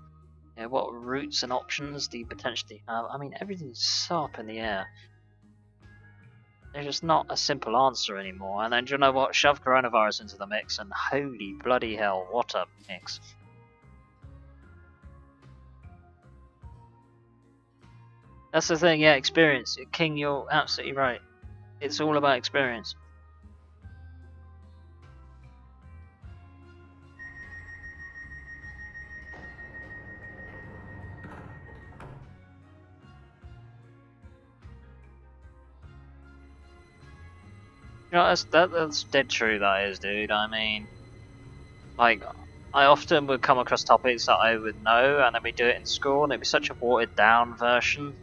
You know, what routes and options do you potentially have? I mean, everything's so up in the air. There's just not a simple answer anymore. And then, do you know what? Shove coronavirus into the mix, and holy bloody hell, what a mix. That's the thing, yeah, experience. King, you're absolutely right. It's all about experience. You know, that's dead true, that is, dude. I mean, like, I often would come across topics that I would know, and then we do it in school, and it'd be such a watered down version.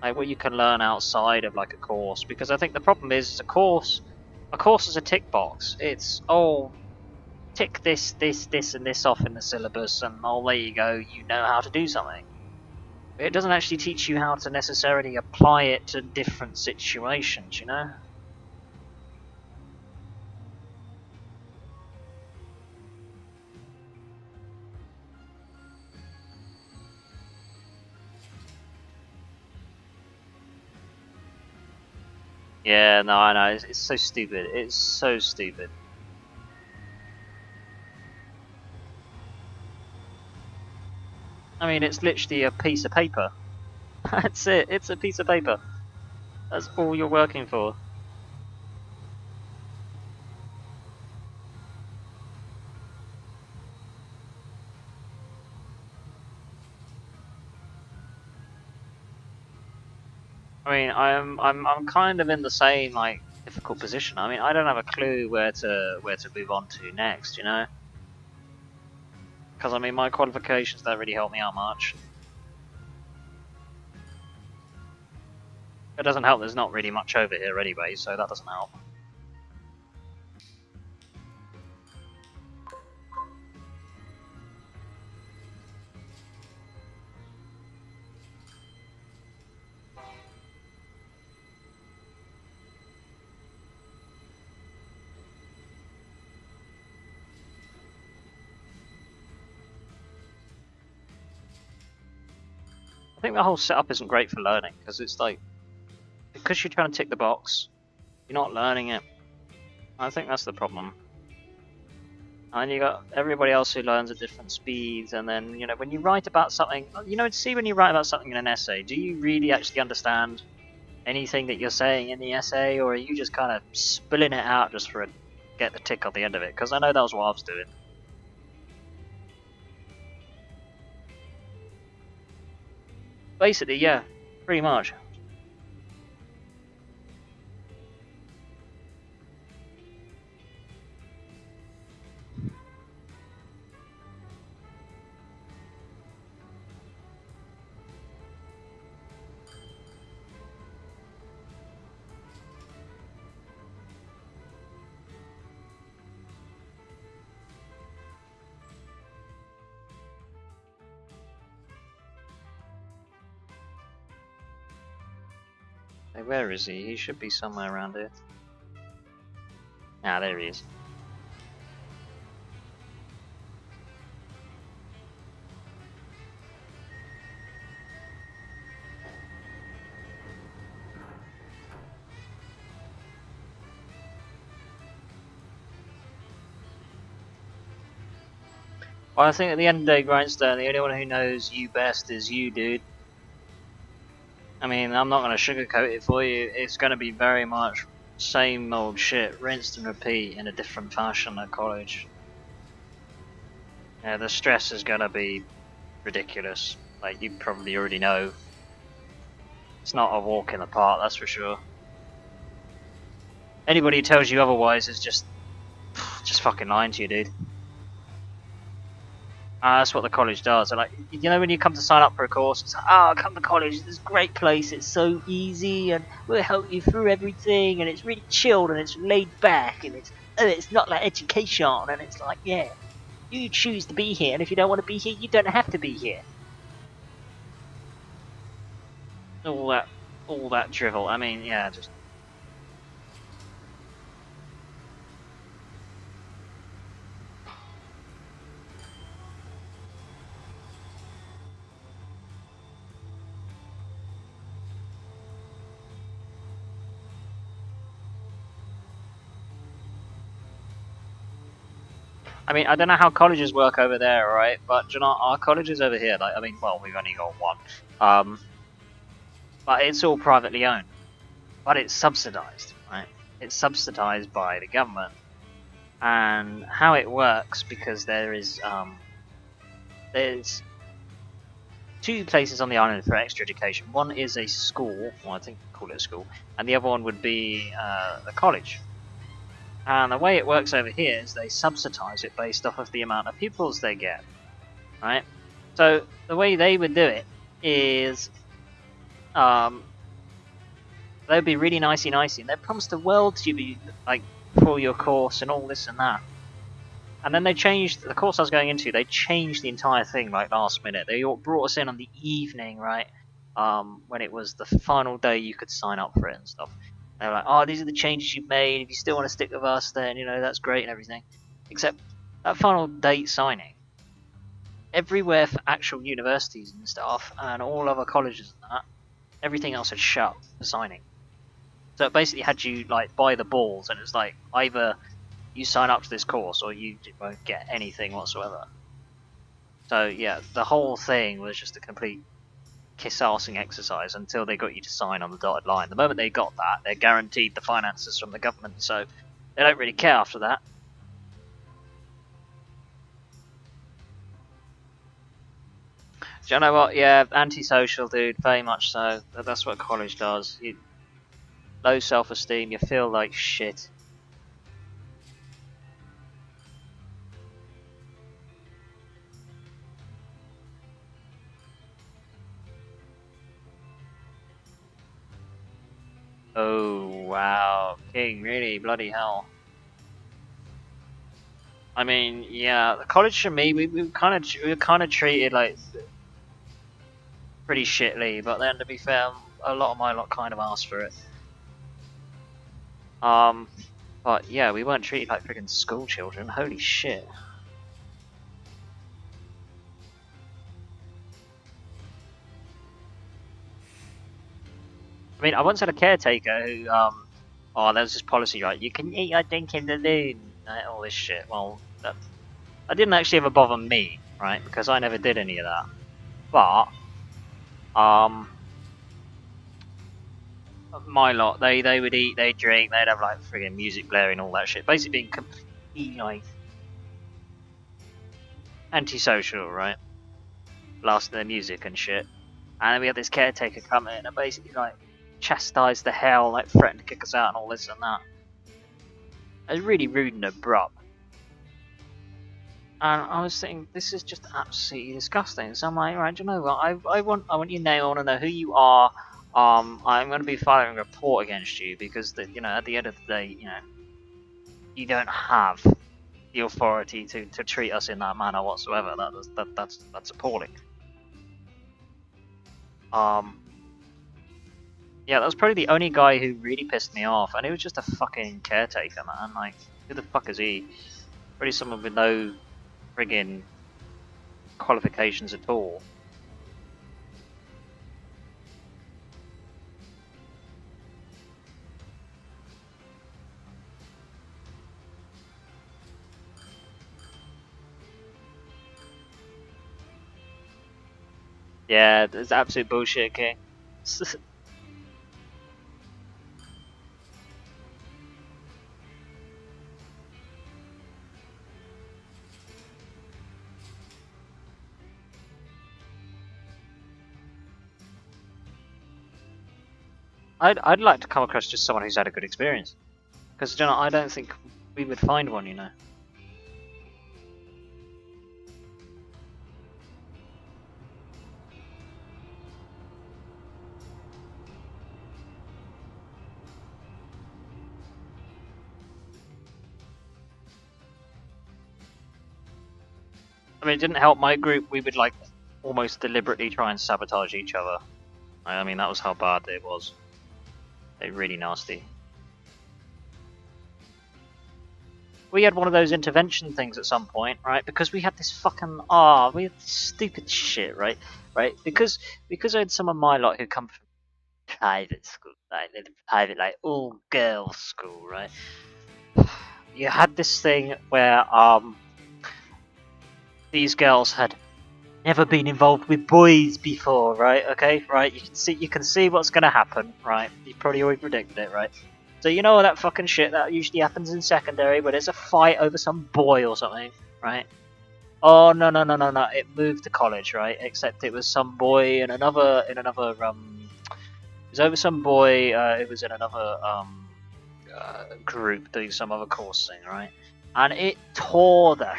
Like, what you can learn outside of, like, a course. Because I think the problem is a course is a tick box. It's, oh, tick this, and this off in the syllabus, and oh, there you go, you know how to do something. It doesn't actually teach you how to necessarily apply it to different situations, you know? Yeah, no, I know. It's so stupid. It's so stupid. I mean, it's literally a piece of paper. That's it. It's a piece of paper. That's all you're working for. I mean, I'm kind of in the same like difficult position. I mean, I don't have a clue where to move on to next, you know? Because I mean, my qualifications don't really help me out much. It doesn't help. There's not really much over here anyway, so that doesn't help. think the whole setup isn't great for learning, because it's like, because you're trying to tick the box, you're not learning it. I think that's the problem. And you got everybody else who learns at different speeds, and then, you know, when you write about something, you know, see when you write about something in an essay, do you really actually understand anything that you're saying in the essay, or are you just kind of spilling it out just for get the tick on the end of it? Because I know that was what I was doing. Basically, yeah, pretty much. Hey, where is he? He should be somewhere around here. Ah, there he is. Well, I think at the end of the day, Grindstone, the only one who knows you best is you, dude. I mean, I'm not going to sugarcoat it for you. It's going to be very much same old shit, rinsed and repeat in a different fashion at college. Yeah, the stress is going to be ridiculous. Like, you probably already know. It's not a walk in the park, that's for sure. Anybody who tells you otherwise is just fucking lying to you, dude. That's what the college does. They're like, you know, when you come to sign up for a course, it's like, oh, come to college, it's a great place, it's so easy, and we'll help you through everything, and it's really chilled, and it's laid back, and it's not like education, and it's like, yeah, you choose to be here, and if you don't want to be here, you don't have to be here. All that drivel. I mean, yeah, just. I mean, I don't know how colleges work over there, right? But you know, our colleges over here, like, I mean, well, we've only got one, but it's all privately owned, but it's subsidized, right? It's subsidized by the government, and how it works, because there's two places on the island for extra education. One is a school, well, I think they call it a school, and the other one would be a college. And the way it works over here is they subsidize it based off of the amount of pupils they get, right? So the way they would do it is, they'd be really nicey, and they'd promise the world to you, like, for your course and all this and that. And then they changed the course I was going into. They changed the entire thing like last minute. They brought us in on the evening, right? When it was the final day you could sign up for it and stuff. They were like, "Oh, these are the changes you've made. If you still want to stick with us, then you know that's great and everything." Except that final date signing, everywhere for actual universities and stuff, and all other colleges and that, everything else had shut for signing. So it basically had you like by the balls, and it was like either you sign up to this course or you won't get anything whatsoever. So yeah, the whole thing was just a complete kiss-arsing exercise until they got you to sign on the dotted line. The moment they got that, they're guaranteed the finances from the government, so they don't really care after that. Do you know what? Yeah, antisocial, dude, very much so. That's what college does. Low self-esteem, you feel like shit. Oh, wow. King, really? Bloody hell. I mean, yeah, the college for me, we were kind of treated like pretty shitly, but then to be fair, a lot of my lot kind of asked for it. But yeah, we weren't treated like freaking school children. Holy shit. mean, I once had a caretaker who, oh, there was this policy, right? You can eat your drink in the loo, all this shit. Well, that didn't actually ever bother me, right? Because I never did any of that. But, my lot, they would eat, they'd drink, they'd have like friggin' music blaring, all that shit. Basically being completely like antisocial, right? Blasting their music and shit. And then we had this caretaker come in and basically like chastise the hell, like threatened to kick us out and all this and that. It was really rude and abrupt. And I was thinking, this is just absolutely disgusting. So I'm like, right, do you know what? I want your name. I want to know who you are. I'm going to be filing a report against you because, at the end of the day, you don't have the authority to treat us in that manner whatsoever. That's appalling. Yeah, that was probably the only guy who really pissed me off, and he was just a fucking caretaker, man. Like, who the fuck is he? Probably someone with no friggin' qualifications at all. Yeah, it's absolute bullshit, King. I'd like to come across just someone who's had a good experience, because I don't think we would find one, I mean, it didn't help my group. We would like almost deliberately try and sabotage each other. I mean, that was how bad it was. It really nasty. We had one of those intervention things at some point, right? Because we had this fucking we had this stupid shit, right? Right? Because I had some of my lot who come from private school, like private, like all girls school, right? You had this thing where these girls had never been involved with boys before, right? Okay, right? You can see what's gonna happen, right? You probably already predicted it, right? So you know all that fucking shit that usually happens in secondary where there's a fight over some boy or something, right? Oh no. It moved to college, right? Except it was some boy in another it was over some boy, it was in another group doing some other course thing, right? And it tore the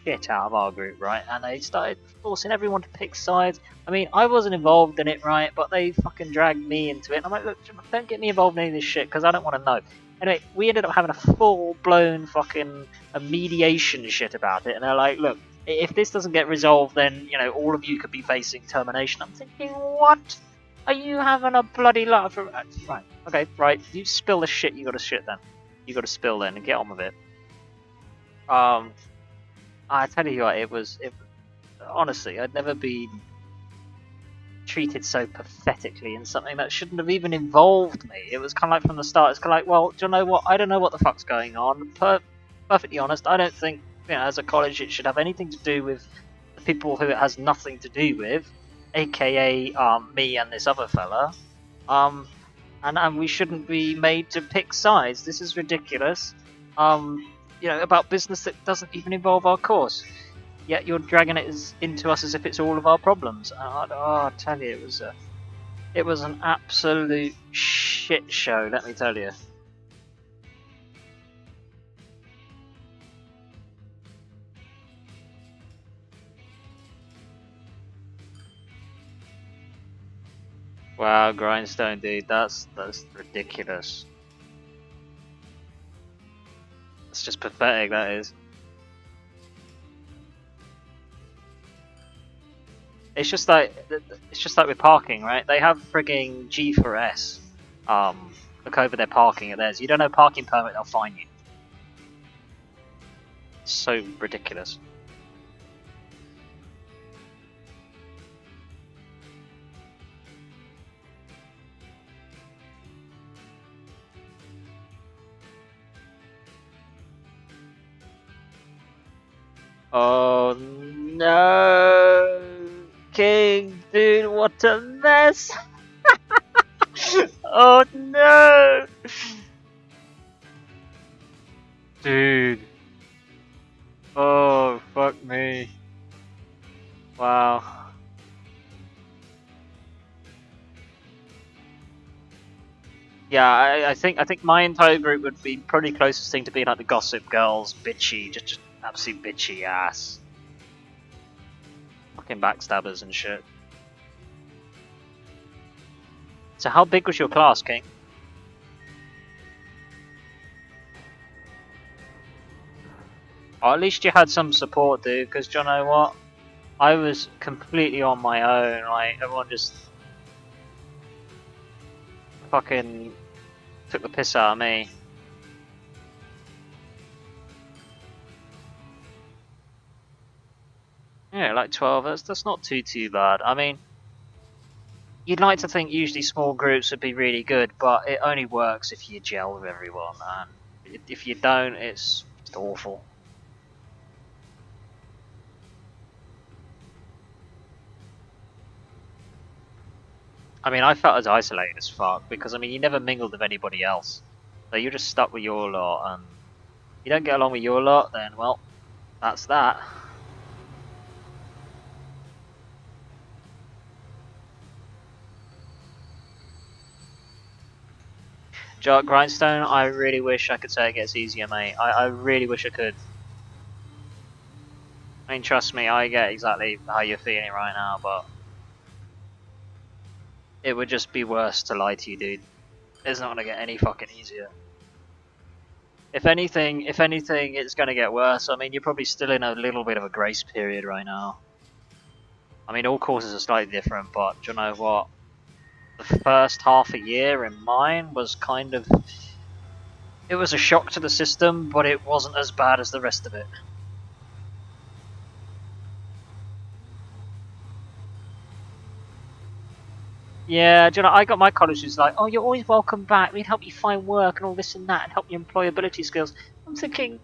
shit out of our group, right? And they started forcing everyone to pick sides. I mean, I wasn't involved in it, right? But they fucking dragged me into it. And I'm like, look, don't get me involved in any of this shit because I don't want to know. Anyway, we ended up having a full-blown fucking mediation shit about it. And they're like, look, if this doesn't get resolved, then, all of you could be facing termination. I'm thinking, what? Are you having a bloody laugh? Right, okay, right. You spill the shit, you gotta shit then. You gotta spill then and get on with it. I tell you what, it was honestly, I'd never been treated so pathetically in something that shouldn't have even involved me. It was kind of like from the start, it's kind of like, well, do you know what? I don't know what the fuck's going on. Perfectly honest, I don't think, as a college it should have anything to do with the people who it has nothing to do with, aka me and this other fella. And we shouldn't be made to pick sides. This is ridiculous. About business that doesn't even involve our course. Yet you're dragging it into us as if it's all of our problems. I tell you, it was an absolute shit show. Let me tell you. Wow, Grindstone, dude, that's ridiculous. It's just pathetic, that is. It's just like with parking, right? They have frigging G4S. Look over their parking at theirs. You don't know parking permit, they'll fine you. It's so ridiculous. Oh no! King, dude, what a mess! Oh no! Dude. Oh, fuck me. Wow. Yeah, I think my entire group would be probably closest thing to being like the Gossip Girls, bitchy, just absolute bitchy ass. Fucking backstabbers and shit. So how big was your class, King? Or at least you had some support, dude, because do you know what? I was completely on my own, like, everyone just fucking took the piss out of me. Yeah, like 12, that's not too bad. I mean, you'd like to think usually small groups would be really good, but it only works if you gel with everyone, and if you don't, it's just awful. I mean, I felt as isolated as fuck, because, I mean, you never mingled with anybody else. So you're just stuck with your lot, and you don't get along with your lot, then, well, that's that. Grindstone, I really wish I could say it gets easier, mate. I really wish I could. I mean, trust me, I get exactly how you're feeling right now, but it would just be worse to lie to you, dude. It's not gonna get any fucking easier. If anything, it's gonna get worse. I mean, you're probably still in a little bit of a grace period right now. I mean, all courses are slightly different, but do you know what? The first half a year in mine was kind of... It was a shock to the system, but it wasn't as bad as the rest of it. Yeah, do you know, I got my college who's like, oh, you're always welcome back. We'd help you find work and all this and that and help your employability skills. I'm thinking,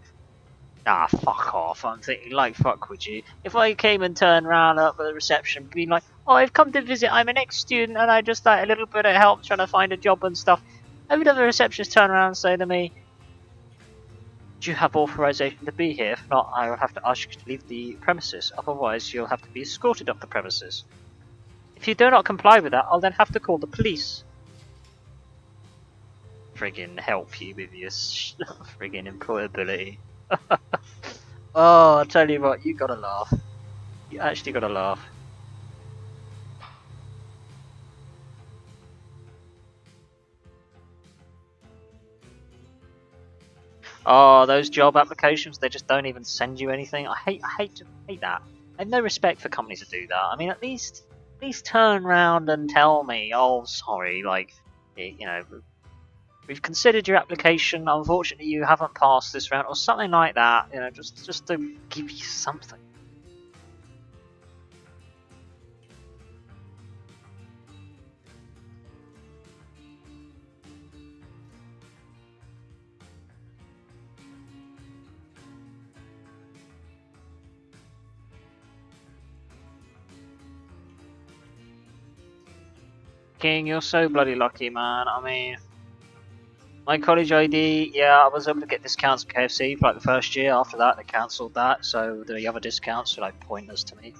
nah, fuck off. I'm thinking, like, fuck would you? If I came and turned around up at the reception being like, oh, I've come to visit, I'm an ex-student and I just like a little bit of help trying to find a job and stuff, I would have the receptionist turn around and say to me, do you have authorization to be here? If not, I will have to ask you to leave the premises. Otherwise, you'll have to be escorted off the premises. If you do not comply with that, I'll then have to call the police. Friggin' help you with your friggin' employability. Oh, I'll tell you what, you gotta laugh. You actually gotta laugh. Oh, those job applications, they just don't even send you anything. I hate that. I have no respect for companies that do that. I mean, at least turn around and tell me, oh, sorry, like, you know, we've considered your application. Unfortunately, you haven't passed this round, or something like that. You know, just to give you something. King, you're so bloody lucky, man. I mean, my college ID, yeah, I was able to get discounts at KFC for like the first year. After that, they cancelled that, so the other discounts are like pointless to me.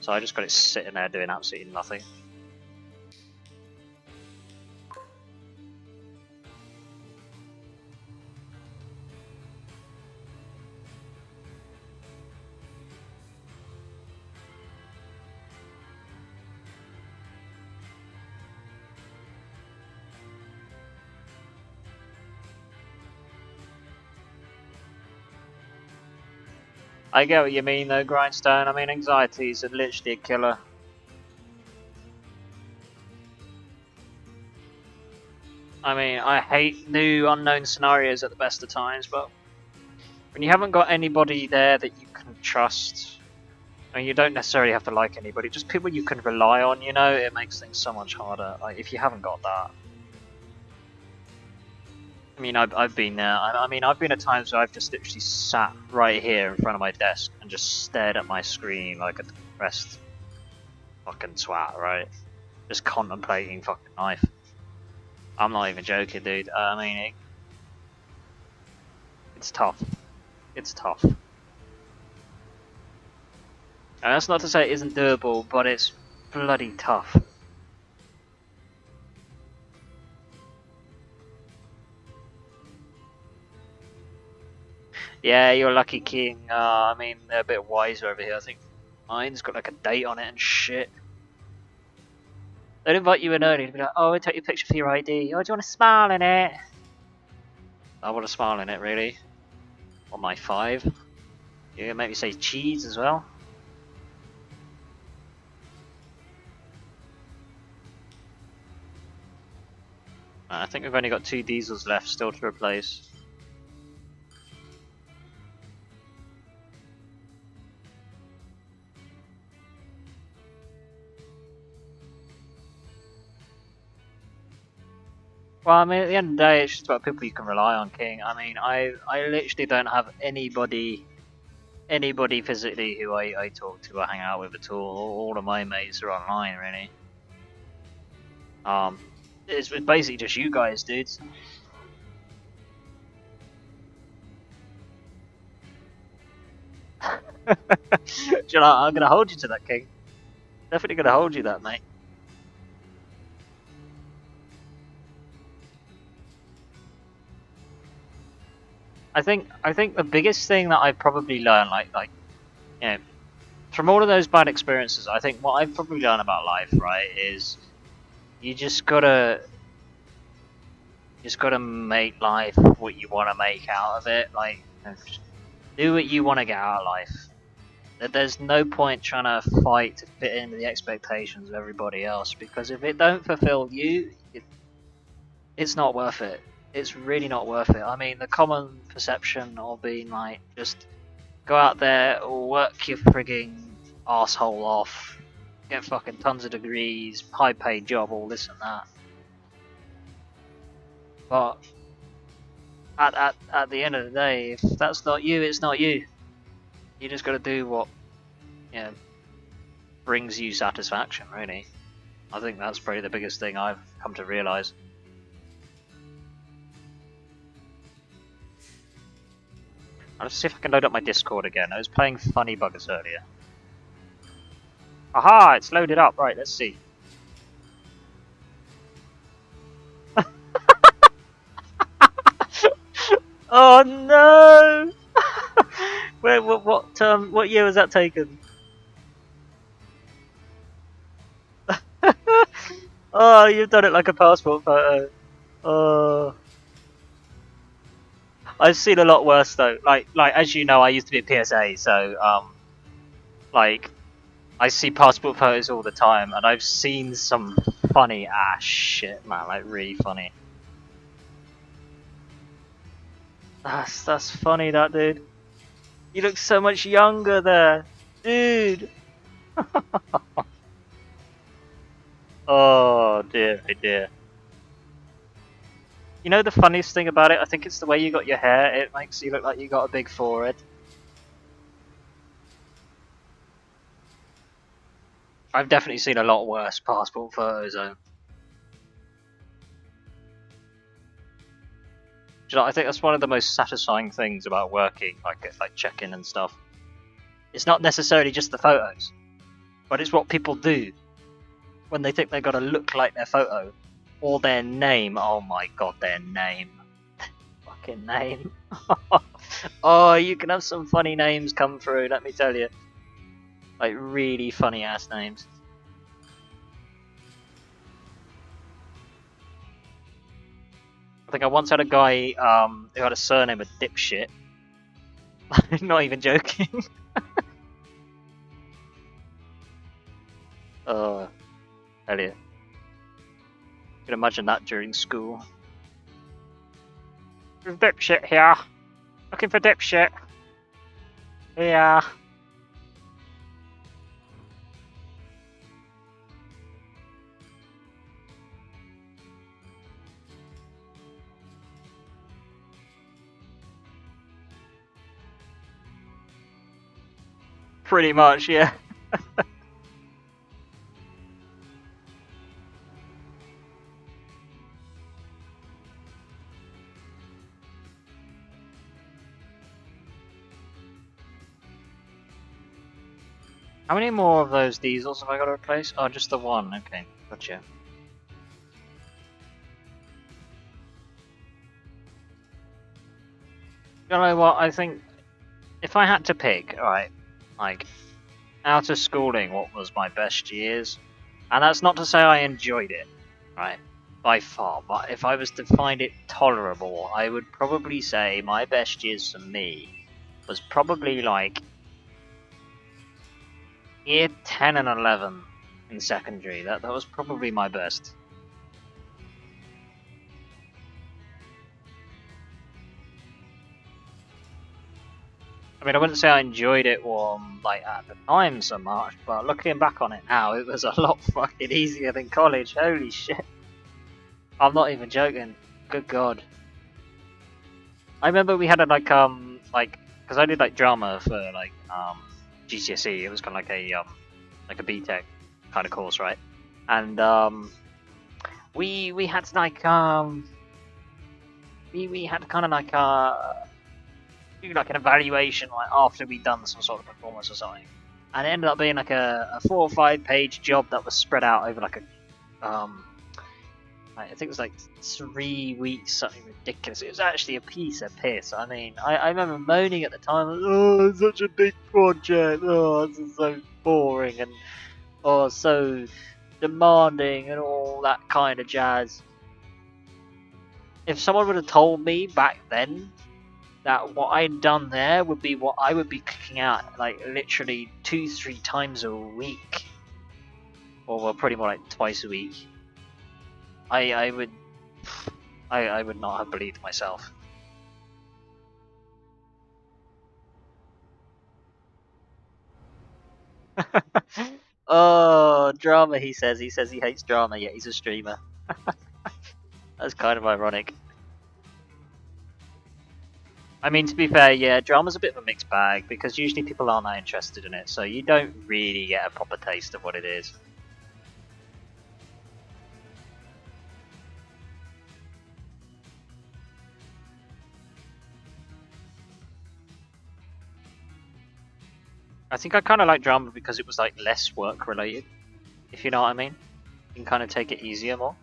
So I just got it sitting there doing absolutely nothing. I get what you mean though, Grindstone. I mean, anxiety is literally a killer. I mean, I hate new unknown scenarios at the best of times, but when you haven't got anybody there that you can trust, I mean, you don't necessarily have to like anybody, just people you can rely on, you know, it makes things so much harder. Like, if you haven't got that. I mean, I've been there. I mean, I've been at times where I've just literally sat right here in front of my desk and just stared at my screen like a depressed fucking twat, right? Just contemplating fucking life. I'm not even joking, dude. I mean, it's tough. It's tough. And that's not to say it isn't doable, but it's bloody tough. Yeah, you're lucky, King. I mean, they're a bit wiser over here. I think mine's got like a date on it and shit. They'd invite you in early to be like, oh, we'll take your picture for your ID. Oh, do you want a smile in it? I want a smile in it, really. On my 5. Yeah, maybe say cheese as well. I think we've only got 2 diesels left still to replace. Well, I mean, at the end of the day, it's just about people you can rely on, King. I mean, I literally don't have anybody physically who I talk to or hang out with at all. All of my mates are online, really. It's basically just you guys, dudes. You know, I'm gonna hold you to that, King. Definitely gonna hold you that, mate. I think the biggest thing that I've probably learned, like you know, from all of those bad experiences, I think what I've probably learned about life, right, is you just gotta make life what you want to make out of it. Like, do what you want to get out of life. There's no point trying to fight to fit into the expectations of everybody else, because if it don't fulfill you, it's not worth it. It's really not worth it. I mean, the common perception of being like, just go out there, work your frigging asshole off, get fucking tons of degrees, high paid job, all this and that. But at the end of the day, if that's not you, it's not you. You just got to do what, you know, brings you satisfaction, really. I think that's probably the biggest thing I've come to realise. I'll just see if I can load up my Discord again. I was playing Funny Buggers earlier. Aha! It's loaded up. Right, let's see. Oh no! Where? What year was that taken? Oh, you've done it like a passport photo. Oh. I've seen a lot worse though. Like as you know, I used to be a PSA, so like I see passport photos all the time, and I've seen some funny ass shit, man. Like really funny. That's funny, that dude. You look so much younger there, dude. Oh dear, oh dear. You know the funniest thing about it? I think it's the way you got your hair. It makes you look like you got a big forehead. I've definitely seen a lot worse passport photos though. Do you know, I think that's one of the most satisfying things about working, like check-in and stuff. It's not necessarily just the photos, but it's what people do when they think they've got to look like their photo or their name. Oh my god, their name. Fucking name. Oh, you can have some funny names come through, let me tell you. Like really funny ass names. I think I once had a guy who had a surname of Dipshit. I'm not even joking. Oh, hell yeah. You can imagine that during school. There's Dipshit here. Looking for Dipshit. Yeah. Pretty much, yeah. How many more of those diesels have I got to replace? Oh, just the one. Okay, gotcha. You know what? I think if I had to pick, alright, like, out of schooling, what was my best years? And that's not to say I enjoyed it, right? By far, but if I was to find it tolerable, I would probably say my best years for me was probably like year 10 and 11 in secondary. That was probably my best. I mean, I wouldn't say I enjoyed it like at the time so much, but looking back on it now, it was a lot fucking easier than college. Holy shit! I'm not even joking. Good god. I remember we had a like because I did like drama for GCSE. It was kind of like a BTEC kind of course, right? And we had like we had to kind of like do like an evaluation like after we'd done some sort of performance or something, and it ended up being like a 4 or 5 page job that was spread out over like a I think it was like 3 weeks, something ridiculous. It was actually a piece of piss. I mean, I remember moaning at the time, like, oh, it's such a big project, oh, this is so boring, and oh, so demanding, and all that kind of jazz. If someone would have told me back then that what I'd done there would be what I would be kicking out, like literally 2-3 times a week, or well, pretty more like twice a week, I would I would not have believed myself. Oh, drama, he says. He says he hates drama, yet he's a streamer. That's kind of ironic. I mean, to be fair, yeah, drama's a bit of a mixed bag, because usually people aren't that interested in it, so you don't really get a proper taste of what it is. I think I kind of like drama because it was like less work related, if you know what I mean. You can kind of take it easier more.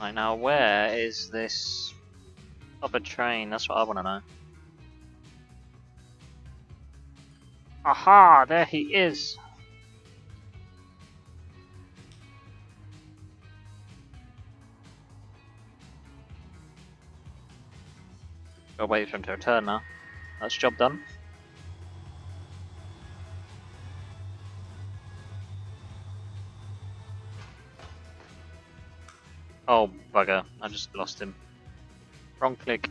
Right, now where is this other train? That's what I want to know. Aha, there he is. Gotta wait for him to return now. That's job done. Oh, bugger. I just lost him. Wrong click.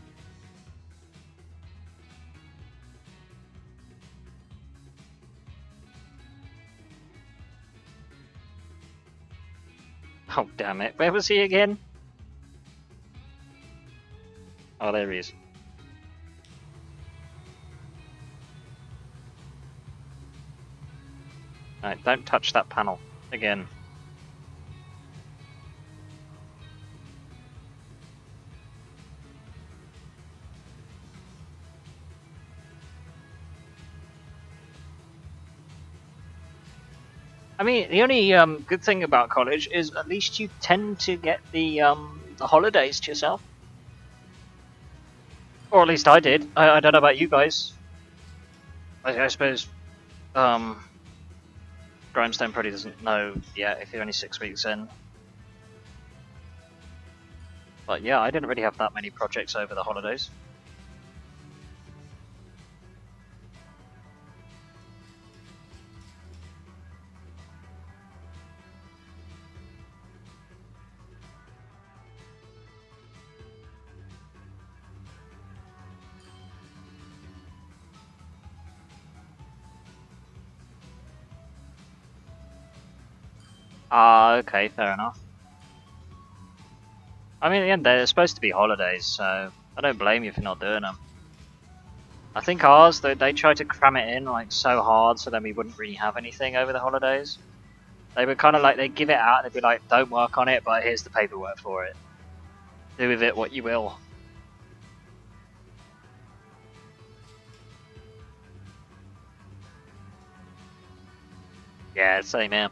Oh, damn it. Where was he again? Oh, there he is. Right, don't touch that panel again. I mean, the only good thing about college is at least you tend to get the holidays to yourself. Or at least I did. I don't know about you guys. I suppose Grindstone probably doesn't know yet if you're only 6 weeks in. But yeah, I didn't really have that many projects over the holidays. Ah, okay, fair enough. I mean, at the end, they're supposed to be holidays, so I don't blame you for not doing them. I think ours, they tried to cram it in like so hard so then we wouldn't really have anything over the holidays. They were kind of like, they'd give it out, they'd be like, don't work on it, but here's the paperwork for it. Do with it what you will. Yeah, same here.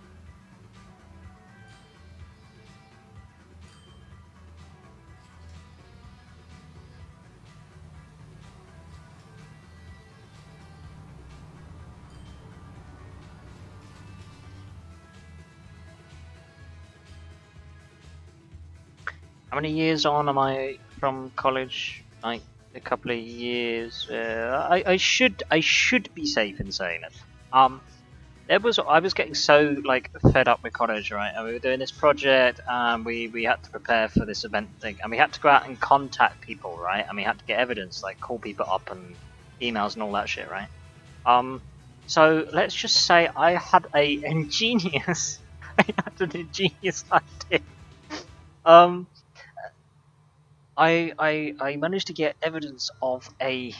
How many years on am I from college? Like a couple of years. I should be safe in saying it. I was getting so like fed up with college, right? And we were doing this project, and we had to prepare for this event thing, and we had to go out and contact people, right? And we had to get evidence, like call people up and emails and all that shit, right? So let's just say I had a ingenious, I had an ingenious idea. Um, I managed to get evidence of a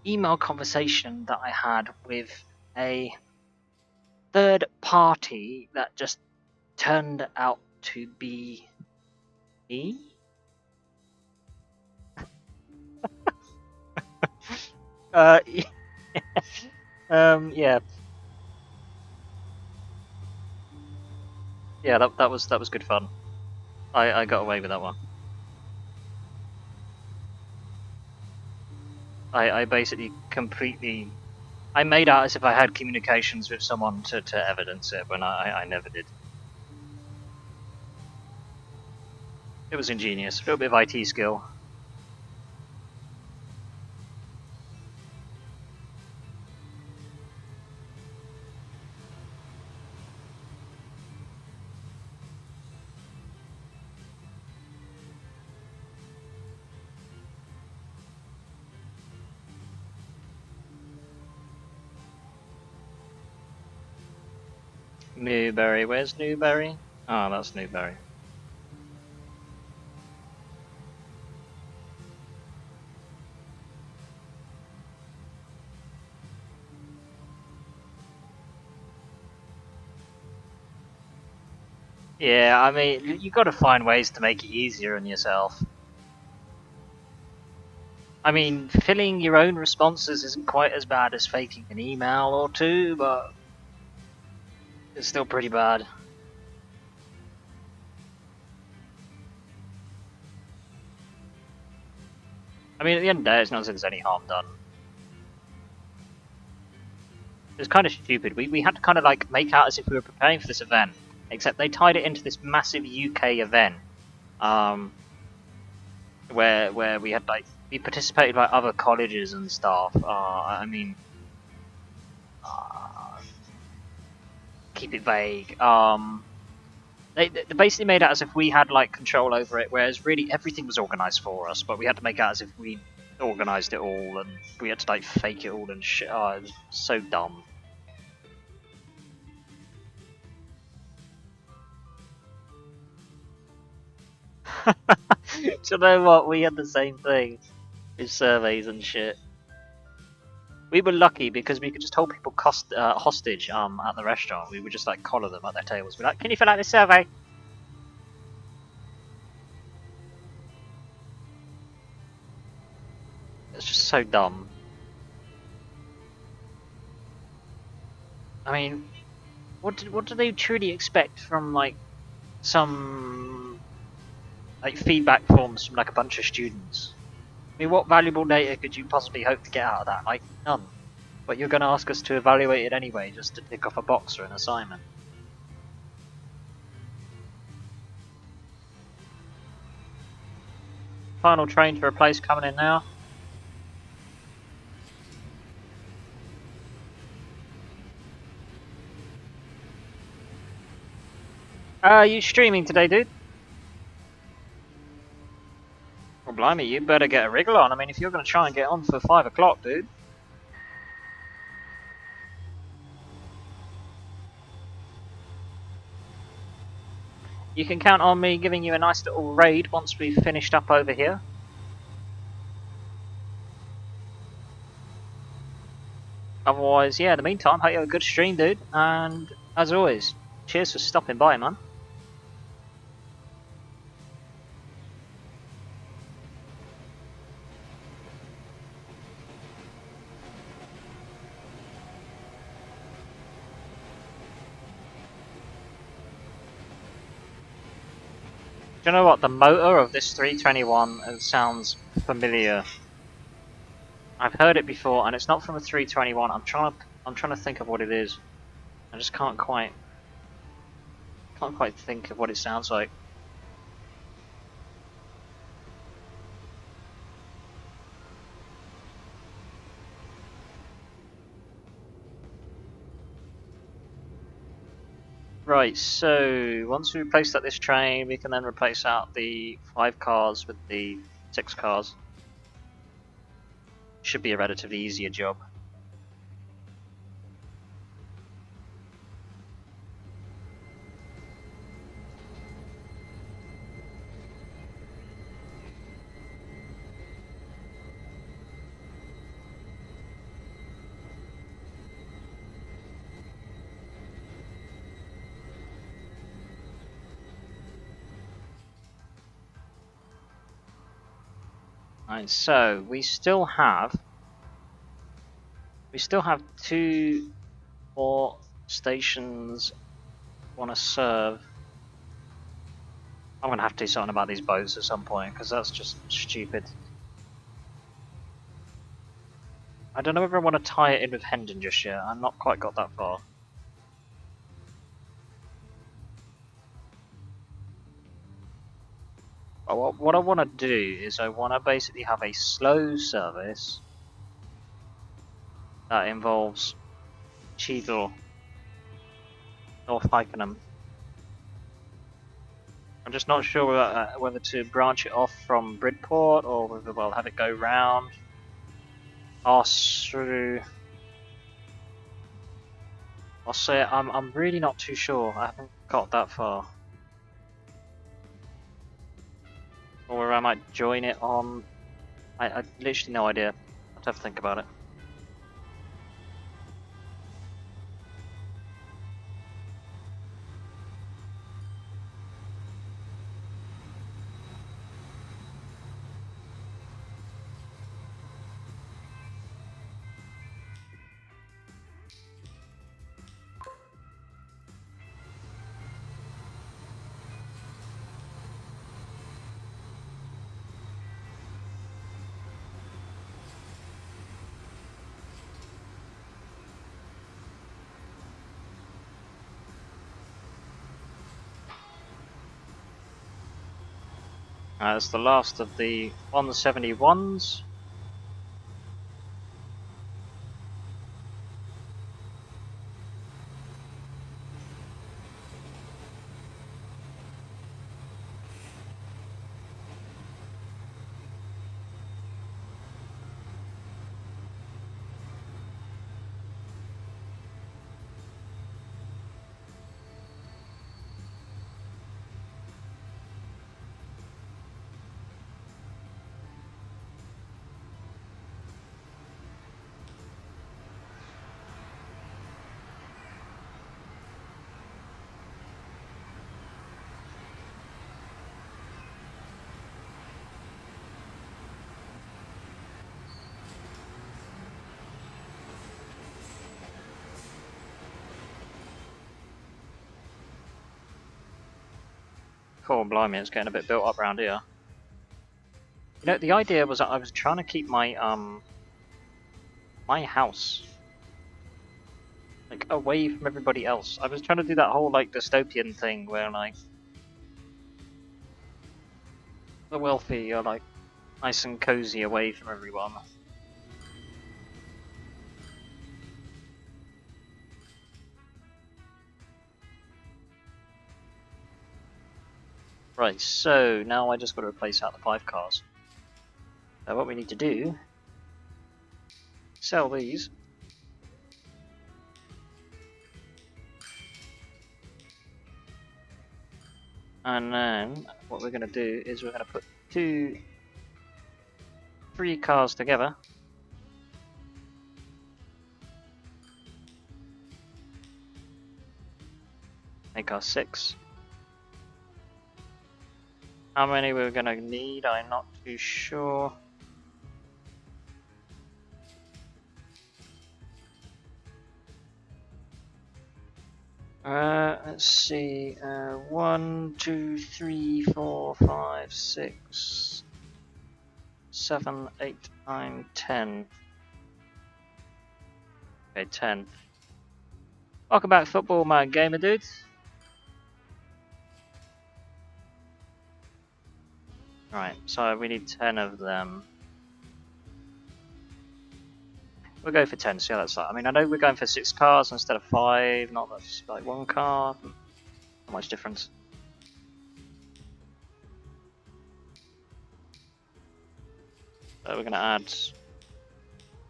email conversation that I had with a third party that just turned out to be me. Yeah. Yeah. Yeah, that was good fun. I got away with that one. I basically completely I made out as if I had communications with someone to evidence it when I never did. It was ingenious, a little bit of IT skill. Newberry, where's Newberry? Oh, that's Newberry. Yeah, I mean, you got to find ways to make it easier on yourself. I mean, filling your own responses isn't quite as bad as faking an email or two, but it's still pretty bad. I mean, at the end of the day, it's not as if there's any harm done. It was kind of stupid. We had to kind of like make out as if we were preparing for this event, except they tied it into this massive UK event, where we had like we participated by other colleges and stuff. I mean, keep it vague. They basically made out as if we had like control over it, whereas really everything was organised for us. But we had to make out as if we organised it all, and we had to like fake it all and shit. Oh, it was so dumb. Do you know what? We had the same thing with surveys and shit. We were lucky because we could just hold people hostage at the restaurant. We would just like collar them at their tables. We're like, "Can you fill out this survey?" It's just so dumb. I mean, what do they truly expect from like some like feedback forms from like a bunch of students? I mean, what valuable data could you possibly hope to get out of that? Like none. But you're going to ask us to evaluate it anyway, just to tick off a box or an assignment. Final train to replace coming in now. You streaming today, dude? Well, blimey, you better get a wriggle on. I mean, if you're going to try and get on for 5 o'clock, dude. You can count on me giving you a nice little raid once we've finished up over here. Otherwise, yeah, in the meantime, hope you have a good stream, dude. And as always, cheers for stopping by, man. Do you know what? The motor of this 321 sounds familiar. I've heard it before, and it's not from a 321. I'm trying to think of what it is. I just can't quite think of what it sounds like. Right, so once we replace out this train, we can then replace out the 5 cars with the 6 cars. Should be a relatively easier job. Right, so we still have 2 more stations want to serve. I'm gonna have to do something about these boats at some point because that's just stupid. I don't know whether I want to tie it in with Hendon just yet. I've not quite got that far. But what I want to do is I want to basically have a slow service that involves Cheadle, North Hickenham. I'm just not sure whether to branch it off from Bridport or whether I'll have it go round, pass through. I'll say I'm really not too sure. I haven't got that far. Or I might join it on. I literally no idea. I'll have to think about it. It's the last of the 171s. Cool, blimey, it's getting a bit built up around here. You know, the idea was that I was trying to keep my my house like away from everybody else. I was trying to do that whole like dystopian thing where like the wealthy are like nice and cozy away from everyone. Right, so now I just got to replace out the 5 cars. So what we need to do, sell these. And then what we're going to do is we're going to put 3 cars together. Make our 6. How many we're gonna need, I'm not too sure. Let's see. 1, 2, 3, 4, 5, 6, 7, 8, 9, 10. Okay, 10. Welcome back, football, my gamer dude. Right, so we need 10 of them. We'll go for 10, see how that's like. I mean, I know we're going for 6 cars instead of 5, not that's like 1 car. Not much difference. So we're going to add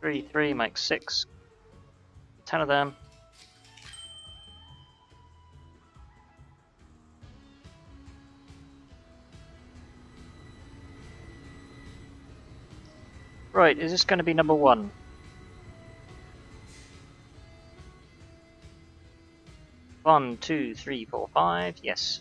3, 3, make 6. 10 of them. Right, is this going to be number 1? One, 2, 3, 4, 5. Yes.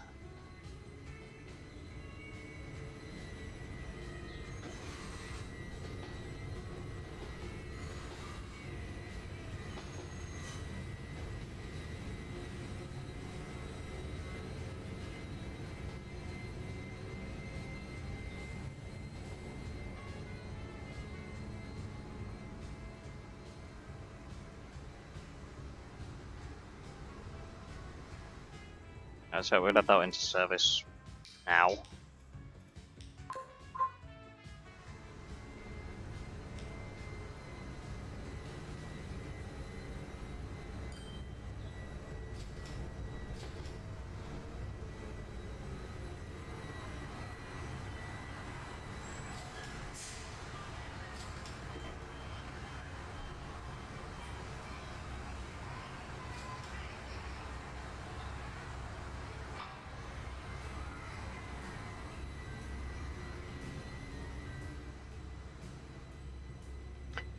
So we'll add that into service now.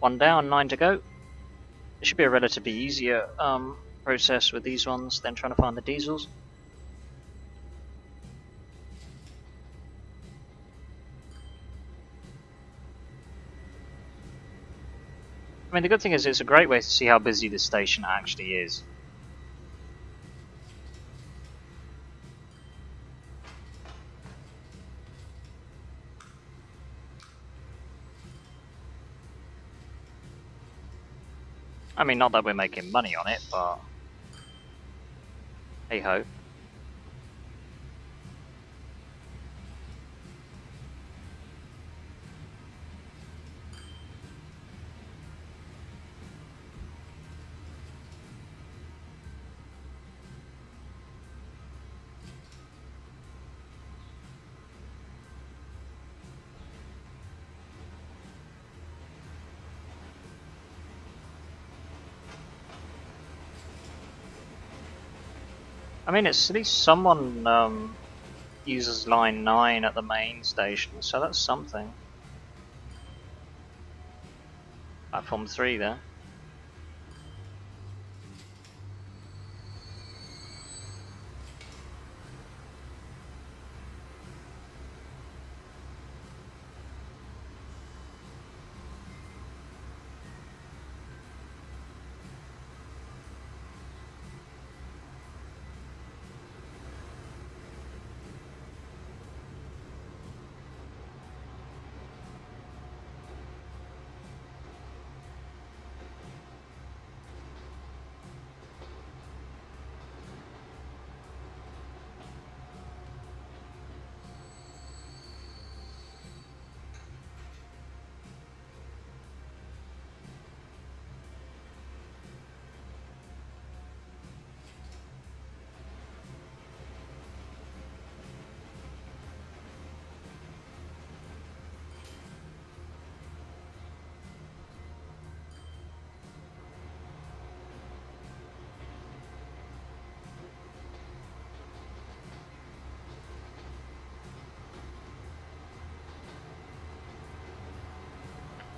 One down, 9 to go. It should be a relatively easier process with these ones than trying to find the diesels. I mean, the good thing is it's a great way to see how busy the station actually is. I mean, not that we're making money on it, but hey ho. I mean, it's at least someone uses line 9 at the main station, so that's something. Platform 3 there.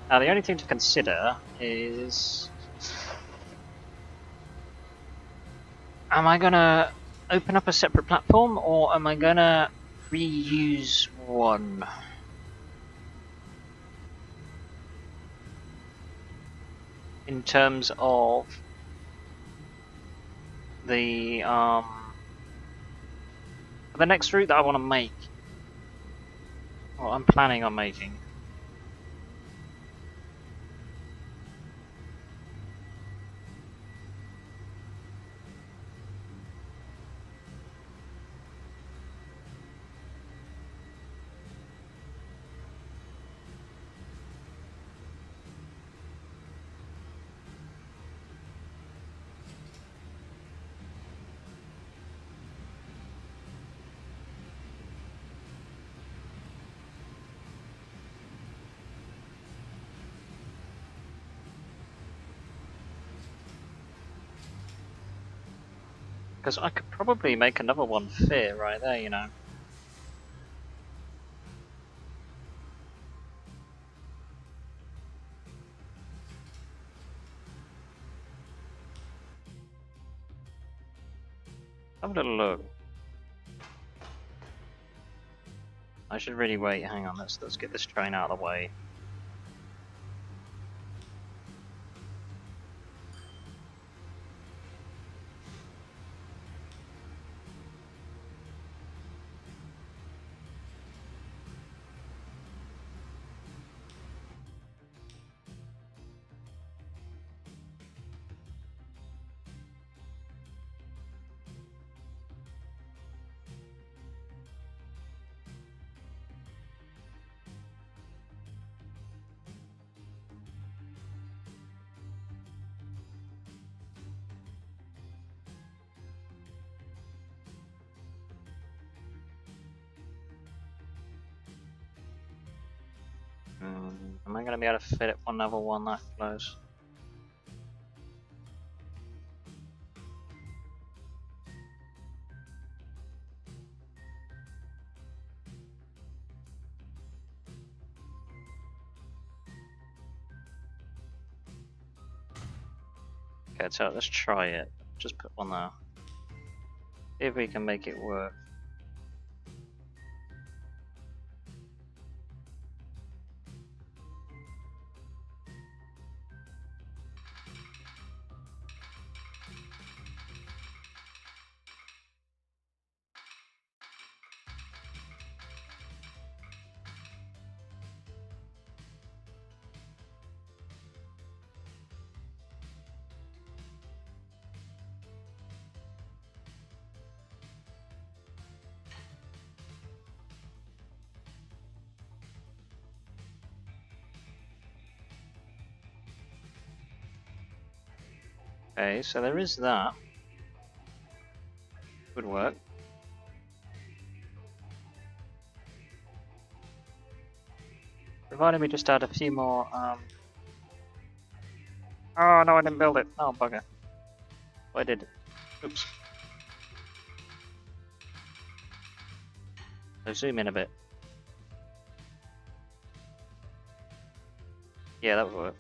Now the only thing to consider is... Am I gonna open up a separate platform, or am I gonna reuse one? In terms of the next route that I want to make, or I'm planning on making. Because I could probably make another one fit right there, you know. Have a little look. I should really wait. Hang on, let's get this train out of the way. Am I going to be able to fit it another one that close? Okay, so let's try it. Just put one there. See if we can make it work. Okay, so there is that. Would work. Provided we just add a few more, Oh no, I didn't build it. Oh, bugger. Oh, I did. Oops. So zoom in a bit. Yeah, that would work.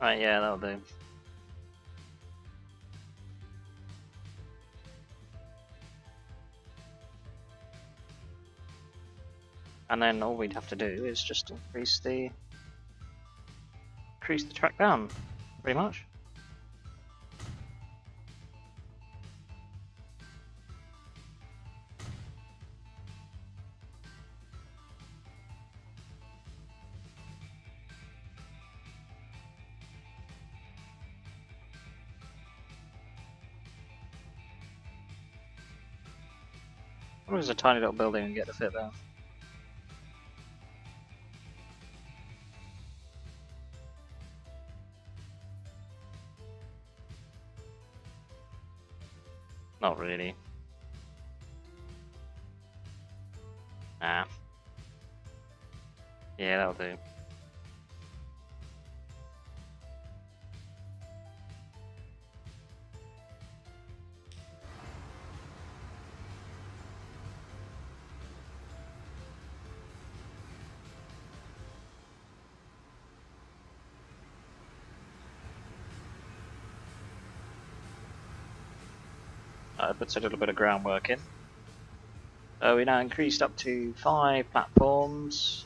Right, yeah, that'll do. And then all we'd have to do is just increase the track down, pretty much. What was a tiny little building and get to fit there? Not really. Nah. Yeah, that'll do. Puts a little bit of groundwork in. So we now increased up to 5 platforms.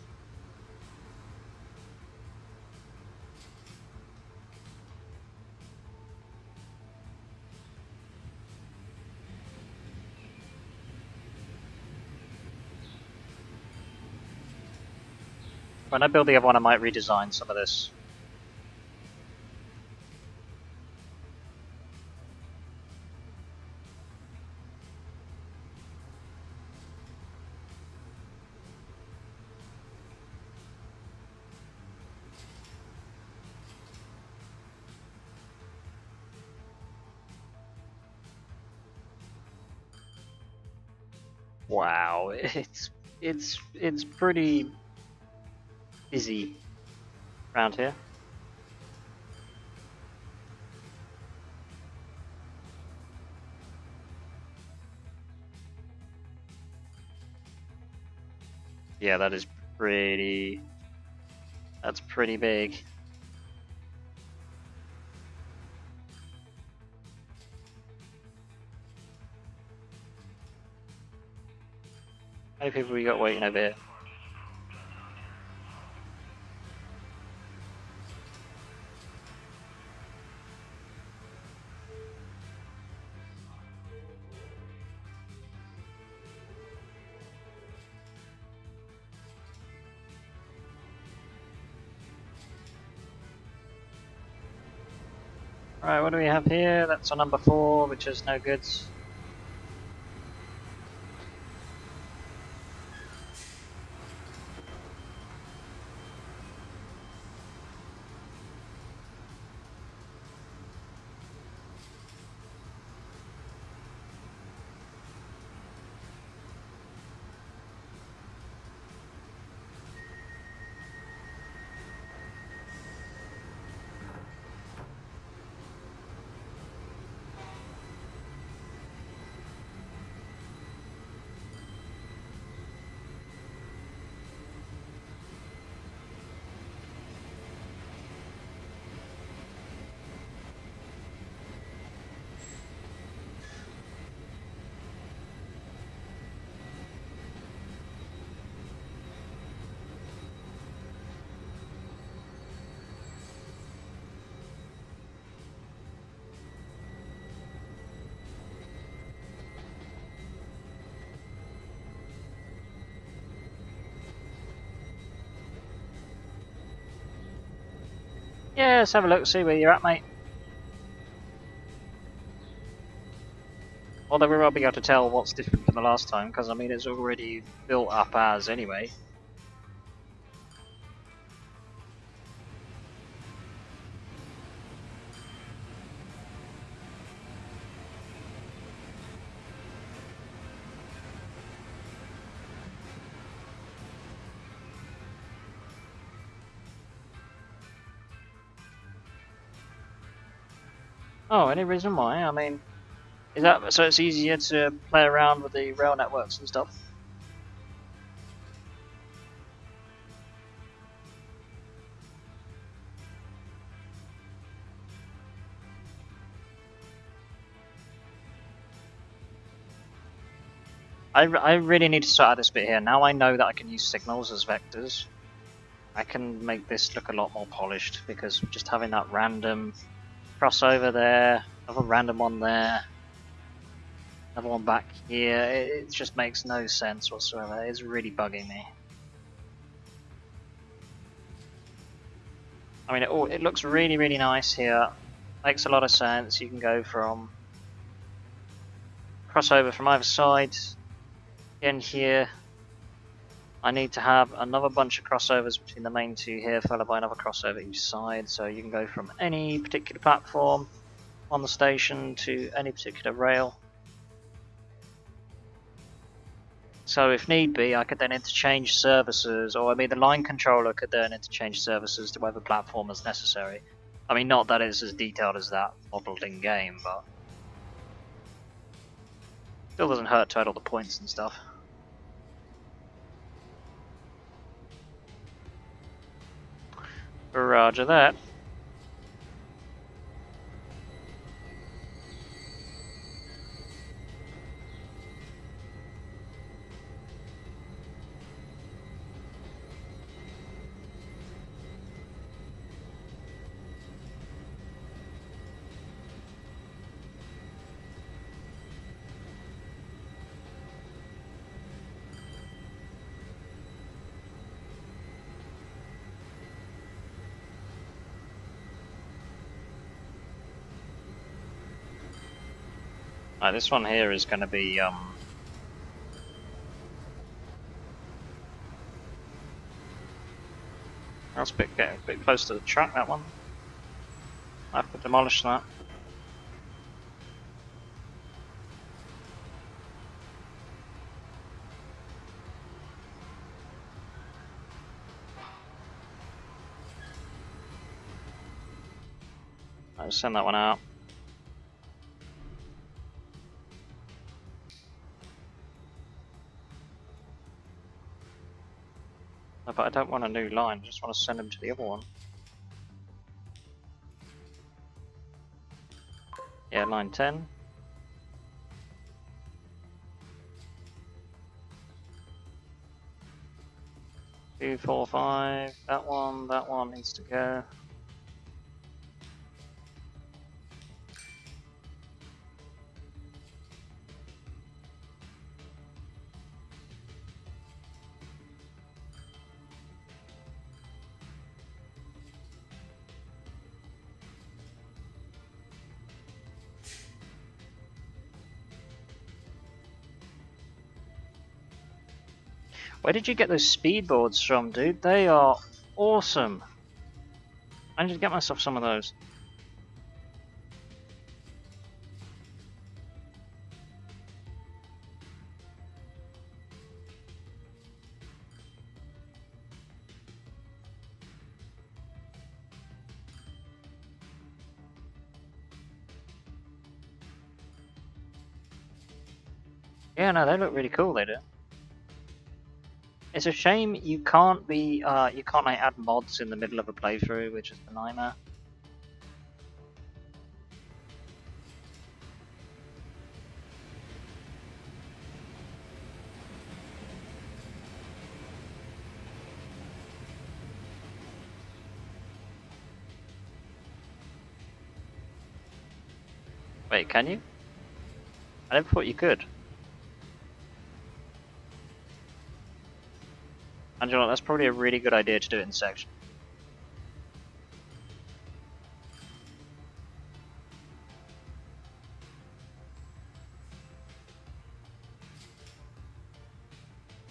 When I build the other one, I might redesign some of this. Wow, it's pretty busy around here. Yeah, that is pretty. That's pretty big. How many people we got waiting over here? Right, what do we have here? That's on number 4, which is no goods. Yeah, let's have a look, see where you're at, mate. Although we won't be able to tell what's different from the last time, because I mean it's already built up as anyway. Oh, any reason why? I mean, is that so it's easier to play around with the rail networks and stuff? I really need to sort out this bit here. Now I know that I can use signals as vectors. I can make this look a lot more polished, because just having that random crossover there, another random one there, another one back here, it just makes no sense whatsoever. It's really bugging me. I mean, it looks really, really nice here. Makes a lot of sense. You can go from crossover from either side. Again here, I need to have another bunch of crossovers between the main two here, followed by another crossover each side, so you can go from any particular platform on the station to any particular rail. So if need be, I could then interchange services, or I mean the line controller could then interchange services to whatever platform is necessary. I mean, not that it's as detailed as that modeled in game, but still doesn't hurt to add all the points and stuff. Roger that. Right, this one here is going to be that's getting a bit close to the track, that one. I have to demolish that. I'll send that one out. No, but I don't want a new line, I just want to send them to the other one. Yeah, line 10. Two, 4, 5. That one needs to go. Where did you get those speedboards from, dude? They are awesome. I need to get myself some of those. Yeah, no, they look really cool, they do. It's a shame you can't be, you can't like add mods in the middle of a playthrough, which is a nightmare. Wait, can you? I never thought you could. Angela, that's probably a really good idea to do it in section.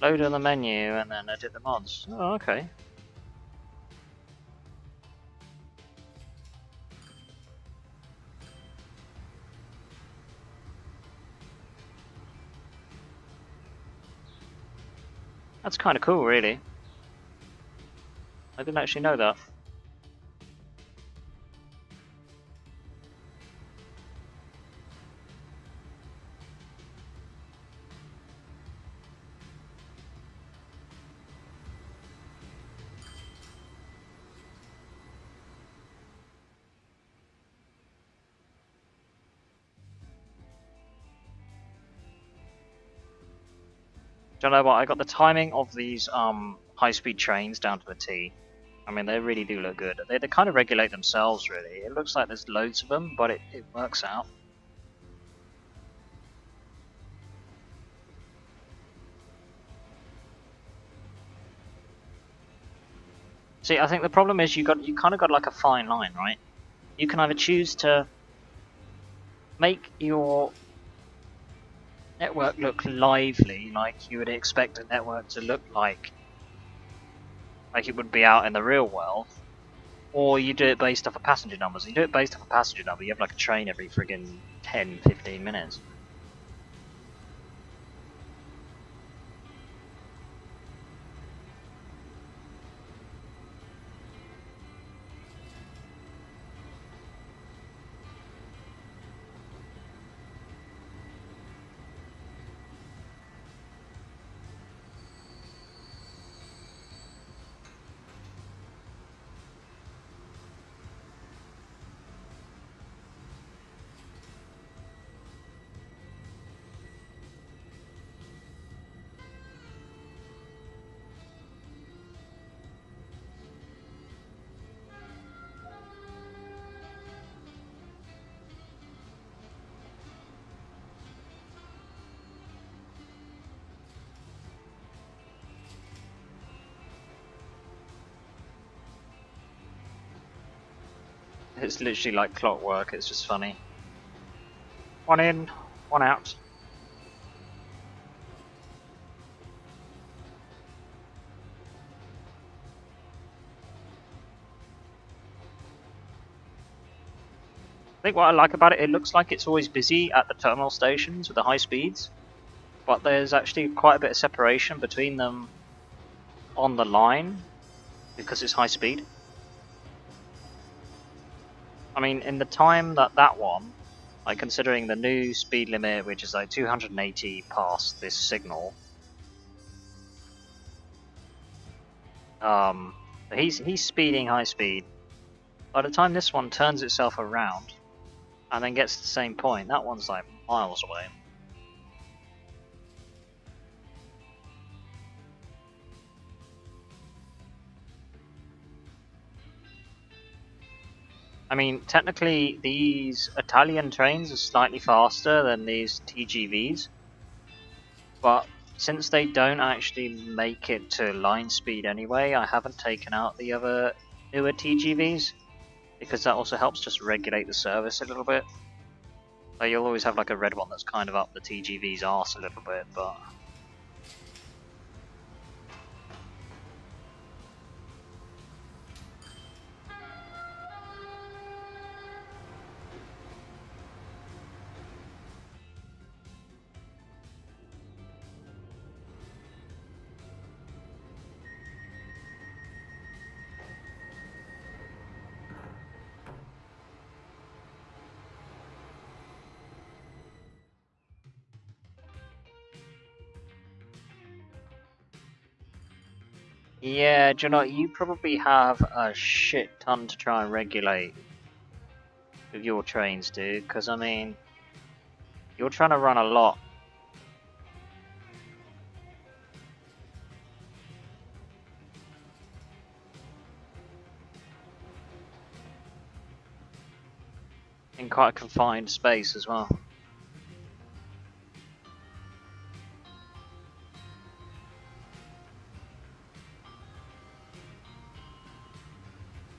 Load on the menu and then edit the mods. Oh, okay. That's kind of cool, really. I didn't actually know that. Do you know what? I got the timing of these high-speed trains down to a T. I mean, they really do look good. They kind of regulate themselves, really. It looks like there's loads of them, but it works out. See, I think the problem is you kind of got like a fine line, right? You can either choose to make your network look lively, like you would expect a network to look like it would be out in the real world, or you do it based off of passenger numbers. You do it based off a passenger number, you have like a train every friggin' 10-15 minutes. It's literally like clockwork, it's just funny. One in, one out. I think what I like about it, it looks like it's always busy at the terminal stations with the high speeds, but there's actually quite a bit of separation between them on the line because it's high speed. I mean, in the time that one, like considering the new speed limit, which is like 280 past this signal, he's speeding high speed. By the time this one turns itself around and then gets to the same point, that one's like miles away. I mean, technically these Italian trains are slightly faster than these TGVs, but since they don't actually make it to line speed anyway, I haven't taken out the other newer TGVs, because that also helps just regulate the service a little bit. Like you'll always have like a red one that's kind of up the TGV's arse a little bit, but yeah, do you know, you probably have a shit ton to try and regulate with your trains, dude, because I mean, you're trying to run a lot. In quite a confined space as well.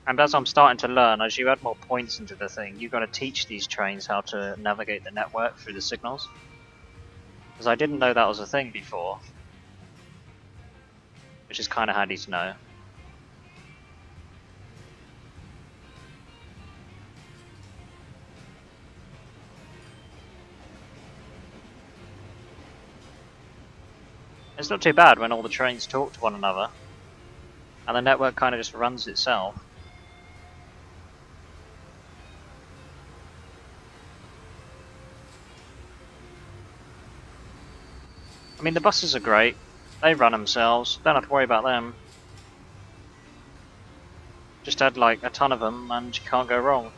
And as I'm starting to learn, as you add more points into the thing, you've got to teach these trains how to navigate the network through the signals. Because I didn't know that was a thing before. Which is kind of handy to know. It's not too bad when all the trains talk to one another. And the network kind of just runs itself. I mean, the buses are great. They run themselves. Don't have to worry about them. Just add like a ton of them and you can't go wrong.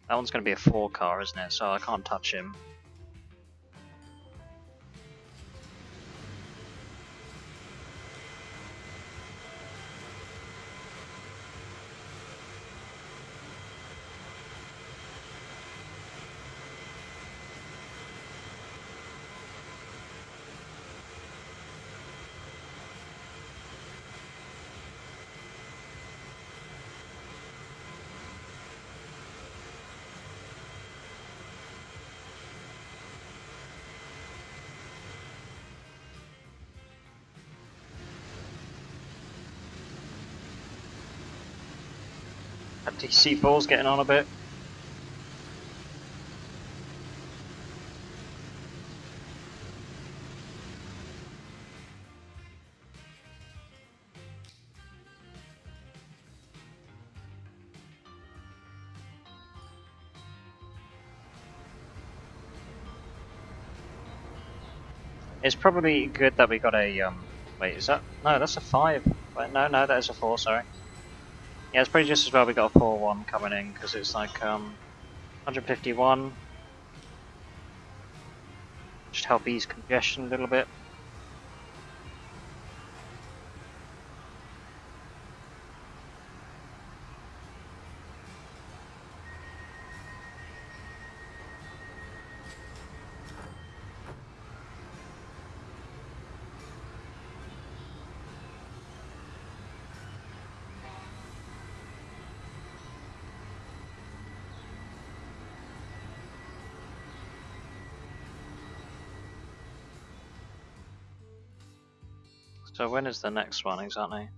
That one's going to be a 4-car, isn't it? So I can't touch him. DC4's getting on a bit. It's probably good that we got a wait, is that no? That's a 5. Wait, no, that is a 4. Sorry. Yeah, it's probably just as well we got a 4-1 coming in because it's like 151. Just help ease congestion a little bit. So when is the next one exactly?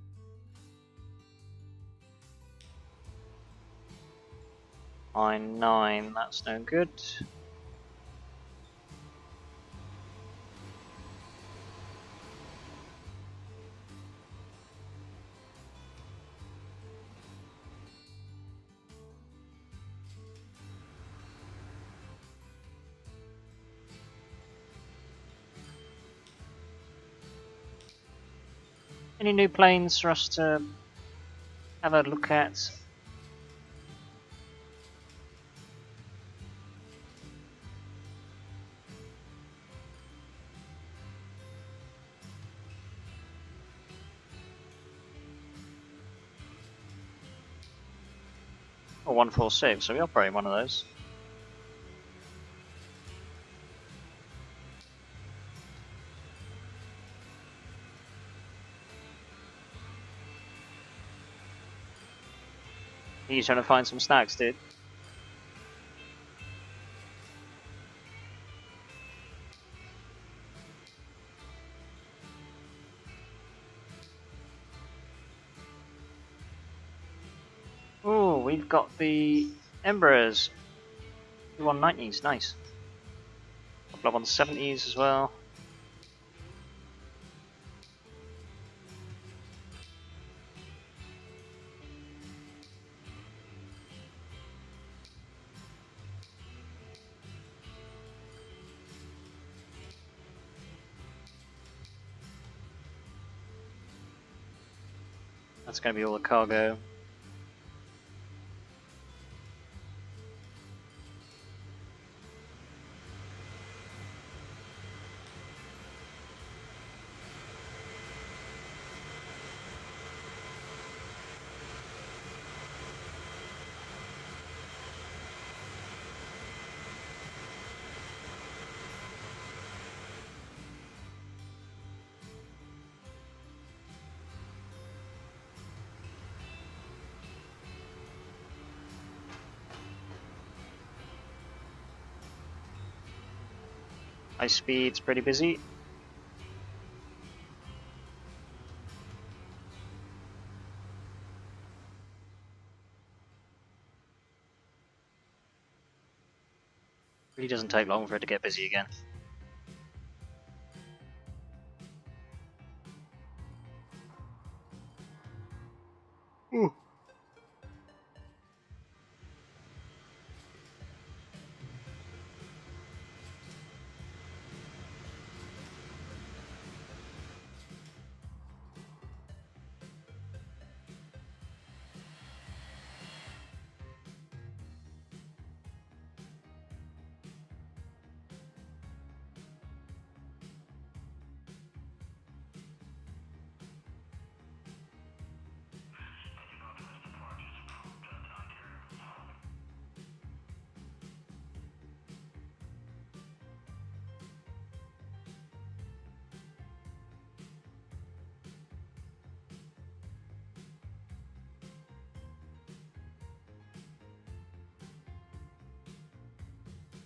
Line 9, that's no good. Any new planes for us to have a look at? Or 146, so we operate one of those. Are you trying to find some snacks, dude? Oh, we've got the Embraers. 190s, nice. A couple of 170s as well. That's going to be all the cargo. High speed's pretty busy. Really doesn't take long for it to get busy again. Ooh.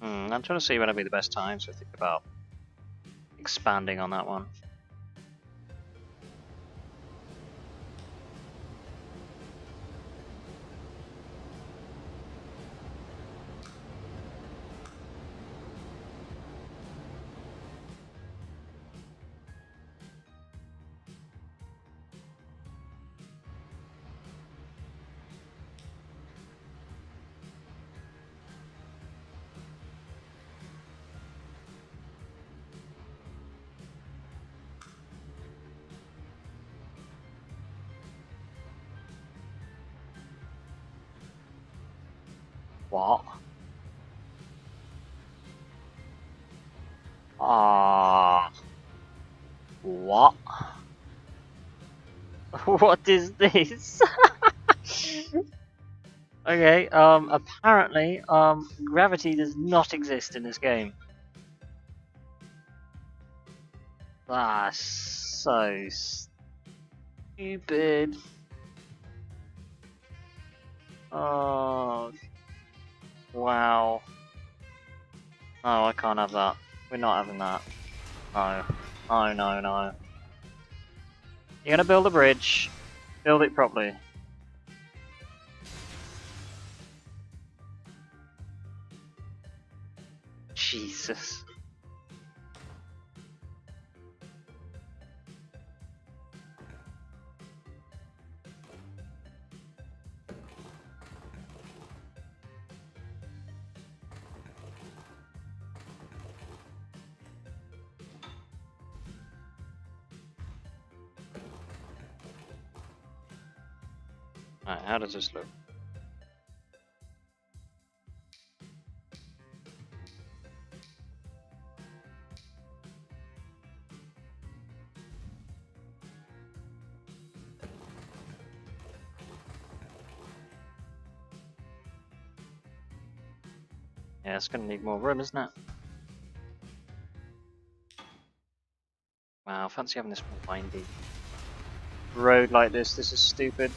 I'm trying to see when would be the best time, so think about expanding on that one. What? Ah. What? What is this? Okay, apparently, gravity does not exist in this game. That's so stupid. Oh, wow. No, I can't have that. We're not having that. No. No, no, no. You're gonna build a bridge. Build it properly. Jesus. Alright, how does this look? Yeah, it's gonna need more room, isn't it? Wow, fancy having this windy road like this. This is stupid.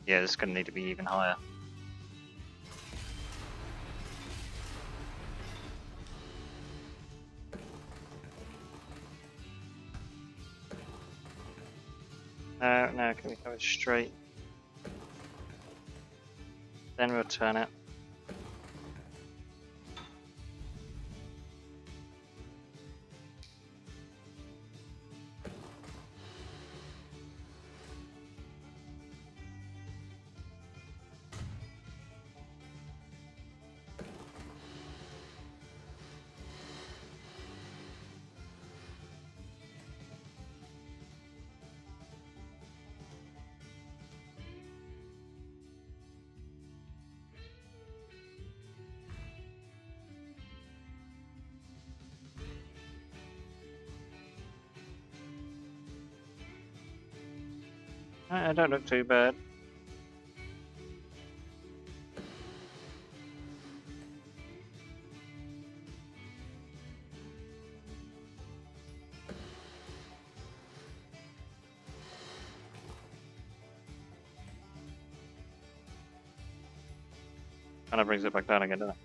Yeah, this is gonna need to be even higher. No, can we go straight? Then we'll turn it. I don't look too bad. Kind of brings it back down again, doesn't it?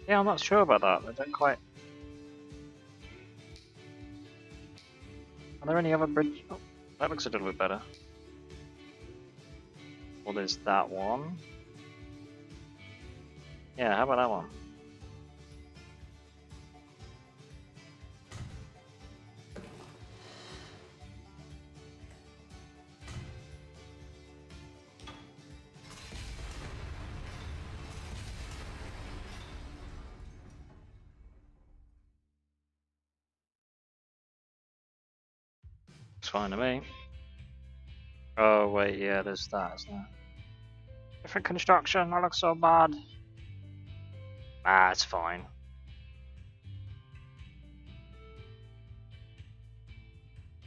Yeah, I'm not sure about that. I don't quite. Are there any other bridge? Oh, that looks a little bit better. Well, there's that one. Yeah, how about that one? It's fine to me. Oh wait, yeah, there's that, isn't there? Different construction. That looks so bad. Ah, it's fine.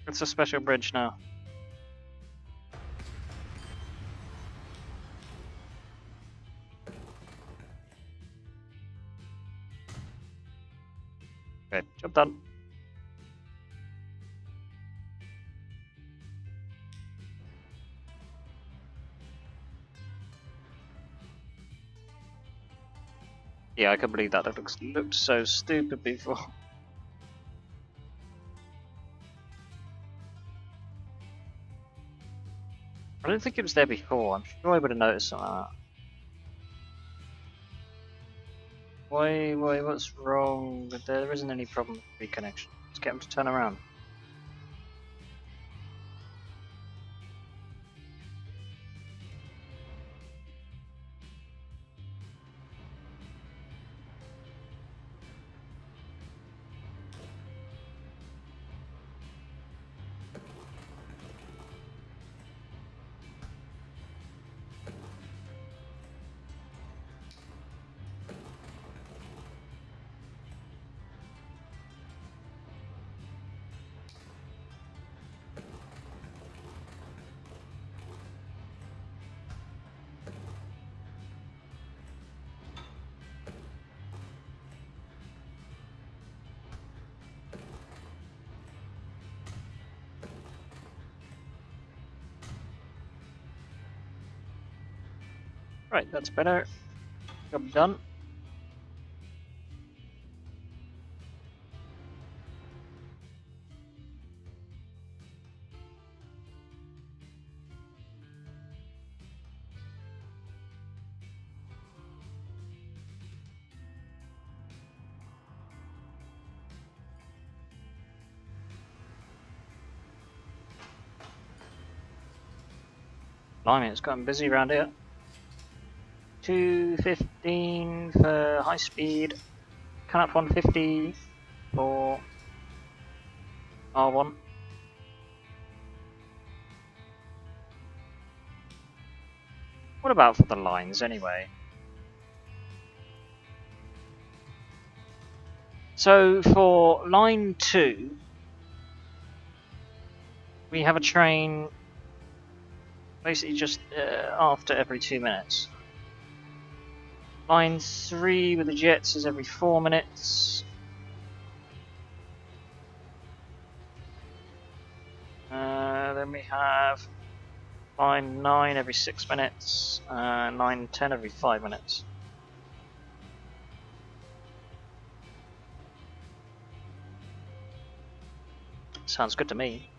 It's a special bridge now. Okay, job done. Yeah, I can believe that. That looked so stupid before. I don't think it was there before. I'm sure I would have noticed something like that. What's wrong with there? There isn't any problem with reconnection. Let's get him to turn around. Right, that's better. Job done. Blimey, it's gotten busy around here. 215 for high speed. Can up 150 for R1. What about for the lines anyway? So for line 2, we have a train basically just after every 2 minutes. Line 3 with the jets is every 4 minutes. Then we have line 9 every 6 minutes. Line 10 every 5 minutes. Sounds good to me.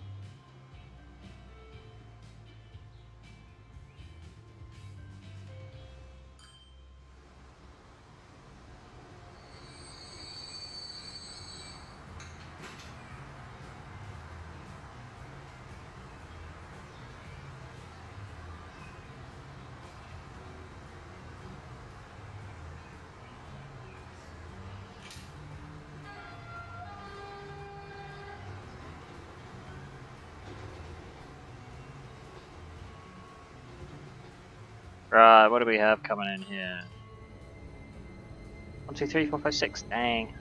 Right, what do we have coming in here? 1, 2, 3, 4, 5, 6. Dang.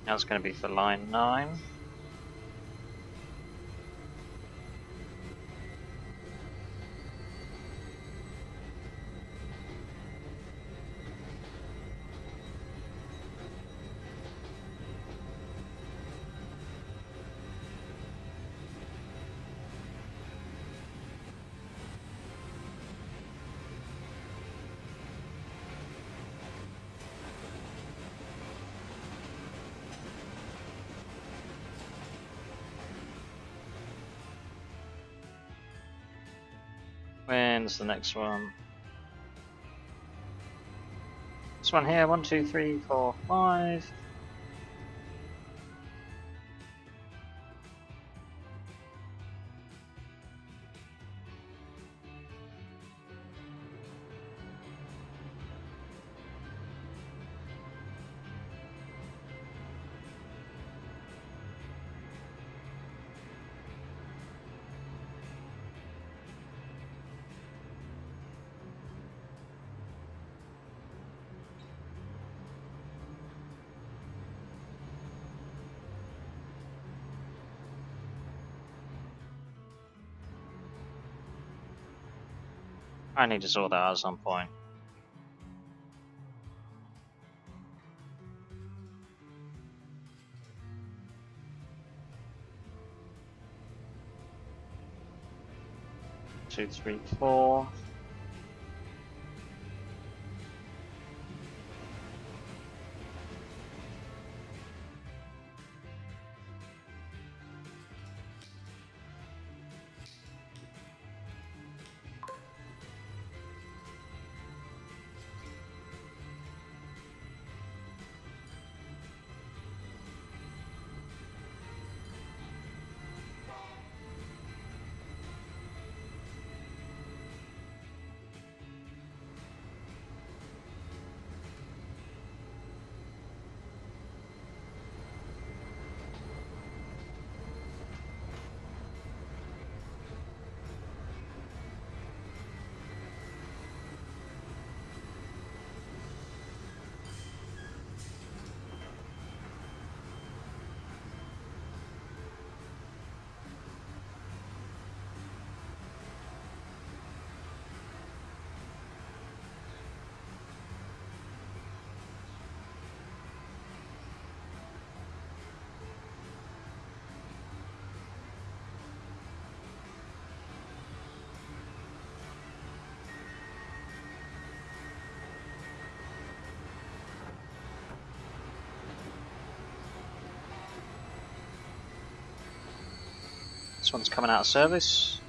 Now it's going to be for line 9. When's the next one? This one here, 1, 2, 3, 4, 5. I need to sort that out at some point. Two, three, four. This one's coming out of service.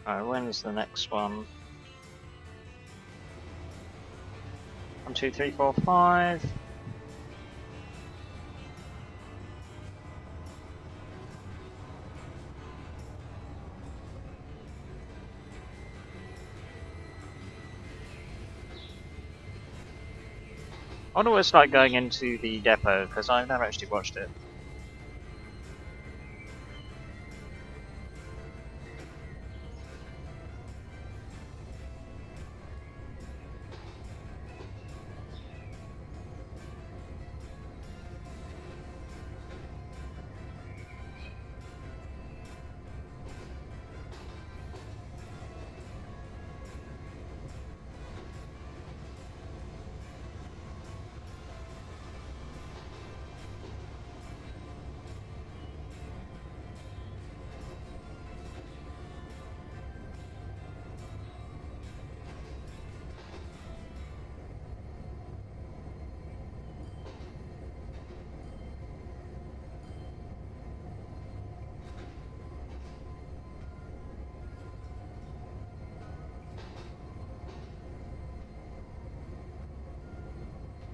Alright, when's the next one? 1, 2, 3, 4, 5. I wonder what it's like going into the depot, because I've never actually watched it.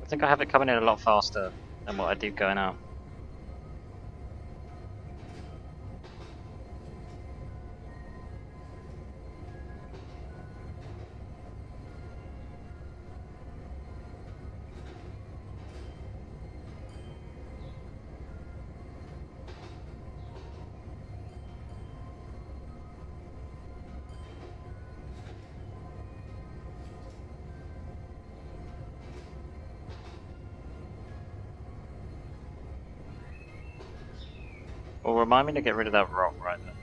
I think I have it coming in a lot faster than what I do going out. Well, remind me to get rid of that rock right there.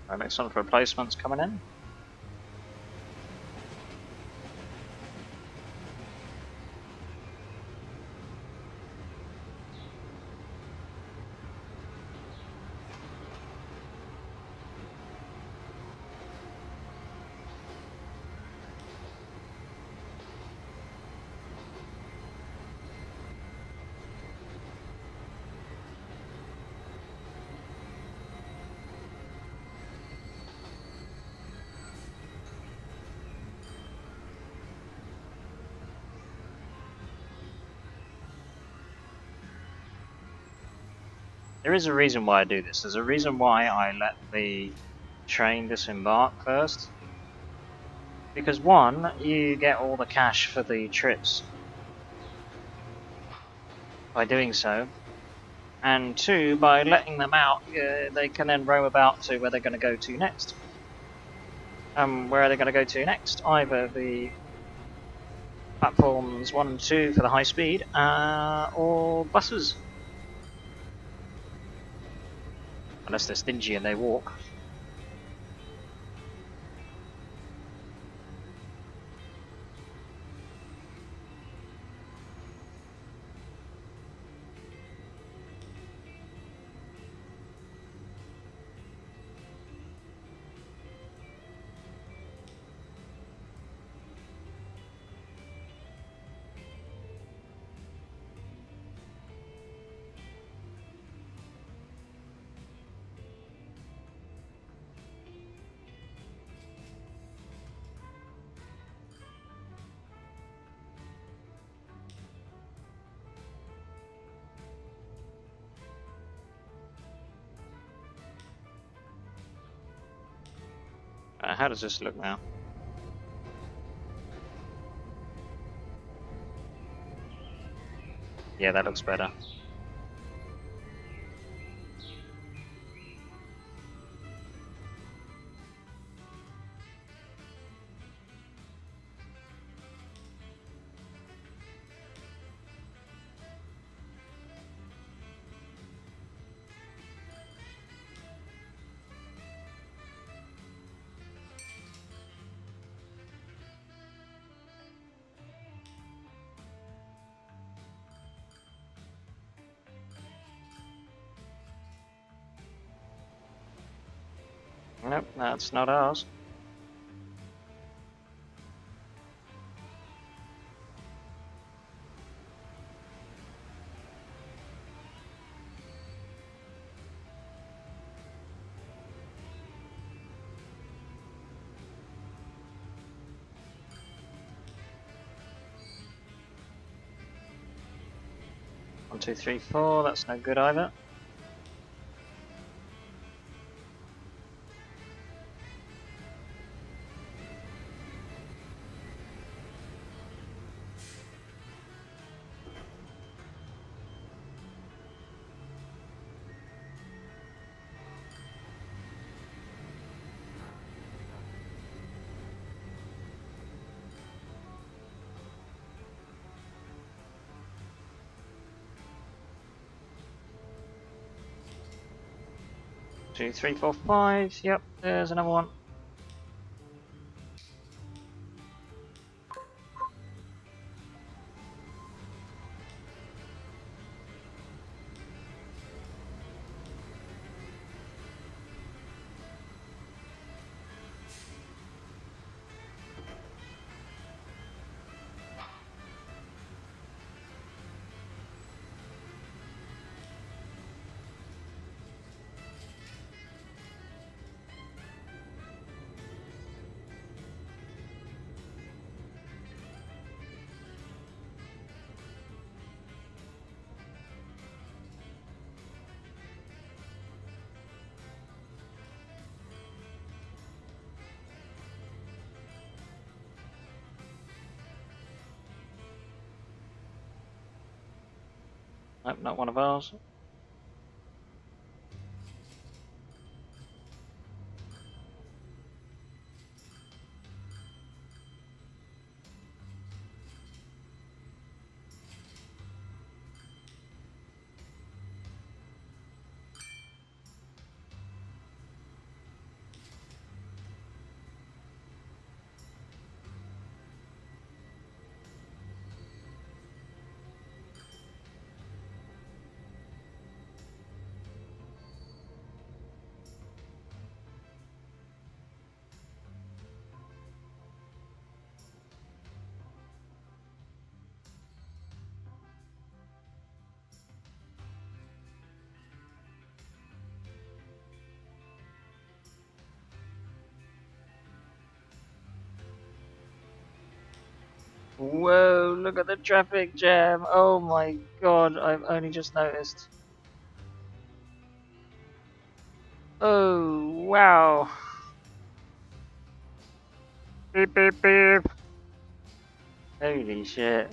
Right, next one for replacements coming in. There is a reason why I do this. There's a reason why I let the train disembark first. Because one, you get all the cash for the trips by doing so. And two, by letting them out, they can then roam about to where they're going to go to next. Where are they going to go to next? Either the platforms 1 and 2 for the high speed, or buses. Unless they're stingy and they walk. How does this look now? Yeah, that looks better. Nope, that's not ours. One, two, three, four. That's no good either. 2, 3, 4, 5. Yep, there's another one. Nope, not one of ours. Whoa, look at the traffic jam. Oh my god, I've only just noticed. Oh, wow. Beep, beep, beep. Holy shit.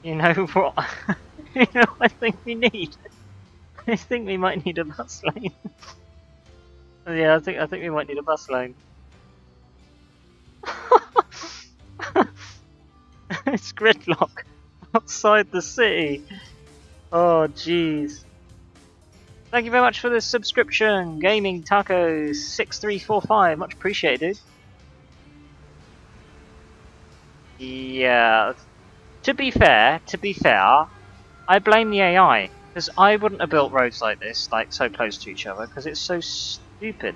You know what? You know what I think we need? I think we might need a bus lane. Yeah, I think we might need a bus lane. It's gridlock outside the city. Oh jeez. Thank you very much for the subscription, Gaming Tacos 6345. Much appreciated. Yeah. To be fair, I blame the AI because I wouldn't have built roads like this, like so close to each other, because it's so stupid.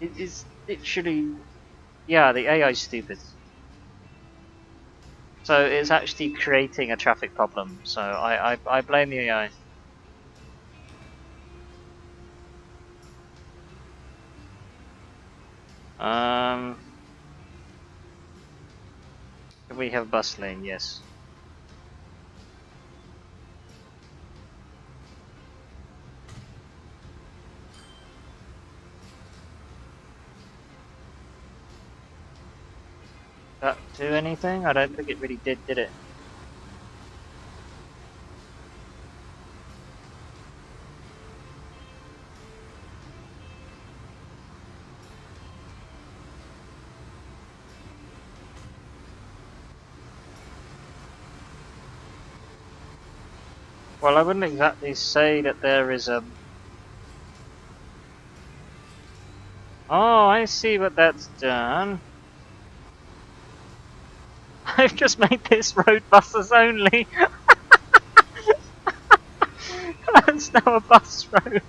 It is literally, yeah, the AI is stupid. So it's actually creating a traffic problem. So I blame the AI. We have a bus lane, yes. That do anything? I don't think it really did it? Well, I wouldn't exactly say that there is a... Oh, I see what that's done. I've just made this road buses only. That's now a bus road.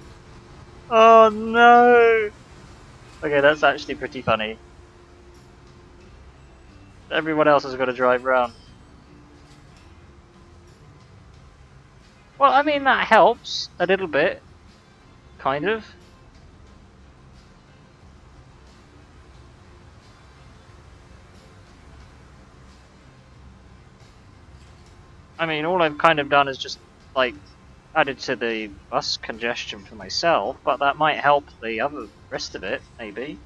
Oh no! Okay, that's actually pretty funny. Everyone else has got to drive around. Well, I mean, that helps a little bit. Kind of. I mean, all I've kind of done is just, like, added to the bus congestion for myself, but that might help the other rest of it, maybe.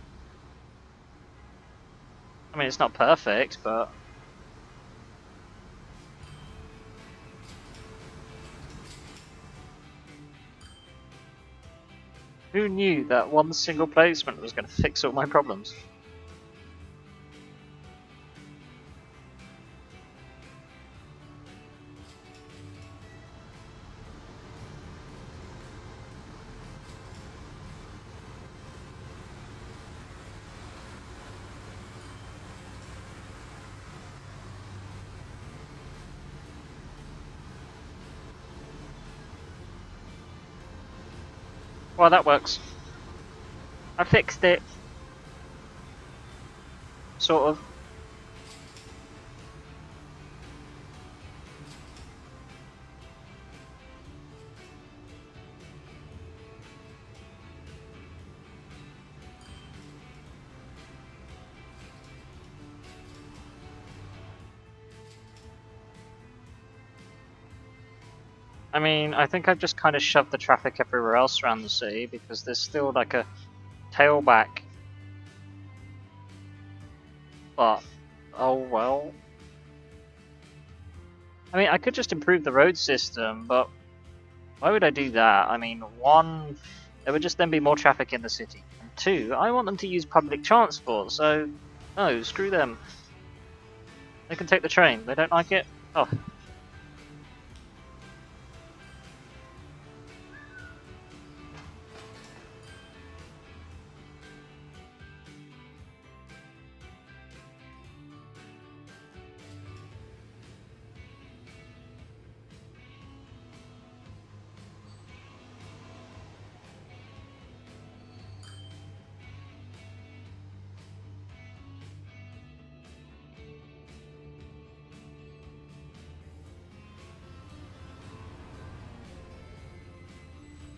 I mean, it's not perfect, but... Who knew that one single placement was going to fix all my problems? Well, that works. I fixed it. Sort of. I mean, I think I've just kind of shoved the traffic everywhere else around the city because there's still like a tailback. But, oh well. I mean, I could just improve the road system, but why would I do that? I mean, one, there would just then be more traffic in the city. And two, I want them to use public transport, so no, screw them. They can take the train. They don't like it? Oh.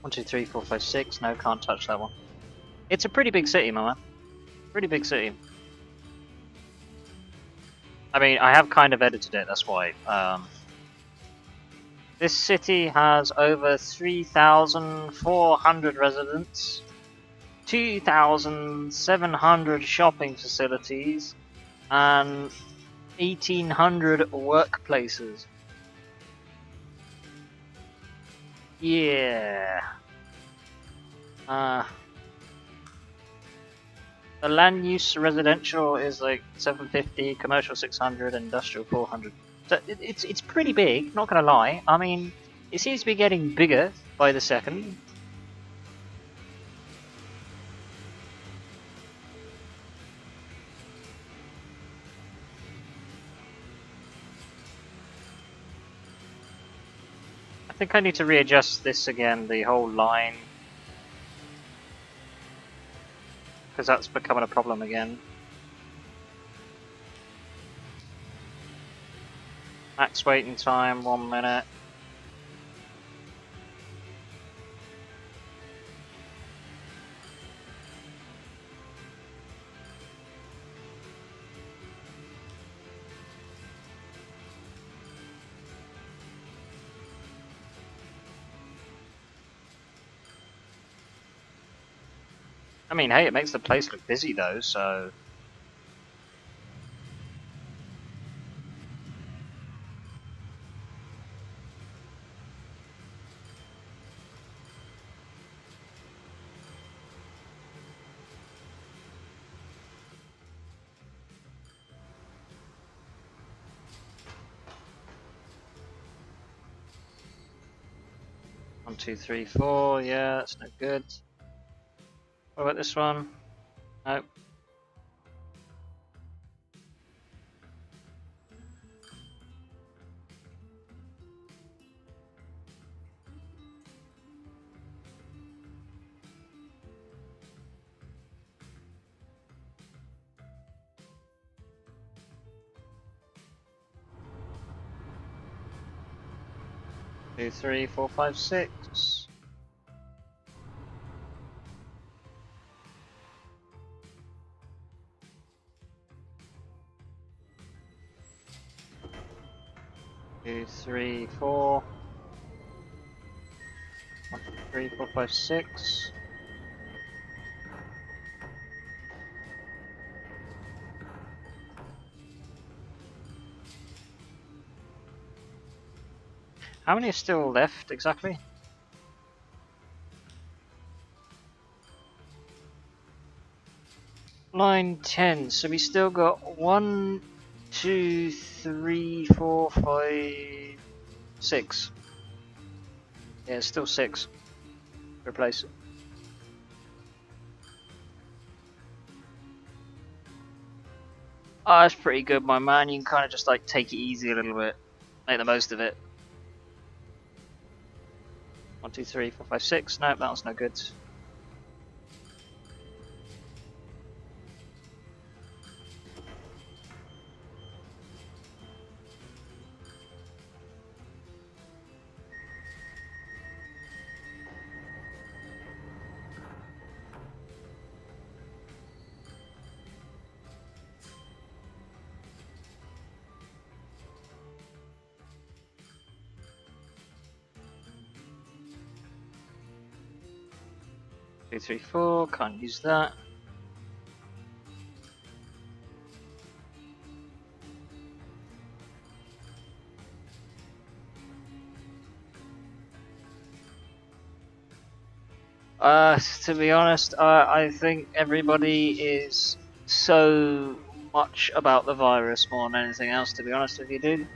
One, two, three, four, five, six. No, can't touch that one. It's a pretty big city, my man. Pretty big city. I mean, I have kind of edited it, that's why. This city has over 3,400 residents, 2,700 shopping facilities, and 1,800 workplaces. Yeah. The land use residential is like 750, commercial 600, industrial 400. So it's pretty big, not gonna lie. I mean, it seems to be getting bigger by the second. I think I need to readjust this again, the whole line. Because that's becoming a problem again. Max waiting time, 1 minute. I mean, hey, it makes the place look busy though, so... One, two, three, four, yeah, that's no good. What about this one? Nope. Two, three, four, five, six. Two, three, four. 1, 2, 3, 4, 5, 6. How many are still left exactly? Line 10, so we still got 1, 2, 3, 4, 5, 6. Yeah, still 6. Replace. Oh, that's pretty good, my man. You can kind of just like take it easy a little bit. Make the most of it. 1, 2, 3, 4, 5, 6. Nope, that was no good. Two, three, four. Can't use that. To be honest, I think everybody is so much about the virus more than anything else. To be honest with you, dude,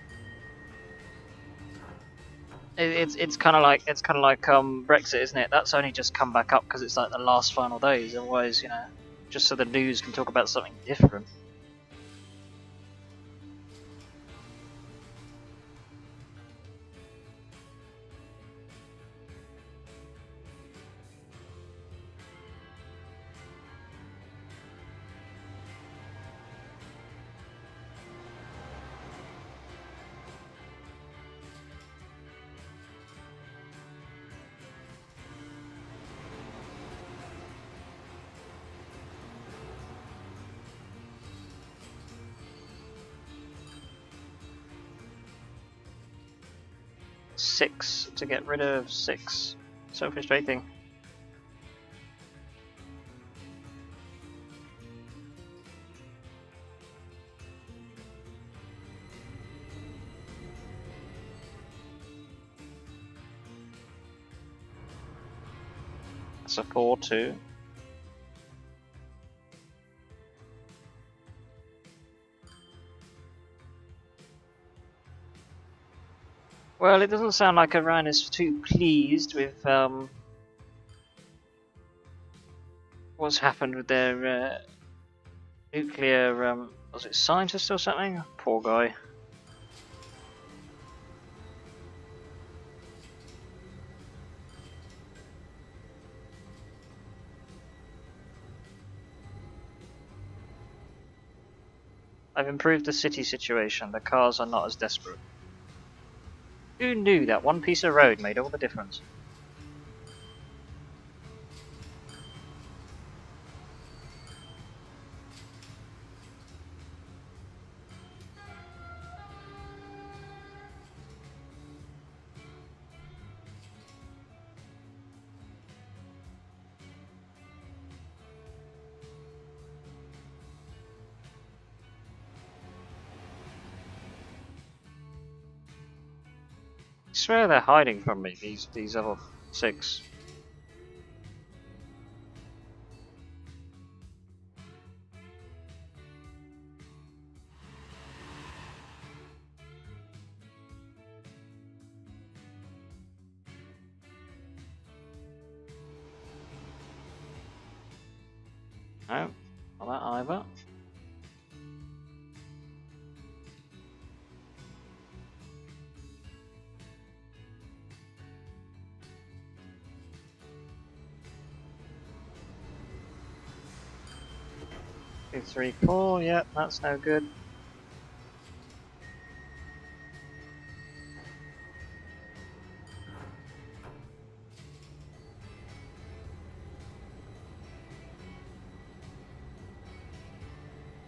it's kind of like Brexit, isn't it? That's only just come back up because it's like the last final days. Otherwise, you know, just so the news can talk about something different. Six to get rid of 6. So frustrating. That's a 4 too. Well, it doesn't sound like Iran is too pleased with what's happened with their nuclear, was it scientist or something? Poor guy. I've improved the city situation. The cars are not as desperate. Who knew that one piece of road made all the difference? I swear they're hiding from me, these other 6. No, not that either. Two, three, 4. Yep, that's no good.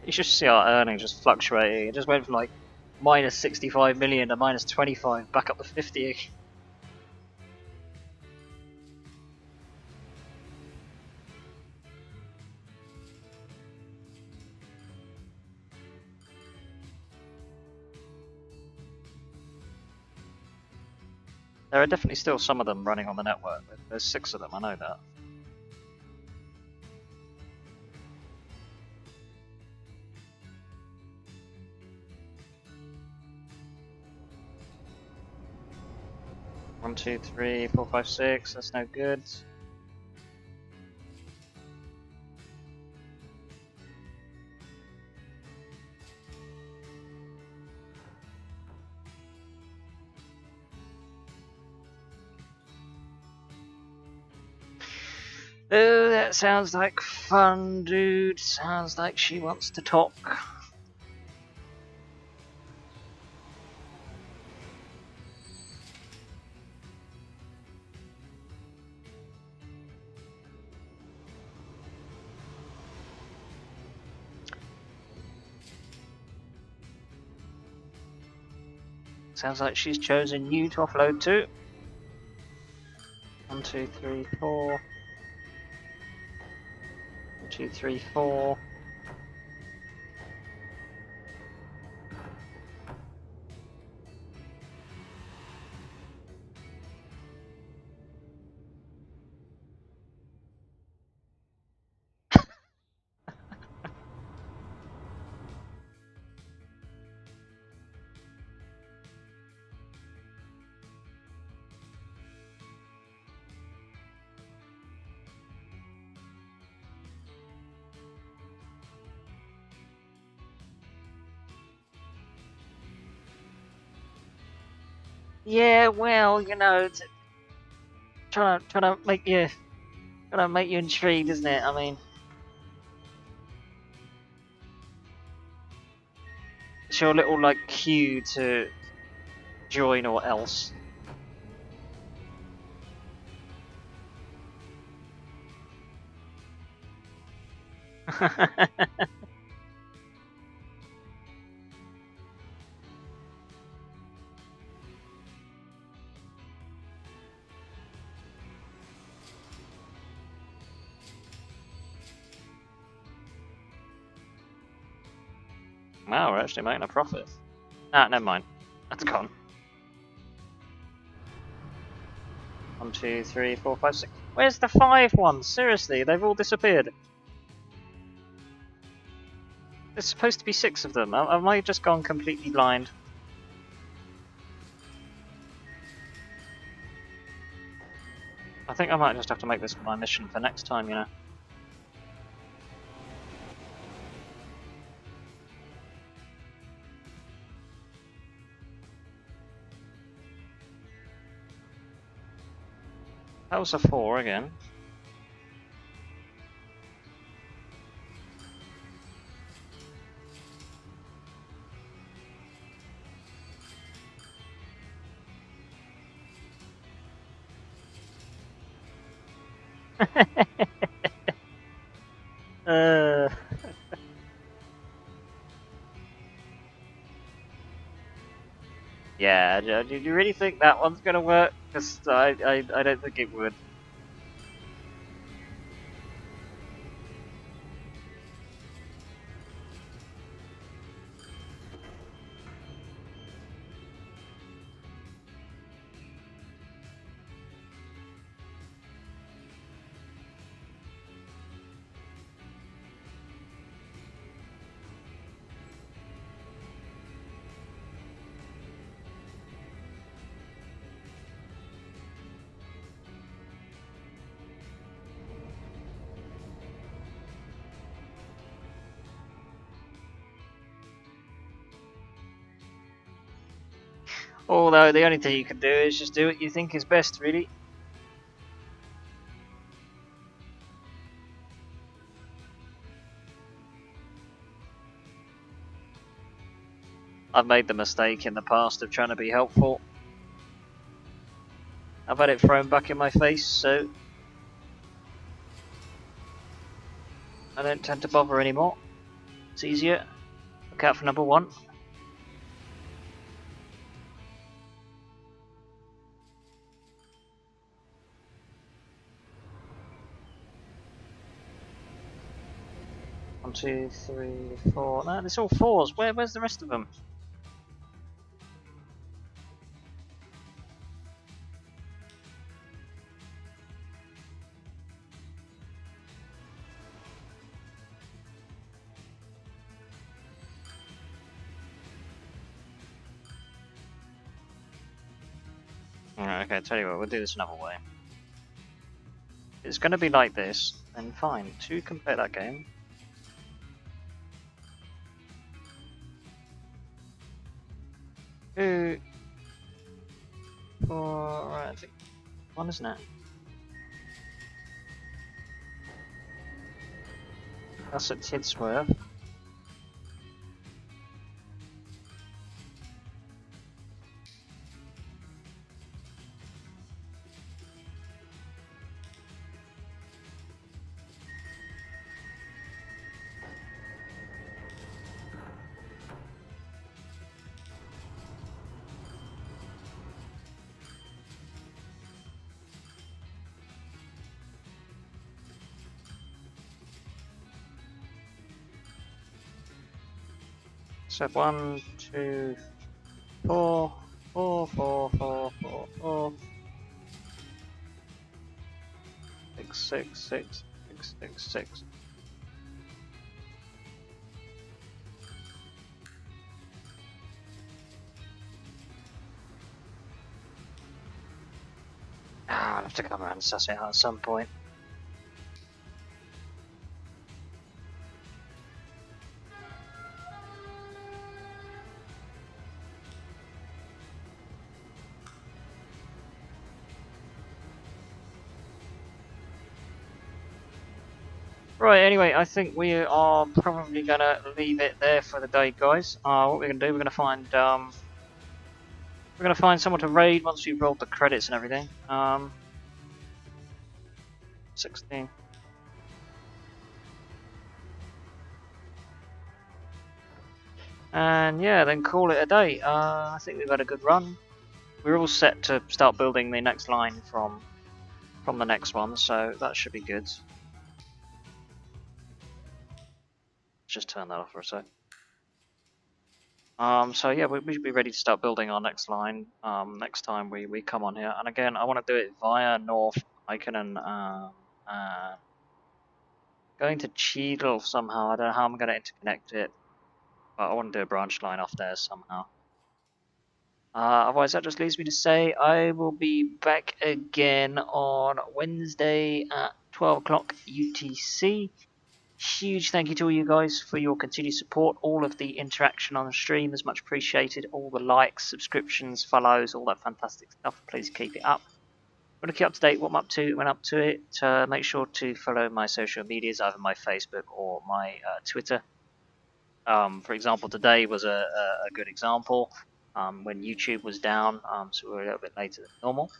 You should see our earnings just fluctuating. It just went from like minus 65 million to minus 25, back up to 50. There are definitely still some of them running on the network. There's 6 of them, I know that. 1, 2, 3, 4, 5, 6. That's no good. Oh, that sounds like fun, dude. Sounds like she wants to talk. Sounds like she's chosen you to offload to. 1, 2, 3, 4. 1, 2, 3, 4. Yeah, well, you know, it's trying to make you intrigued, isn't it? I mean, it's your little like cue to join or else. Wow, we're actually making a profit. Ah, never mind. That's gone. 1, 2, 3, 4, 5, 6. Where's the 5 ones? Seriously, they've all disappeared. There's supposed to be 6 of them. Have I just gone completely blind? I think I might just have to make this my mission for next time, you know. That was a 4 again. uh... Yeah, do you really think that one's gonna work? Because I don't think it would. Although the only thing you can do is just do what you think is best, really. I've made the mistake in the past of trying to be helpful. I've had it thrown back in my face, so I don't tend to bother anymore. It's easier. Look out for number 1. One, 2, 3, 4. No, it's all 4s. Where's the rest of them? Alright, Okay, tell you what, we'll do this another way. If it's going to be like this, then fine. To complete that game. 2, 4, right, I think 1, isn't it? That's at Tidsworth. So 1, 2, 4, 4, 4, 4, 4, 4, 6, 6, 6, 6, 6, 6. I'll have to come around and suss it out at some point. Right, anyway, I think we are probably going to leave it there for the day, guys. What we're going to do, we're going to find someone to raid once we've rolled the credits and everything. 16. And yeah, then call it a day. I think we've had a good run. We're all set to start building the next line from the next one, so that should be good. Just turn that off for a sec. So yeah, we should be ready to start building our next line next time we come on here. And again, I want to do it via North Icon going to Cheadle somehow. I don't know how I'm going to interconnect it, but I want to do a branch line off there somehow. Otherwise, that just leaves me to say I will be back again on Wednesday at 12 o'clock UTC. Huge thank you to all you guys for your continued support. All of the interaction on the stream is much appreciated. All the likes, subscriptions, follows, all that fantastic stuff. Please keep it up. Want to keep up to date what I'm up to when up to it. Make sure to follow my social medias, either my Facebook or my Twitter. For example, today was a good example when YouTube was down, so we were a little bit later than normal.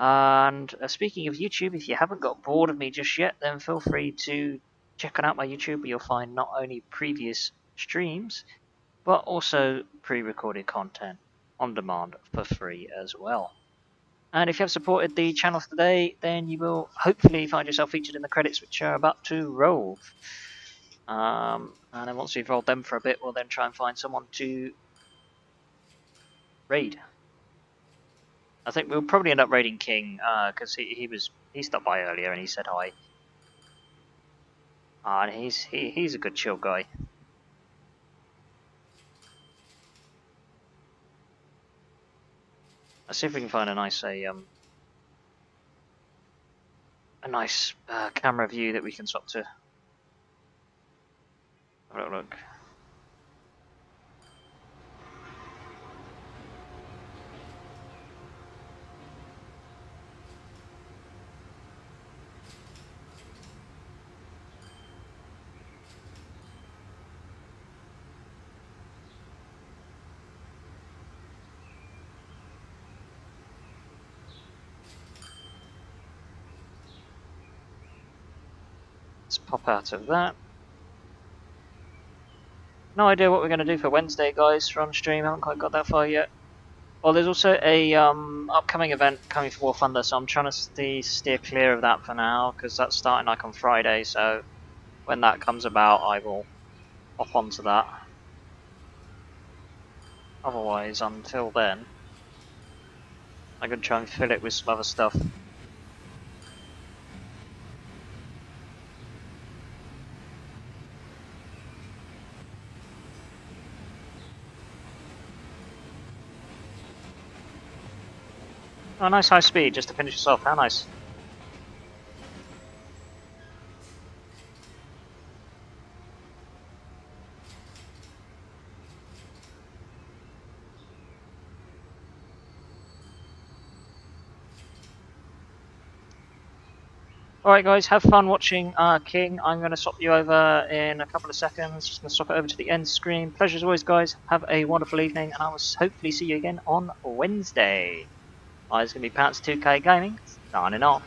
And speaking of YouTube, if you haven't got bored of me just yet, then feel free to check out my YouTube, where you'll find not only previous streams, but also pre-recorded content on demand for free as well. And if you have supported the channel today, then you will hopefully find yourself featured in the credits which are about to roll. And then once we've rolled them for a bit, we'll then try and find someone to raid. I think we'll probably end up raiding King, because he stopped by earlier and he said hi. And he's a good chill guy. Let's see if we can find a nice camera view that we can swap to. Have a little look. Let's pop out of that. No idea what we're going to do for Wednesday, guys, from stream. Haven't quite got that far yet. Well, there's also a upcoming event coming for War Thunder, so I'm trying to steer clear of that for now, because that's starting like on Friday, so when that comes about, I will hop onto that. Otherwise, until then, I'm going to try and fill it with some other stuff. Oh, nice high speed just to finish us off. How nice. Alright guys, have fun watching King. I'm going to swap you over in a couple of seconds. Just going to swap it over to the end screen. Pleasure as always guys. Have a wonderful evening and I will hopefully see you again on Wednesday. It's going to be Pants 2K Gaming, signing off.